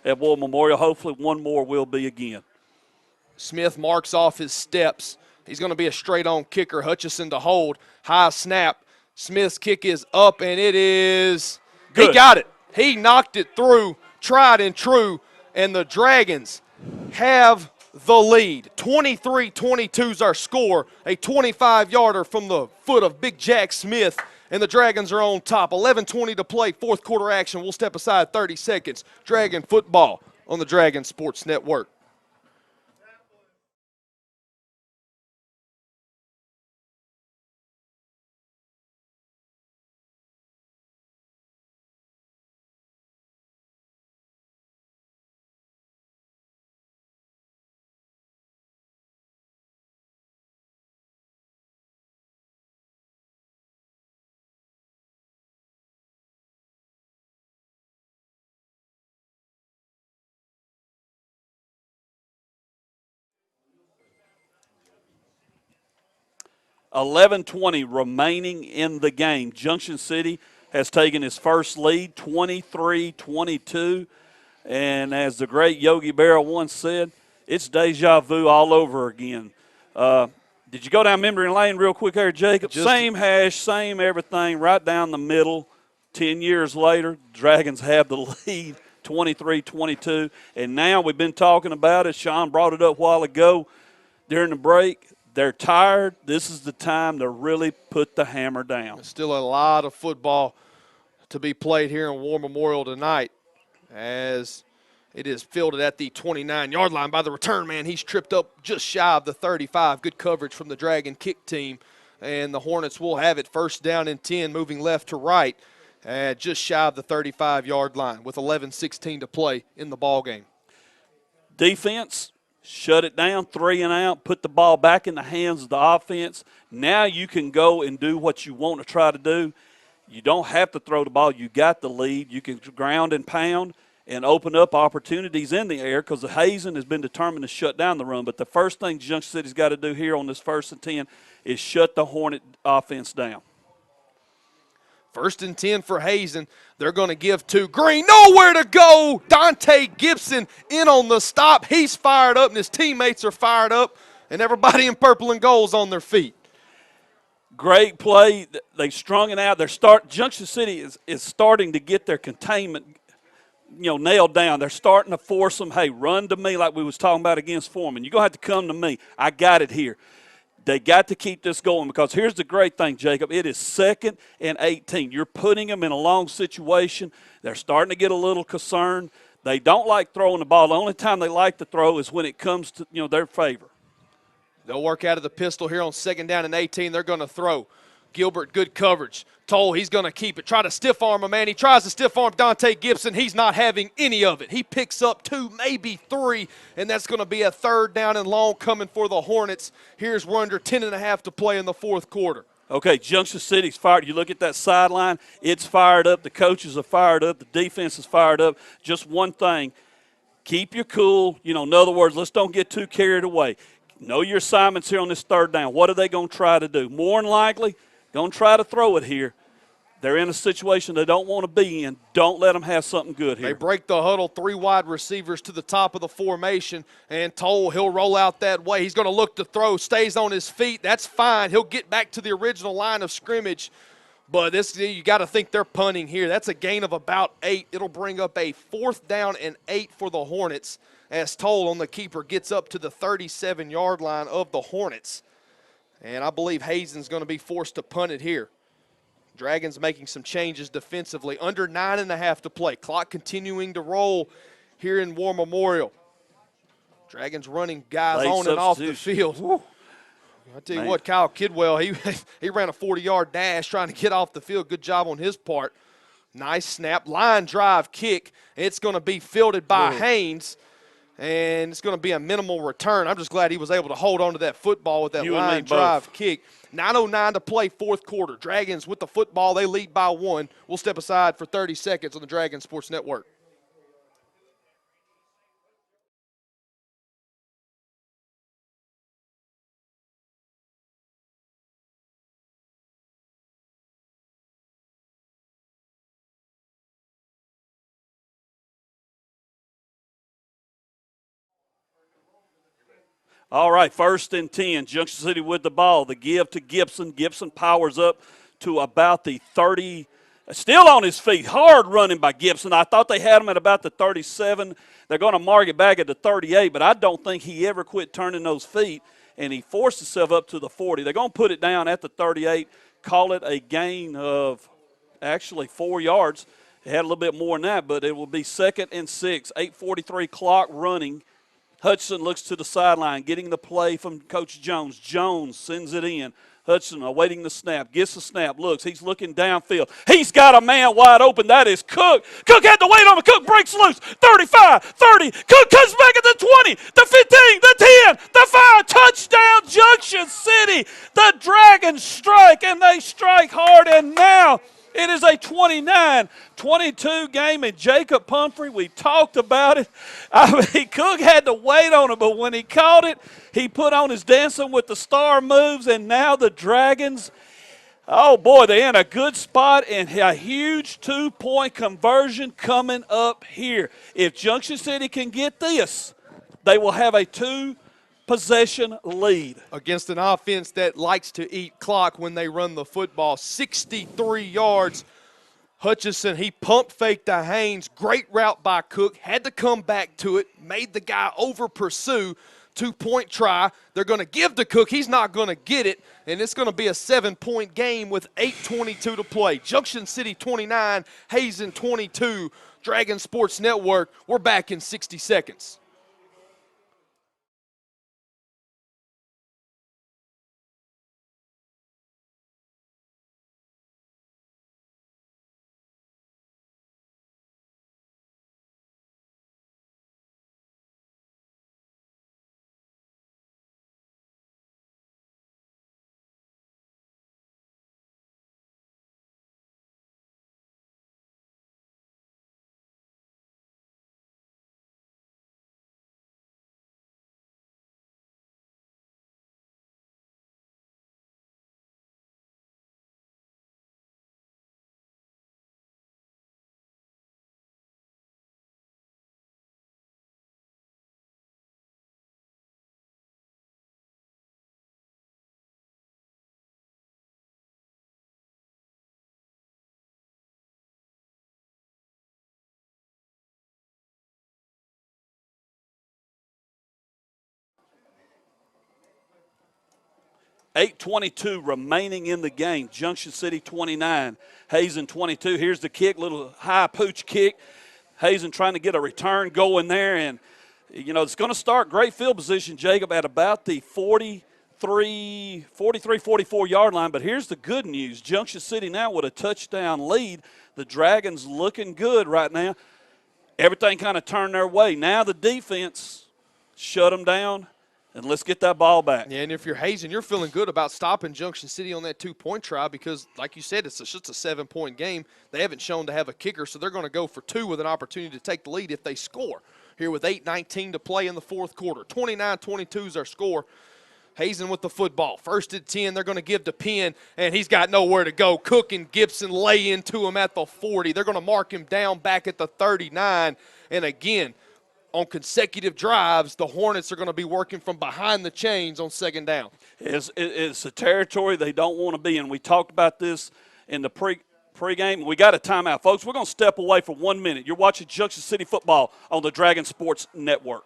at War Memorial. Hopefully one more will be again. Smith marks off his steps. He's going to be a straight-on kicker. Hutchison to hold. High snap. Smith's kick is up, and it is good. He got it. He knocked it through, tried and true, and the Dragons have the lead. 23-22 is our score. A 25-yarder from the foot of Big Jack Smith, and the Dragons are on top. 11:20 to play, fourth quarter action. We'll step aside 30 seconds. Dragon football on the Dragon Sports Network. $11:20 remaining in the game. Junction City has taken his first lead, 23-22. And as the great Yogi Berra once said, it's deja vu all over again. Did you go down memory lane real quick there, Jacob? Same hash, same everything, right down the middle. 10 years later, Dragons have the lead, 23-22. And now we've been talking about it. Sean brought it up a while ago during the break. They're tired. This is the time to really put the hammer down. Still a lot of football to be played here in War Memorial tonight, as it is fielded at the 29-yard line by the return man. He's tripped up just shy of the 35. Good coverage from the Dragon kick team, and the Hornets will have it first down and 10, moving left to right at just shy of the 35-yard line with 11:16 to play in the ball game. Defense, shut it down, 3 and out, put the ball back in the hands of the offense. Now you can go and do what you want to try to do. You don't have to throw the ball. You got the lead. You can ground and pound and open up opportunities in the air, because the Hazen has been determined to shut down the run. But the first thing Junction City's got to do here on this 1st and 10 is shut the Hornet offense down. 1st and 10 for Hazen. They're going to give to Green. Nowhere to go. Dante Gibson in on the stop. He's fired up, and his teammates are fired up, and everybody in purple and gold's on their feet. Great play. They strung it out. Junction City is starting to get their containment, nailed down. They're starting to force them. Hey, run to me like we was talking about against Foreman. You're going to have to come to me. I got it here. They got to keep this going, because here's the great thing, Jacob. It is 2nd and 18. You're putting them in a long situation. They're starting to get a little concerned. They don't like throwing the ball. The only time they like to throw is when it comes to their favor. They'll work out of the pistol here on 2nd down and 18. They're going to throw. Gilbert, good coverage. Toll, he's going to keep it. Try to stiff arm a man. He tries to stiff arm Dante Gibson. He's not having any of it. He picks up 2, maybe 3, and that's going to be a 3rd down and long coming for the Hornets. We're under 10.5 to play in the 4th quarter. Okay, Junction City's fired. You look at that sideline, it's fired up. The coaches are fired up. The defense is fired up. Just one thing, keep your cool. In other words, let's don't get too carried away. Know your assignments here on this 3rd down. What are they going to try to do? More than likely, going to try to throw it here. They're in a situation they don't want to be in. Don't let them have something good here. They break the huddle, 3 wide receivers to the top of the formation, and Toll, he'll roll out that way. He's going to look to throw, stays on his feet. That's fine. He'll get back to the original line of scrimmage. But you got to think they're punting here. That's a gain of about 8. It'll bring up a 4th down and 8 for the Hornets as Toll on the keeper gets up to the 37-yard line of the Hornets. And I believe Hazen's going to be forced to punt it here. Dragons making some changes defensively. Under 9.5 to play. Clock continuing to roll here in War Memorial. Dragons running guys Late on and off the field. Woo. I tell you what, Kyle Kidwell, he ran a 40-yard dash trying to get off the field. Good job on his part. Nice snap. Line drive kick. It's going to be fielded by Haynes. And it's going to be a minimal return. I'm just glad he was able to hold on to that football with that line drive kick. 9:09 to play, 4th quarter. Dragons with the football. They lead by 1. We'll step aside for 30 seconds on the Dragon Sports Network. All right, 1st and 10. Junction City with the ball. The give to Gibson. Gibson powers up to about the 30. Still on his feet. Hard running by Gibson. I thought they had him at about the 37. They're going to mark it back at the 38, but I don't think he ever quit turning those feet, and he forced himself up to the 40. They're going to put it down at the 38, call it a gain of actually 4 yards. It had a little bit more than that, but it will be 2nd and 6. 8:43 clock running. Hudson looks to the sideline, getting the play from Coach Jones. Jones sends it in. Hudson awaiting the snap, gets the snap, looks. He's looking downfield. He's got a man wide open. That is Cook. Cook had to wait on him. Cook breaks loose. 35, 30. Cook comes back at the 20, the 15, the 10, the 5. Touchdown, Junction City. The Dragons strike, and they strike hard, and now it is a 29-22 game, and Jacob Pumphrey, we talked about it. Cook had to wait on it, but when he caught it, he put on his Dancing with the Star moves, and now the Dragons, oh boy, they're in a good spot, and a huge 2-point conversion coming up here. If Junction City can get this, they will have a 2-possession lead. Against an offense that likes to eat clock when they run the football. 63 yards. Hutchison, he pump faked to Haynes. Great route by Cook. Had to come back to it. Made the guy over pursue. 2-point try. They're going to give to Cook. He's not going to get it. And it's going to be a 7-point game with 8:22 to play. Junction City 29, Hazen 22. Dragon Sports Network. We're back in 60 seconds. .8:22 remaining in the game. Junction City 29, Hazen 22. Here's the kick, little high pooch kick. Hazen trying to get a return going there, and it's going to start great field position, Jacob, at about the 44-yard line. But here's the good news. Junction City now with a touchdown lead. The Dragons looking good right now. Everything kind of turned their way. Now the defense shut them down. And let's get that ball back. Yeah, and if you're Hazen, you're feeling good about stopping Junction City on that 2-point try because, like you said, it's just a 7-point game. They haven't shown to have a kicker, so they're going to go for 2 with an opportunity to take the lead if they score. Here with 8:19 to play in the 4th quarter. 29-22 is our score. Hazen with the football. 1st and 10, they're going to give to Penn, and he's got nowhere to go. Cook and Gibson lay into him at the 40. They're going to mark him down back at the 39. And again, on consecutive drives, the Hornets are going to be working from behind the chains on 2nd down. It's a territory they don't want to be in. We talked about this in the pregame. We got a timeout. Folks, we're going to step away for 1 minute. You're watching Junction City Football on the Dragon Sports Network.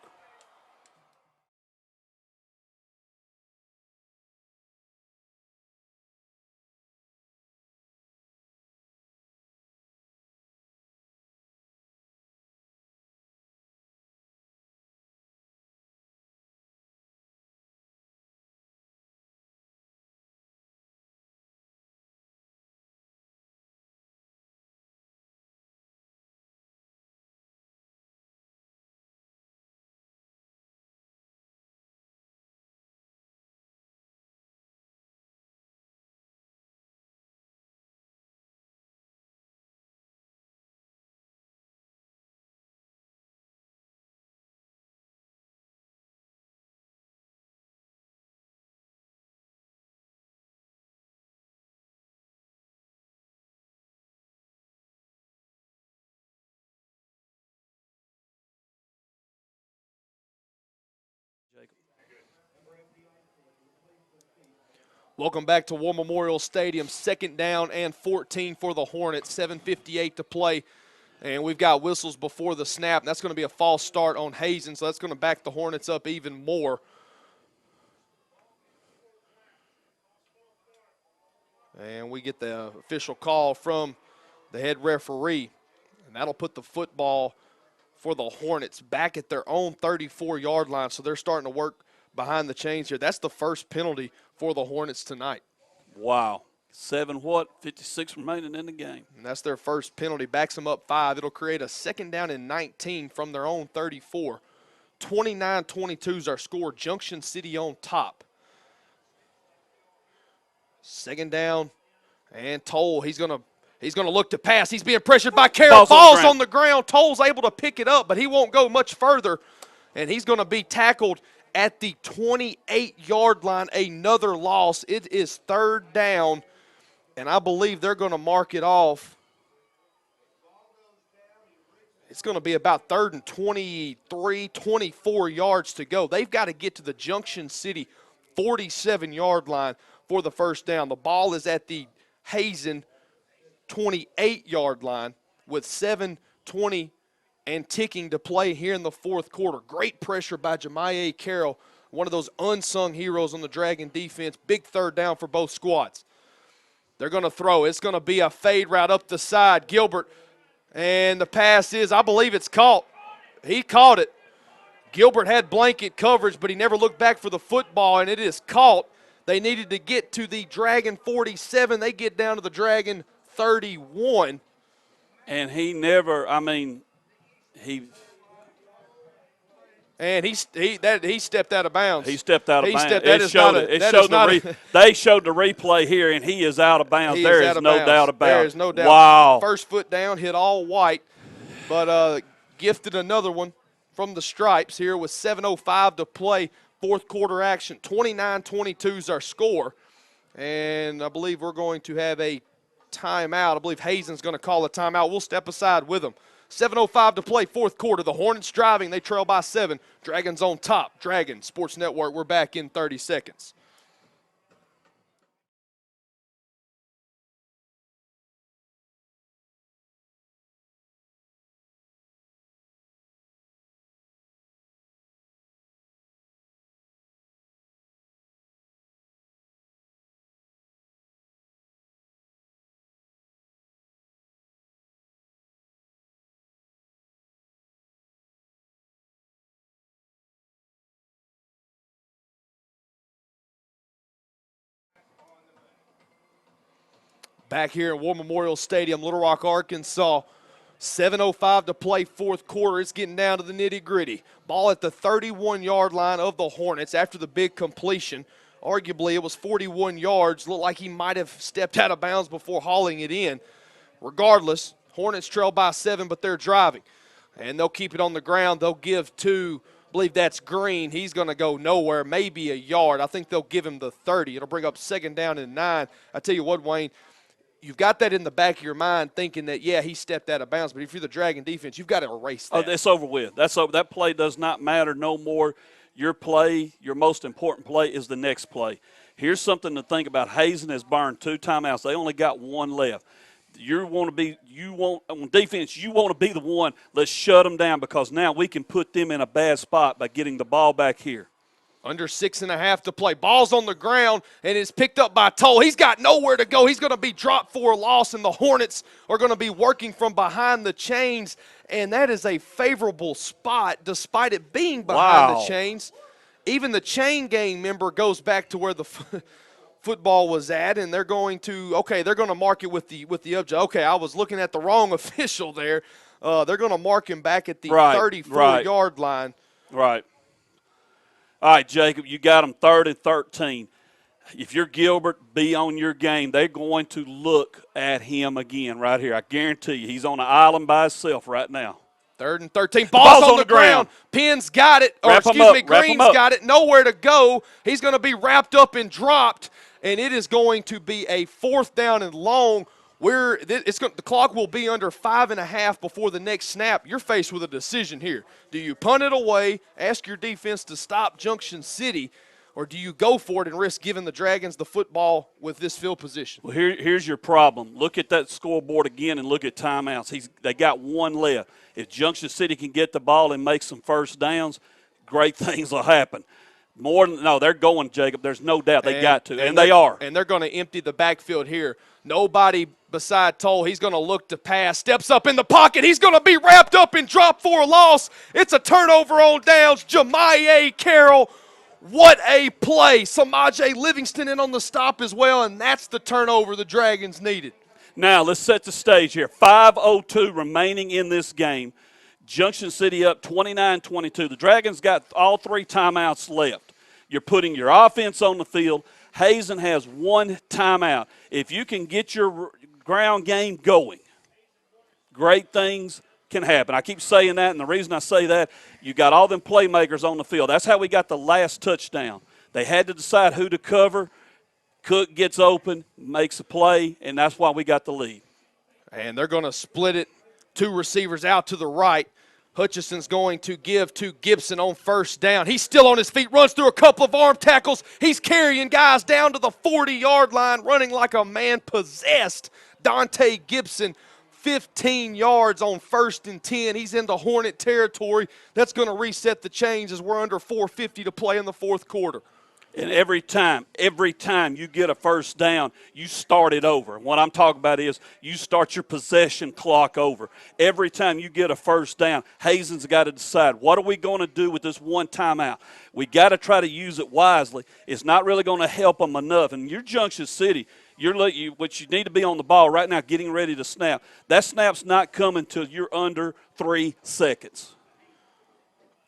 Welcome back to War Memorial Stadium. 2nd down and 14 for the Hornets. 7:58 to play. And we've got whistles before the snap. And that's going to be a false start on Hazen, so that's going to back the Hornets up even more. And we get the official call from the head referee. And that'll put the football for the Hornets back at their own 34-yard line. So they're starting to work behind the chains here. That's the first penalty for the Hornets tonight. Wow. 56 remaining in the game. And that's their first penalty. Backs them up 5. It'll create a 2nd down and 19 from their own 34. 29-22 is our score. Junction City on top. 2nd down and Toll. He's gonna look to pass. He's being pressured by Carroll. Ball's on the ground. Toll's able to pick it up, but he won't go much further. And he's going to be tackled at the 28-yard line. Another loss. It is 3rd down, and I believe they're going to mark it off. It's going to be about 3rd and 23, 24 yards to go. They've got to get to the Junction City 47-yard line for the 1st down. The ball is at the Hazen 28-yard line with 7:20 and ticking to play here in the 4th quarter. Great pressure by Jemiah Carroll, one of those unsung heroes on the Dragon defense. Big 3rd down for both squads. They're going to throw. It's going to be a fade route up the side. Gilbert, and the pass is, I believe it's caught. He caught it. Gilbert had blanket coverage, but he never looked back for the football, and it is caught. They needed to get to the Dragon 47. They get down to the Dragon 31. And he never, I mean, he stepped out of bounds. He stepped out of bounds. They showed the replay here, and he is out of bounds. There is no doubt about it. There is no doubt. Wow. First foot down, hit all white, but gifted another one from the stripes here with 7:05 to play. 4th quarter action. 29-22 is our score. And I believe we're going to have a timeout. I believe Hazen's going to call a timeout. We'll step aside with him. 7:05 to play, 4th quarter. The Hornets driving. They trail by 7. Dragons on top. Dragon Sports Network. We're back in 30 seconds. Back here at War Memorial Stadium, Little Rock, Arkansas. 7:05 to play, 4th quarter. It's getting down to the nitty-gritty. Ball at the 31-yard line of the Hornets after the big completion. Arguably, it was 41 yards. Looked like he might have stepped out of bounds before hauling it in. Regardless, Hornets trail by 7, but they're driving. And they'll keep it on the ground. They'll give to believe that's green. He's going to go nowhere, maybe a yard. I think they'll give him the 30. It'll bring up 2nd down and 9. I tell you what, Wayne, you've got that in the back of your mind thinking that, yeah, he stepped out of bounds. But if you're the Dragon defense, you've got to erase that. Oh, it's over with. That's over. That play does not matter no more. Your play, your most important play, is the next play. Here's something to think about. Hazen has burned 2 timeouts. They only got 1 left. On defense, you want to be the one. Let's shut them down because now we can put them in a bad spot by getting the ball back here. Under 6.5 to play. Ball's on the ground, and it's picked up by Toll. He's got nowhere to go. He's going to be dropped for a loss, and the Hornets are going to be working from behind the chains, and that is a favorable spot despite it being behind the chains. Even the chain gang member goes back to where the football was at, and they're going to mark it with the object. Okay, I was looking at the wrong official there. They're going to mark him back at the 34-yard line. Right. All right, Jacob, you got them 3rd and 13. If you're Gilbert, be on your game. They're going to look at him again right here. I guarantee you, he's on an island by himself right now. 3rd and 13. Ball's on the ground. Penn's got it. Green's got it. Nowhere to go. He's going to be wrapped up and dropped, and it is going to be a 4th down and long. The clock will be under 5.5 before the next snap. You're faced with a decision here. Do you punt it away, ask your defense to stop Junction City, or do you go for it and risk giving the Dragons the football with this field position? Well, here's your problem. Look at that scoreboard again and look at timeouts. They got 1 left. If Junction City can get the ball and make some first downs, great things will happen. They're going, Jacob. There's no doubt they got to, and they are. And they're going to empty the backfield here. Nobody beside Toll. He's going to look to pass. Steps up in the pocket. He's going to be wrapped up and dropped for a loss. It's a turnover on downs. Jemiah Carroll. What a play. Samaje Livingston in on the stop as well, and that's the turnover the Dragons needed. Now, let's set the stage here. 5:02 remaining in this game. Junction City up 29-22. The Dragons got all 3 timeouts left. You're putting your offense on the field. Hazen has 1 timeout. If you can get your ground game going, great things can happen. I keep saying that, and the reason I say that, you got all them playmakers on the field. That's how we got the last touchdown. They had to decide who to cover. Cook gets open, makes a play, and that's why we got the lead. And they're going to split it. 2 receivers out to the right. Hutchison's going to give to Gibson on 1st down. He's still on his feet, runs through a couple of arm tackles. He's carrying guys down to the 40-yard line, running like a man possessed. Dante Gibson, 15 yards on 1st and 10. He's into Hornet territory. That's going to reset the chains as we're under 4:50 to play in the 4th quarter. And every time you get a first down, you start it over. What I'm talking about is you start your possession clock over. Every time you get a first down, Hazen's got to decide, what are we going to do with this 1 timeout? We got to try to use it wisely. It's not really going to help them enough. And your Junction City, what you need to be on the ball right now, getting ready to snap. That snap's not coming till you're under 3 seconds.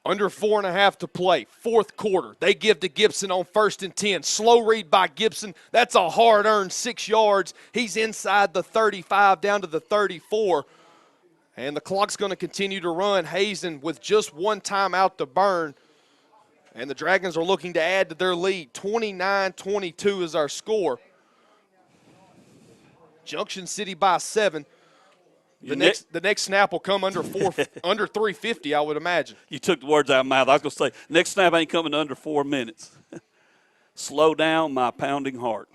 Under 4.5 to play, 4th quarter. They give to Gibson on 1st and 10. Slow read by Gibson. That's a hard-earned 6 yards. He's inside the 35 down to the 34. And the clock's going to continue to run. Hazen with just 1 timeout to burn. And the Dragons are looking to add to their lead. 29-22 is our score. Junction City by 7. The next snap will come under 3:50, I would imagine. You took the words out of my mouth. I was going to say, next snap ain't coming under 4 minutes. Slow down my pounding heart.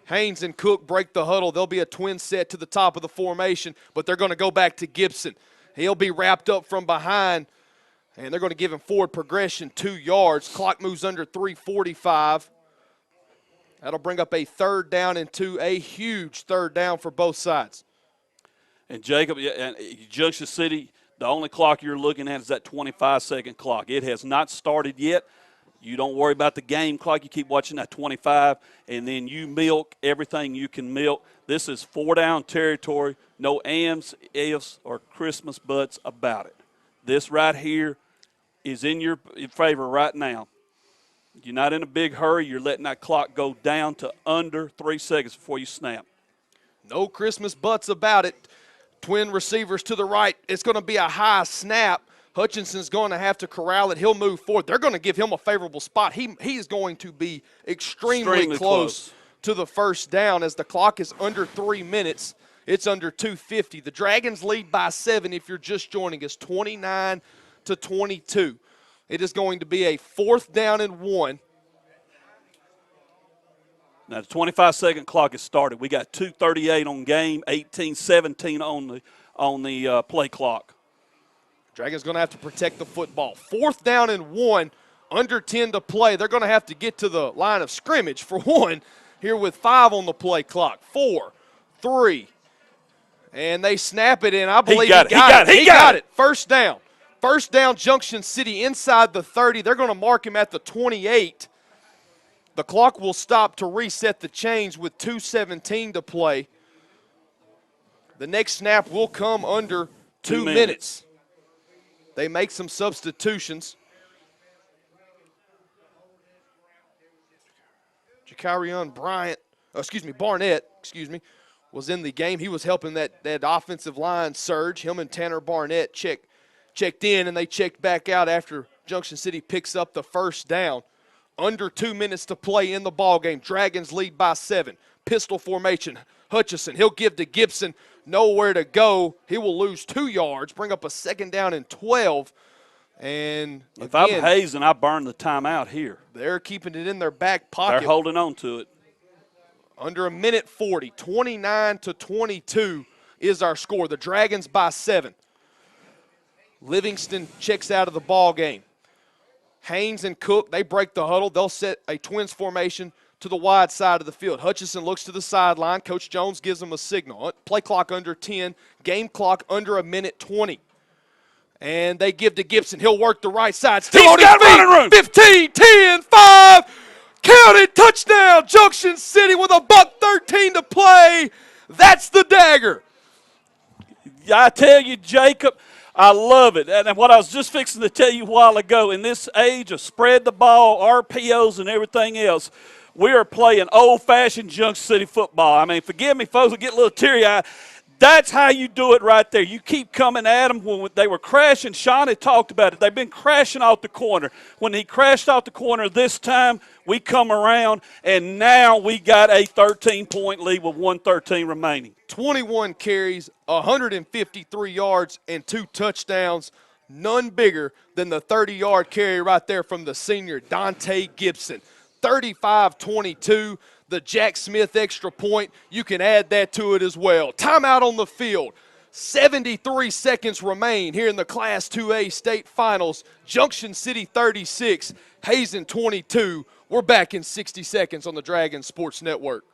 Haynes and Cook break the huddle. There'll be a twin set to the top of the formation, but they're going to go back to Gibson. He'll be wrapped up from behind, and they're going to give him forward progression 2 yards. Clock moves under 3:45. That'll bring up a 3rd down and 2, a huge 3rd down for both sides. And Jacob, Junction City, the only clock you're looking at is that 25-second clock. It has not started yet. You don't worry about the game clock. You keep watching that 25, and then you milk everything you can milk. This is 4-down territory. No ands, ifs, or Christmas buts about it. This right here is in your favor right now. You're not in a big hurry. You're letting that clock go down to under 3 seconds before you snap. No Christmas buts about it. Twin receivers to the right. It's going to be a high snap. Hutchinson's going to have to corral it. He'll move forward. They're going to give him a favorable spot. He is going to be extremely close to the first down as the clock is under 3 minutes. It's under 2:50. The Dragons lead by 7 if you're just joining us, 29-22. It is going to be a 4th down and 1. Now, the 25-second clock has started. We got 2:38 on game, 18-17 on the play clock. Dragons going to have to protect the football. 4th down and 1, under 10 to play. They're going to have to get to the line of scrimmage for 1 here with 5 on the play clock. 4, 3, and they snap it in. I believe he got it. First down. First down, Junction City inside the 30. They're going to mark him at the 28. The clock will stop to reset the chains with 2:17 to play. The next snap will come under 2 minutes. They make some substitutions. Jakarion Barnett, was in the game. He was helping that offensive line surge. Him and Tanner Barnett checked in, and they checked back out after Junction City picks up the first down. Under 2 minutes to play in the ballgame. Dragons lead by 7. Pistol formation. Hutchison, he'll give to Gibson. Nowhere to go. He will lose 2 yards, bring up a 2nd down and 12. And if I'm Hazen, I burn the timeout here. They're keeping it in their back pocket. They're holding on to it. Under 1:40, 29-22 is our score. The Dragons by 7. Livingston checks out of the ball game. Haynes and Cook, they break the huddle. They'll set a twins formation to the wide side of the field. Hutchison looks to the sideline. Coach Jones gives them a signal. Play clock under 10, game clock under 1:20. And they give to Gibson. He'll work the right side. Still on his feet. Running room. 15, 10, 5. Counted, touchdown. Junction City with a $1:13 to play. That's the dagger. I tell you, Jacob, I love it. And what I was just fixing to tell you a while ago, in this age of spread the ball, RPOs, and everything else, we are playing old-fashioned Junction City football. I mean, forgive me, folks, I get a little teary-eyed. That's how you do it right there. You keep coming at them. When they were crashing, Sean had talked about it. They've been crashing off the corner. When he crashed off the corner this time, we come around, and now we got a 13-point lead with 1:13 remaining. 21 carries, 153 yards, and 2 touchdowns. None bigger than the 30-yard carry right there from the senior, Dante Gibson. 35-22. The Jack Smith extra point, you can add that to it as well. Timeout on the field. 73 seconds remain here in the Class 2A state finals. Junction City 36, Hazen 22. We're back in 60 seconds on the Dragon Sports Network.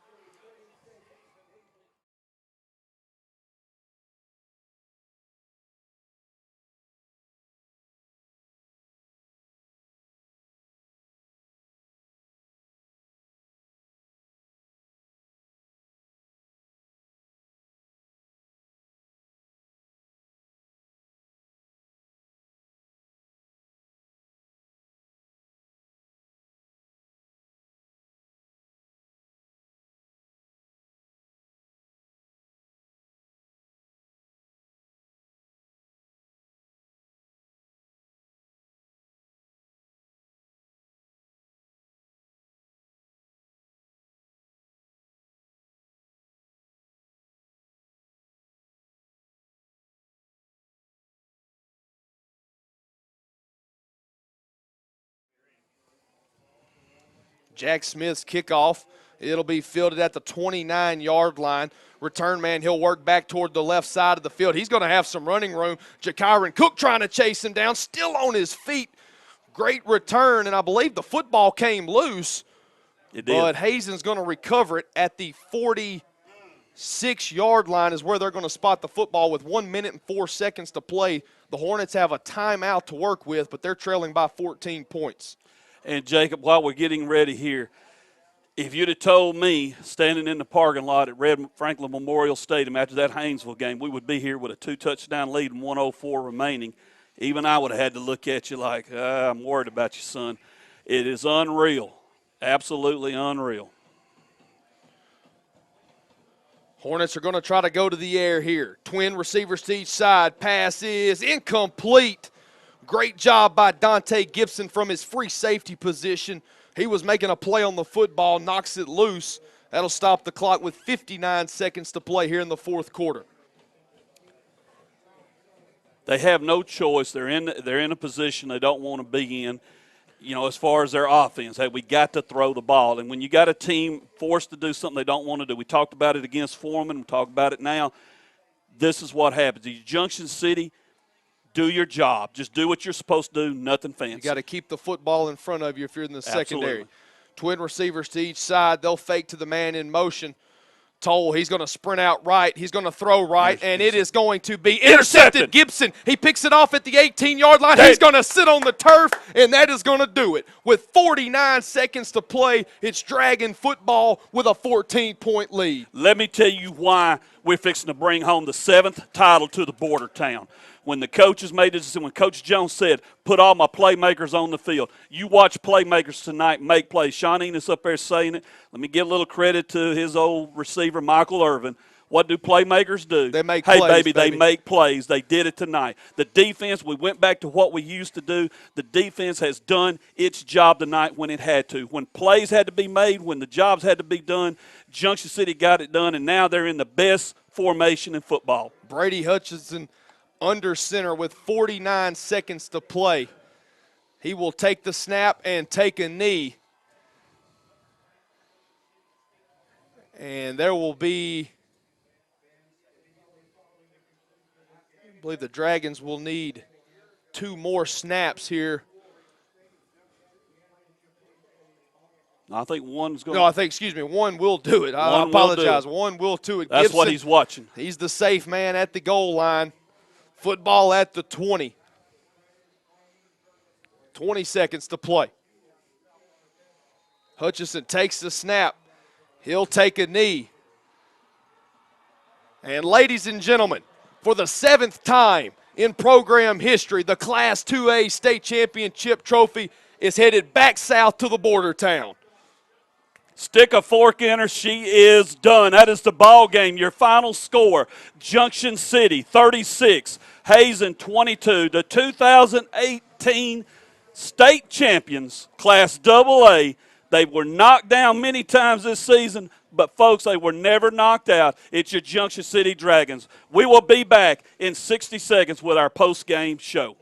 Jack Smith's kickoff. It'll be fielded at the 29-yard line. Return man, he'll work back toward the left side of the field. He's going to have some running room. Jakyron Cook trying to chase him down, still on his feet. Great return, and I believe the football came loose. It did. But Hazen's going to recover it at the 46-yard line is where they're going to spot the football with 1 minute and 4 seconds to play. The Hornets have a timeout to work with, but they're trailing by 14 points. And, Jacob, while we're getting ready here, if you'd have told me standing in the parking lot at Red Franklin Memorial Stadium after that Haynesville game, we would be here with a 2-touchdown lead and 1:04 remaining, even I would have had to look at you like, I'm worried about you, son. It is unreal, absolutely unreal. Hornets are going to try to go to the air here. Twin receivers to each side. Pass is incomplete. Great job by Dante Gibson from his free safety position. He was making a play on the football, knocks it loose. That'll stop the clock with 59 seconds to play here in the fourth quarter. They have no choice. They're in a position they don't want to be in. You know, as far as their offense, hey, we got to throw the ball. And when you got a team forced to do something they don't want to do, we talked about it against Foreman, we talked about it now. This is what happens. Junction City, do your job. Just do what you're supposed to do, nothing fancy. You got to keep the football in front of you if you're in the secondary. Absolutely. Twin receivers to each side. They'll fake to the man in motion. Toll, he's going to sprint out right. He's going to throw right, and it is going to be intercepted. Gibson, he picks it off at the 18-yard line. He's going to sit on the turf, and that is going to do it. With 49 seconds to play, it's Dragon football with a 14-point lead. Let me tell you why we're fixing to bring home the 7th title to the border town. When the coaches made this decision, when Coach Jones said, put all my playmakers on the field, you watch playmakers tonight make plays. Sean Enos up there saying it. Let me give a little credit to his old receiver, Michael Irvin. What do playmakers do? They make plays, baby. They make plays. They did it tonight. The defense, we went back to what we used to do. The defense has done its job tonight when it had to. When plays had to be made, when the jobs had to be done, Junction City got it done, and now they're in the best formation in football. Brady Hutchinson under center with 49 seconds to play. He will take the snap and take a knee. And there will be, I believe the Dragons will need 2 more snaps here. I think one's going to. No, I think, excuse me, one will do it. I apologize. One will do it. That's Gibson, what he's watching. He's the safe man at the goal line. Football at the 20. 20 seconds to play. Hutchison takes the snap. He'll take a knee. And ladies and gentlemen, for the 7th time in program history, the Class 2A state championship trophy is headed back south to the border town. Stick a fork in her. She is done. That is the ball game. Your final score, Junction City 36, Hazen 22. The 2018 state champions, Class AA. They were knocked down many times this season, but, folks, they were never knocked out. It's your Junction City Dragons. We will be back in 60 seconds with our post-game show.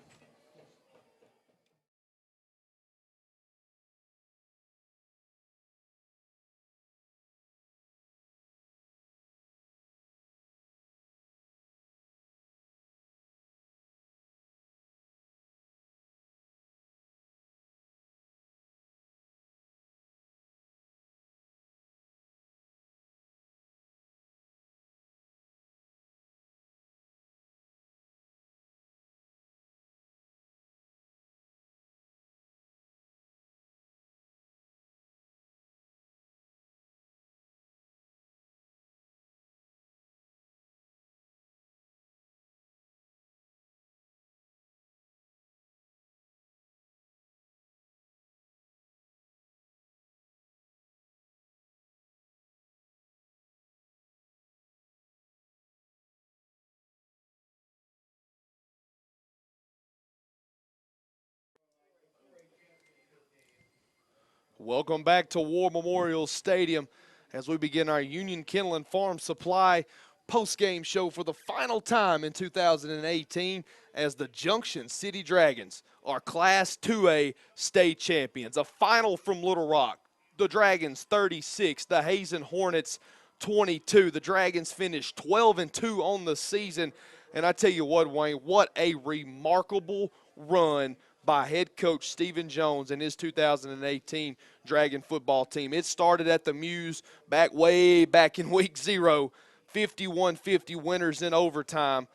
Welcome back to War Memorial Stadium as we begin our Union Kenneland Farm Supply post-game show for the final time in 2018 as the Junction City Dragons are Class 2A state champions. A final from Little Rock. The Dragons 36, the Hazen Hornets 22. The Dragons finished 12-2 on the season. And I tell you what, Wayne, what a remarkable run by head coach Stephen Jones and his 2018 Dragon football team. It started at the Muse way back in week 0, 51-50 winners in overtime.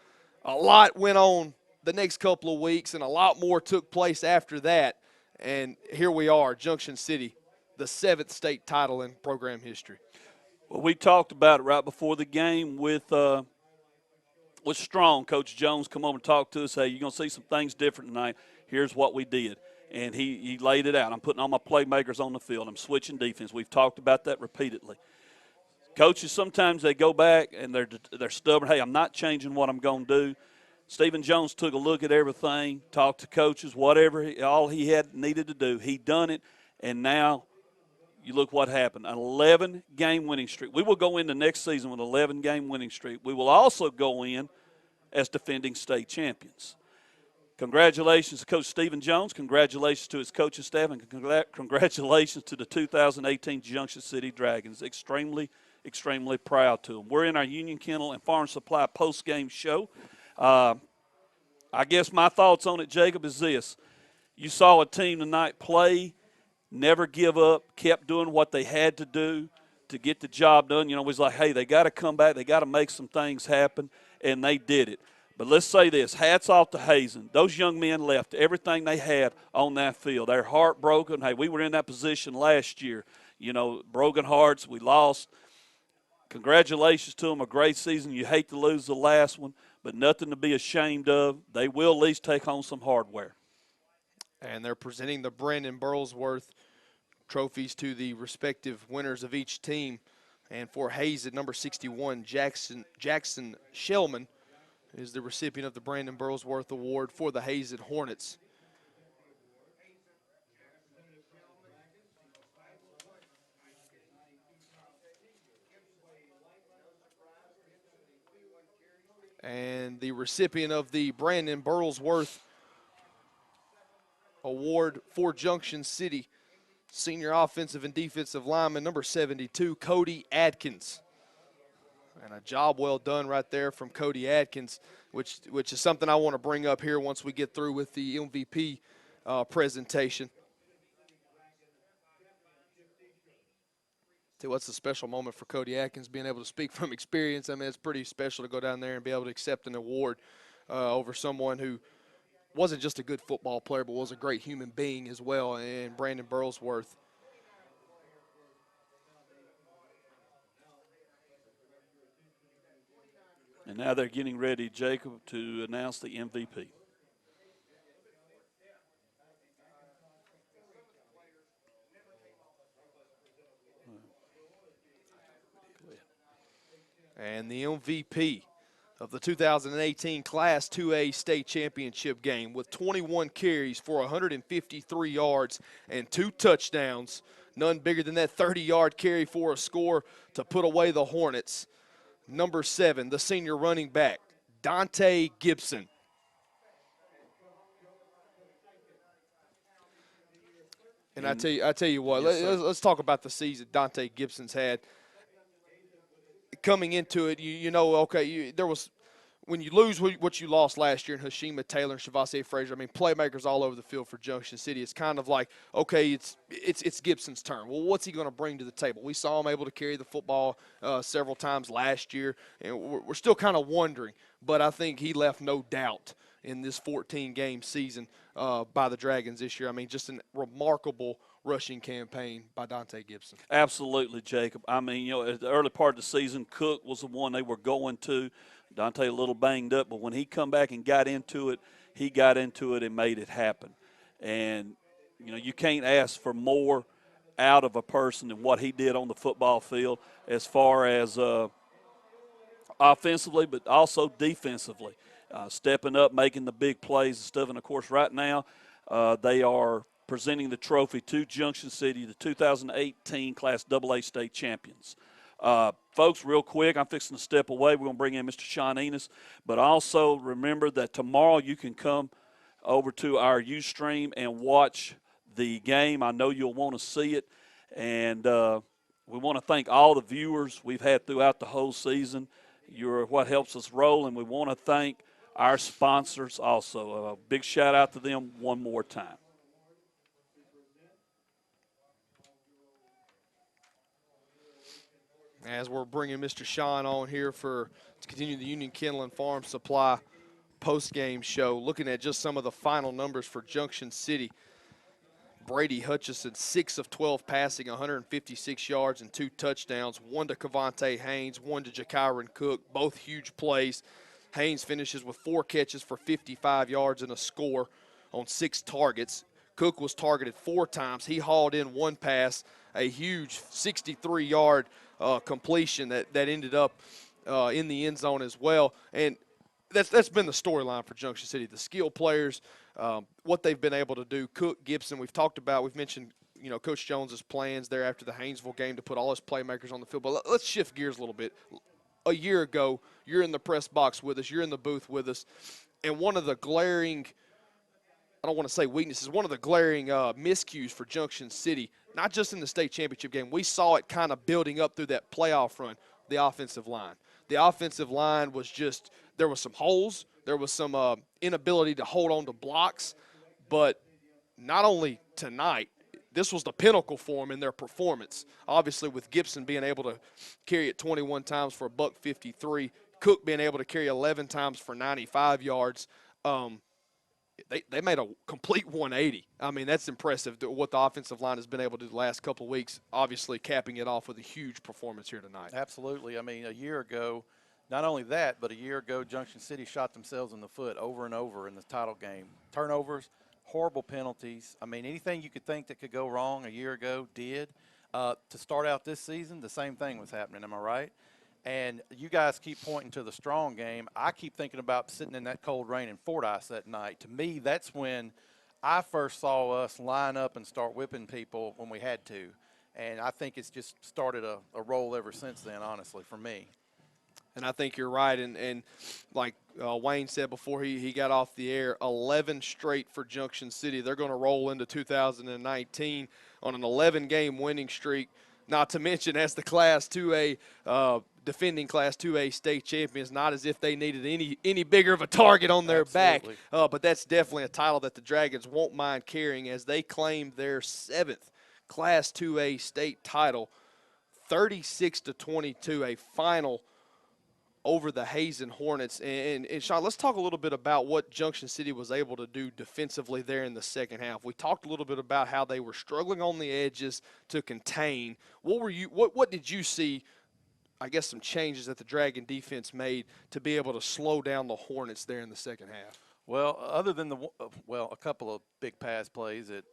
A lot went on the next couple of weeks, and a lot more took place after that. And here we are, Junction City, the 7th state title in program history. Well, we talked about it right before the game with Strong. Coach Jones come over and talk to us. Hey, you're going to see some things different tonight. Here's what we did. And he laid it out. I'm putting all my playmakers on the field. I'm switching defense. We've talked about that repeatedly. Coaches, sometimes they go back and they're stubborn. Hey, I'm not changing what I'm going to do. Stephen Jones took a look at everything, talked to coaches, whatever, all he had needed to do. He done it, and now you look what happened, an 11-game winning streak. We will go into next season with an 11-game winning streak. We will also go in as defending state champions. Congratulations to Coach Stephen Jones. Congratulations to his coaching staff, and congratulations to the 2018 Junction City Dragons. Extremely, extremely proud to them. We're in our Union Kennel and Farm Supply post-game show. I guess my thoughts on it, Jacob, is this. You saw a team tonight play, never give up, kept doing what they had to do to get the job done. You know, it was like, hey, they got to come back. They got to make some things happen, and they did it. But let's say this, hats off to Hazen. Those young men left everything they had on that field. They're heartbroken. Hey, we were in that position last year. You know, broken hearts, we lost. Congratulations to them, a great season. You hate to lose the last one, but nothing to be ashamed of. They will at least take home some hardware. And they're presenting the Brandon Burlsworth trophies to the respective winners of each team. And for Hazen, number 61, Jackson Shellman is the recipient of the Brandon Burlsworth Award for the Hazen Hornets. And the recipient of the Brandon Burlsworth Award for Junction City, senior offensive and defensive lineman, number 72, Cody Adkins. And a job well done right there from Cody Adkins, which is something I want to bring up here once we get through with the MVP presentation. See, what's a special moment for Cody Atkins, being able to speak from experience. I mean, it's pretty special to go down there and be able to accept an award over someone who wasn't just a good football player, but was a great human being as well, and Brandon Burlsworth. And now they're getting ready, Jacob, to announce the MVP. And the MVP of the 2018 Class 2A state championship game with 21 carries for 153 yards and 2 touchdowns. None bigger than that 30-yard carry for a score to put away the Hornets. Number 7, the senior running back, Dante Gibson. And I tell you what, Yes, let's talk about the season Dante Gibson's had. Coming into it, you know, okay, there was when you lose what you lost last year in Hashima Taylor and Shavassi Frazier. I mean, playmakers all over the field for Junction City. It's kind of like, okay, it's Gibson's turn. Well, what's he going to bring to the table? We saw him able to carry the football several times last year, and we're still kind of wondering. But I think he left no doubt in this 14-game season by the Dragons this year. I mean, just a remarkable rushing campaign by Dante Gibson. Absolutely, Jacob. I mean, you know, at the early part of the season, Cook was the one they were going to. Dante a little banged up, but when he come back and got into it, he got into it and made it happen. And, you know, you can't ask for more out of a person than what he did on the football field as far as offensively, but also defensively. Stepping up, making the big plays and stuff. And, of course, right now they are presenting the trophy to Junction City, the 2018 Class AA state champions. Folks, real quick, I'm fixing to step away. We're going to bring in Mr. Sean Enos. But also remember that tomorrow you can come over to our Ustream and watch the game. I know you'll want to see it. And we want to thank all the viewers we've had throughout the whole season. You're what helps us roll, and we want to thank our sponsors also. A big shout out to them one more time. As we're bringing Mr. Sean on here to continue the Union Kennel and Farm Supply post-game show, looking at just some of the final numbers for Junction City. Brady Hutchison, 6 of 12 passing, 156 yards and 2 touchdowns. 1 to Cavante Haynes, 1 to Jakyron Cook, both huge plays. Haynes finishes with 4 catches for 55 yards and a score on 6 targets. Cook was targeted 4 times. He hauled in 1 pass, a huge 63-yard completion that ended up in the end zone as well. And that's been the storyline for Junction City. The skill players, what they've been able to do. Cook, Gibson, we've mentioned, Coach Jones's plans there after the Haynesville game to put all his playmakers on the field. But let's shift gears a little bit. A year ago, you're in the press box with us, you're in the booth with us, and one of the glaring, I don't want to say weaknesses, one of the glaring miscues for Junction City, not just in the state championship game, we saw it kind of building up through that playoff run, the offensive line. The offensive line was just, there was some holes, there was some inability to hold on to blocks, but not only tonight, this was the pinnacle for them in their performance. Obviously, with Gibson being able to carry it 21 times for $153, Cook being able to carry 11 times for 95 yards. They made a complete 180. I mean, that's impressive what the offensive line has been able to do the last couple of weeks, obviously capping it off with a huge performance here tonight. Absolutely. I mean, a year ago, not only that, but a year ago, Junction City shot themselves in the foot over and over in the title game. Turnovers, horrible penalties. I mean, anything you could think that could go wrong a year ago did. To start out this season, the same thing was happening. Am I right? And you guys keep pointing to the strong game. I keep thinking about sitting in that cold rain in Fordyce that night. To me, that's when I first saw us line up and start whipping people when we had to. And I think it's just started a roll ever since then, honestly, for me. And I think you're right. And like Wayne said before he got off the air, 11 straight for Junction City. They're going to roll into 2019 on an 11-game winning streak. Not to mention, as the Class 2A defending Class 2A state champions, not as if they needed any bigger of a target on their Absolutely. back. But that's definitely a title that the Dragons won't mind carrying as they claim their 7th Class 2A state title, 36-22, a final over the Hazen Hornets. And Sean, let's talk a little bit about what Junction City was able to do defensively there in the second half. We talked a little bit about how they were struggling on the edges to contain. What did you see, I guess, some changes that the Dragon defense made to be able to slow down the Hornets there in the second half? Well, other than a couple of big pass plays that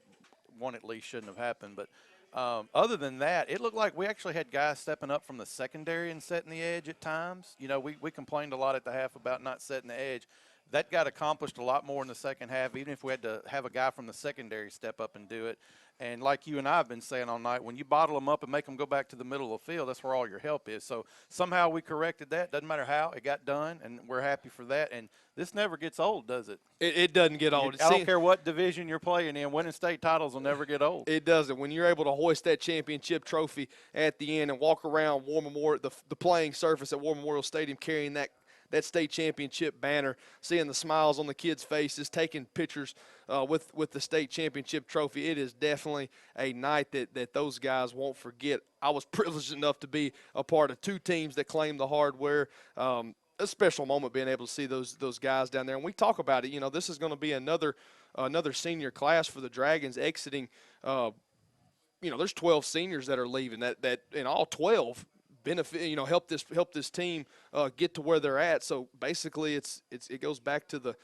one at least shouldn't have happened, but other than that, it looked like we actually had guys stepping up from the secondary and setting the edge at times. You know, we complained a lot at the half about not setting the edge. That got accomplished a lot more in the second half, even if we had to have a guy from the secondary step up and do it. And like you and I have been saying all night, when you bottle them up and make them go back to the middle of the field, that's where all your help is. So somehow we corrected that. Doesn't matter how, it got done, and we're happy for that. And this never gets old, does it? It doesn't get old. I don't care what division you're playing in. Winning state titles will never get old. It doesn't. When you're able to hoist that championship trophy at the end and walk around War Memorial, the playing surface at War Memorial Stadium carrying that state championship banner, seeing the smiles on the kids' faces, taking pictures with the state championship trophy, it is definitely a night that those guys won't forget. I was privileged enough to be a part of 2 teams that claimed the hardware. A special moment being able to see those guys down there. And we talk about it, you know, this is going to be another senior class for the Dragons exiting. You know, there's 12 seniors that are leaving that and all 12 benefit, you know, help this team get to where they're at. So basically it goes back to the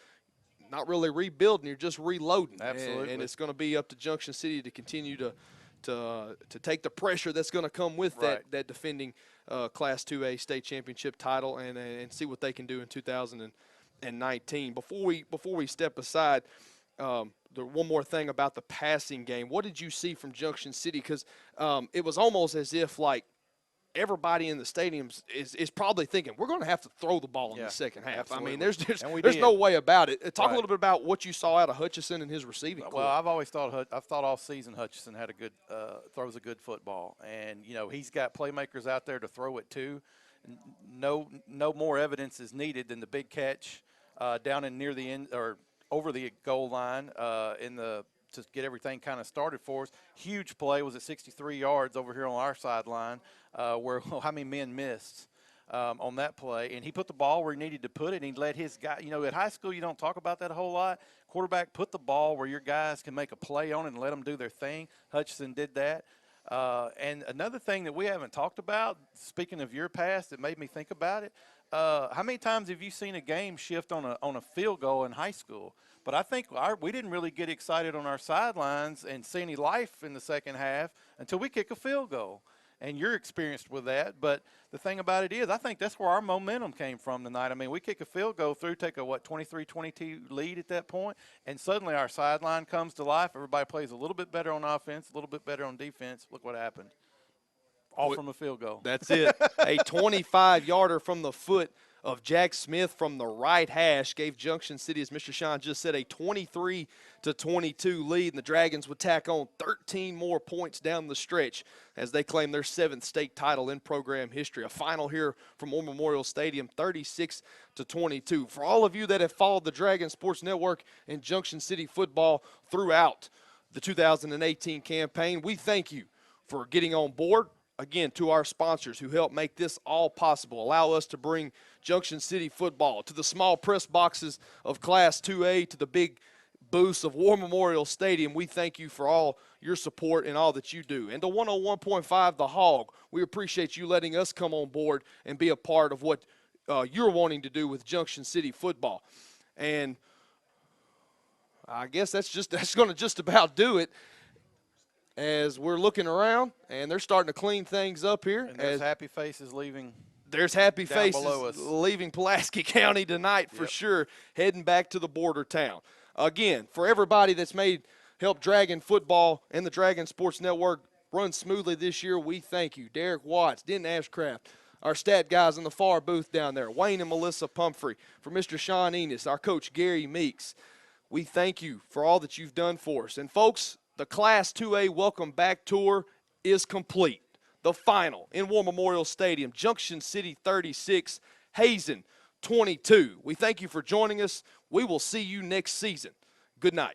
not really rebuilding, you're just reloading. Absolutely. And it's going to be up to Junction City to continue to take the pressure that's going to come with Right. that defending Class 2A state championship title and see what they can do in 2019. Before we step aside, one more thing about the passing game. What did you see from Junction City? Because it was almost as if like everybody in the stadiums is probably thinking we're going to have to throw the ball in the second half. Absolutely. I mean, there's did. no way about it. Talk Right. a little bit about what you saw out of Hutchison and his receiving. Well, corps. I've thought all season Hutchison had a good throws a good football, and you know he's got playmakers out there to throw it to. No more evidence is needed than the big catch down in near the end or over the goal line to get everything kind of started for us. Huge play, was at 63 yards over here on our sideline, where how many men missed on that play. And he put the ball where he needed to put it, and he let his guy, you know, at high school you don't talk about that a whole lot. Quarterback, put the ball where your guys can make a play on it and let them do their thing. Hutchison did that. And another thing that we haven't talked about, speaking of your past, that made me think about it, how many times have you seen a game shift on a field goal in high school? But I think we didn't really get excited on our sidelines and see any life in the second half until we kick a field goal. and you're experienced with that. But the thing about it is, I think that's where our momentum came from tonight. I mean, we kick a field goal through, take a, 23-22 lead at that point, and suddenly our sideline comes to life. Everybody plays a little bit better on offense, a little bit better on defense. Look what happened. All from a field goal. That's it. A 25-yarder from the foot of Jack Smith from the right hash gave Junction City, as Mr. Sean just said, a 23-22 lead, and the Dragons would tack on 13 more points down the stretch as they claim their 7th state title in program history. A final here from War Memorial Stadium, 36-22. For all of you that have followed the Dragon Sports Network and Junction City football throughout the 2018 campaign, we thank you for getting on board. Again, to our sponsors who help make this all possible, allow us to bring Junction City football to the small press boxes of Class 2A, to the big booths of War Memorial Stadium. We thank you for all your support and all that you do. And to 101.5 The Hog, we appreciate you letting us come on board and be a part of what you're wanting to do with Junction City football. And I guess that's going to just about do it. As we're looking around, and they're starting to clean things up here. And there's happy faces leaving. There's happy faces below us, leaving Pulaski County tonight for sure, heading back to the border town. Again, for everybody that's helped Dragon football and the Dragon Sports Network run smoothly this year, we thank you. Derek Watts, Denton Ashcraft, our stat guys in the far booth down there, Wayne and Melissa Pumphrey, for Mr. Sean Enos, our coach Gary Meeks. We thank you for all that you've done for us. And folks, the Class 2A Welcome Back Tour is complete. The final in War Memorial Stadium, Junction City 36, Hazen 22. We thank you for joining us. We will see you next season. Good night.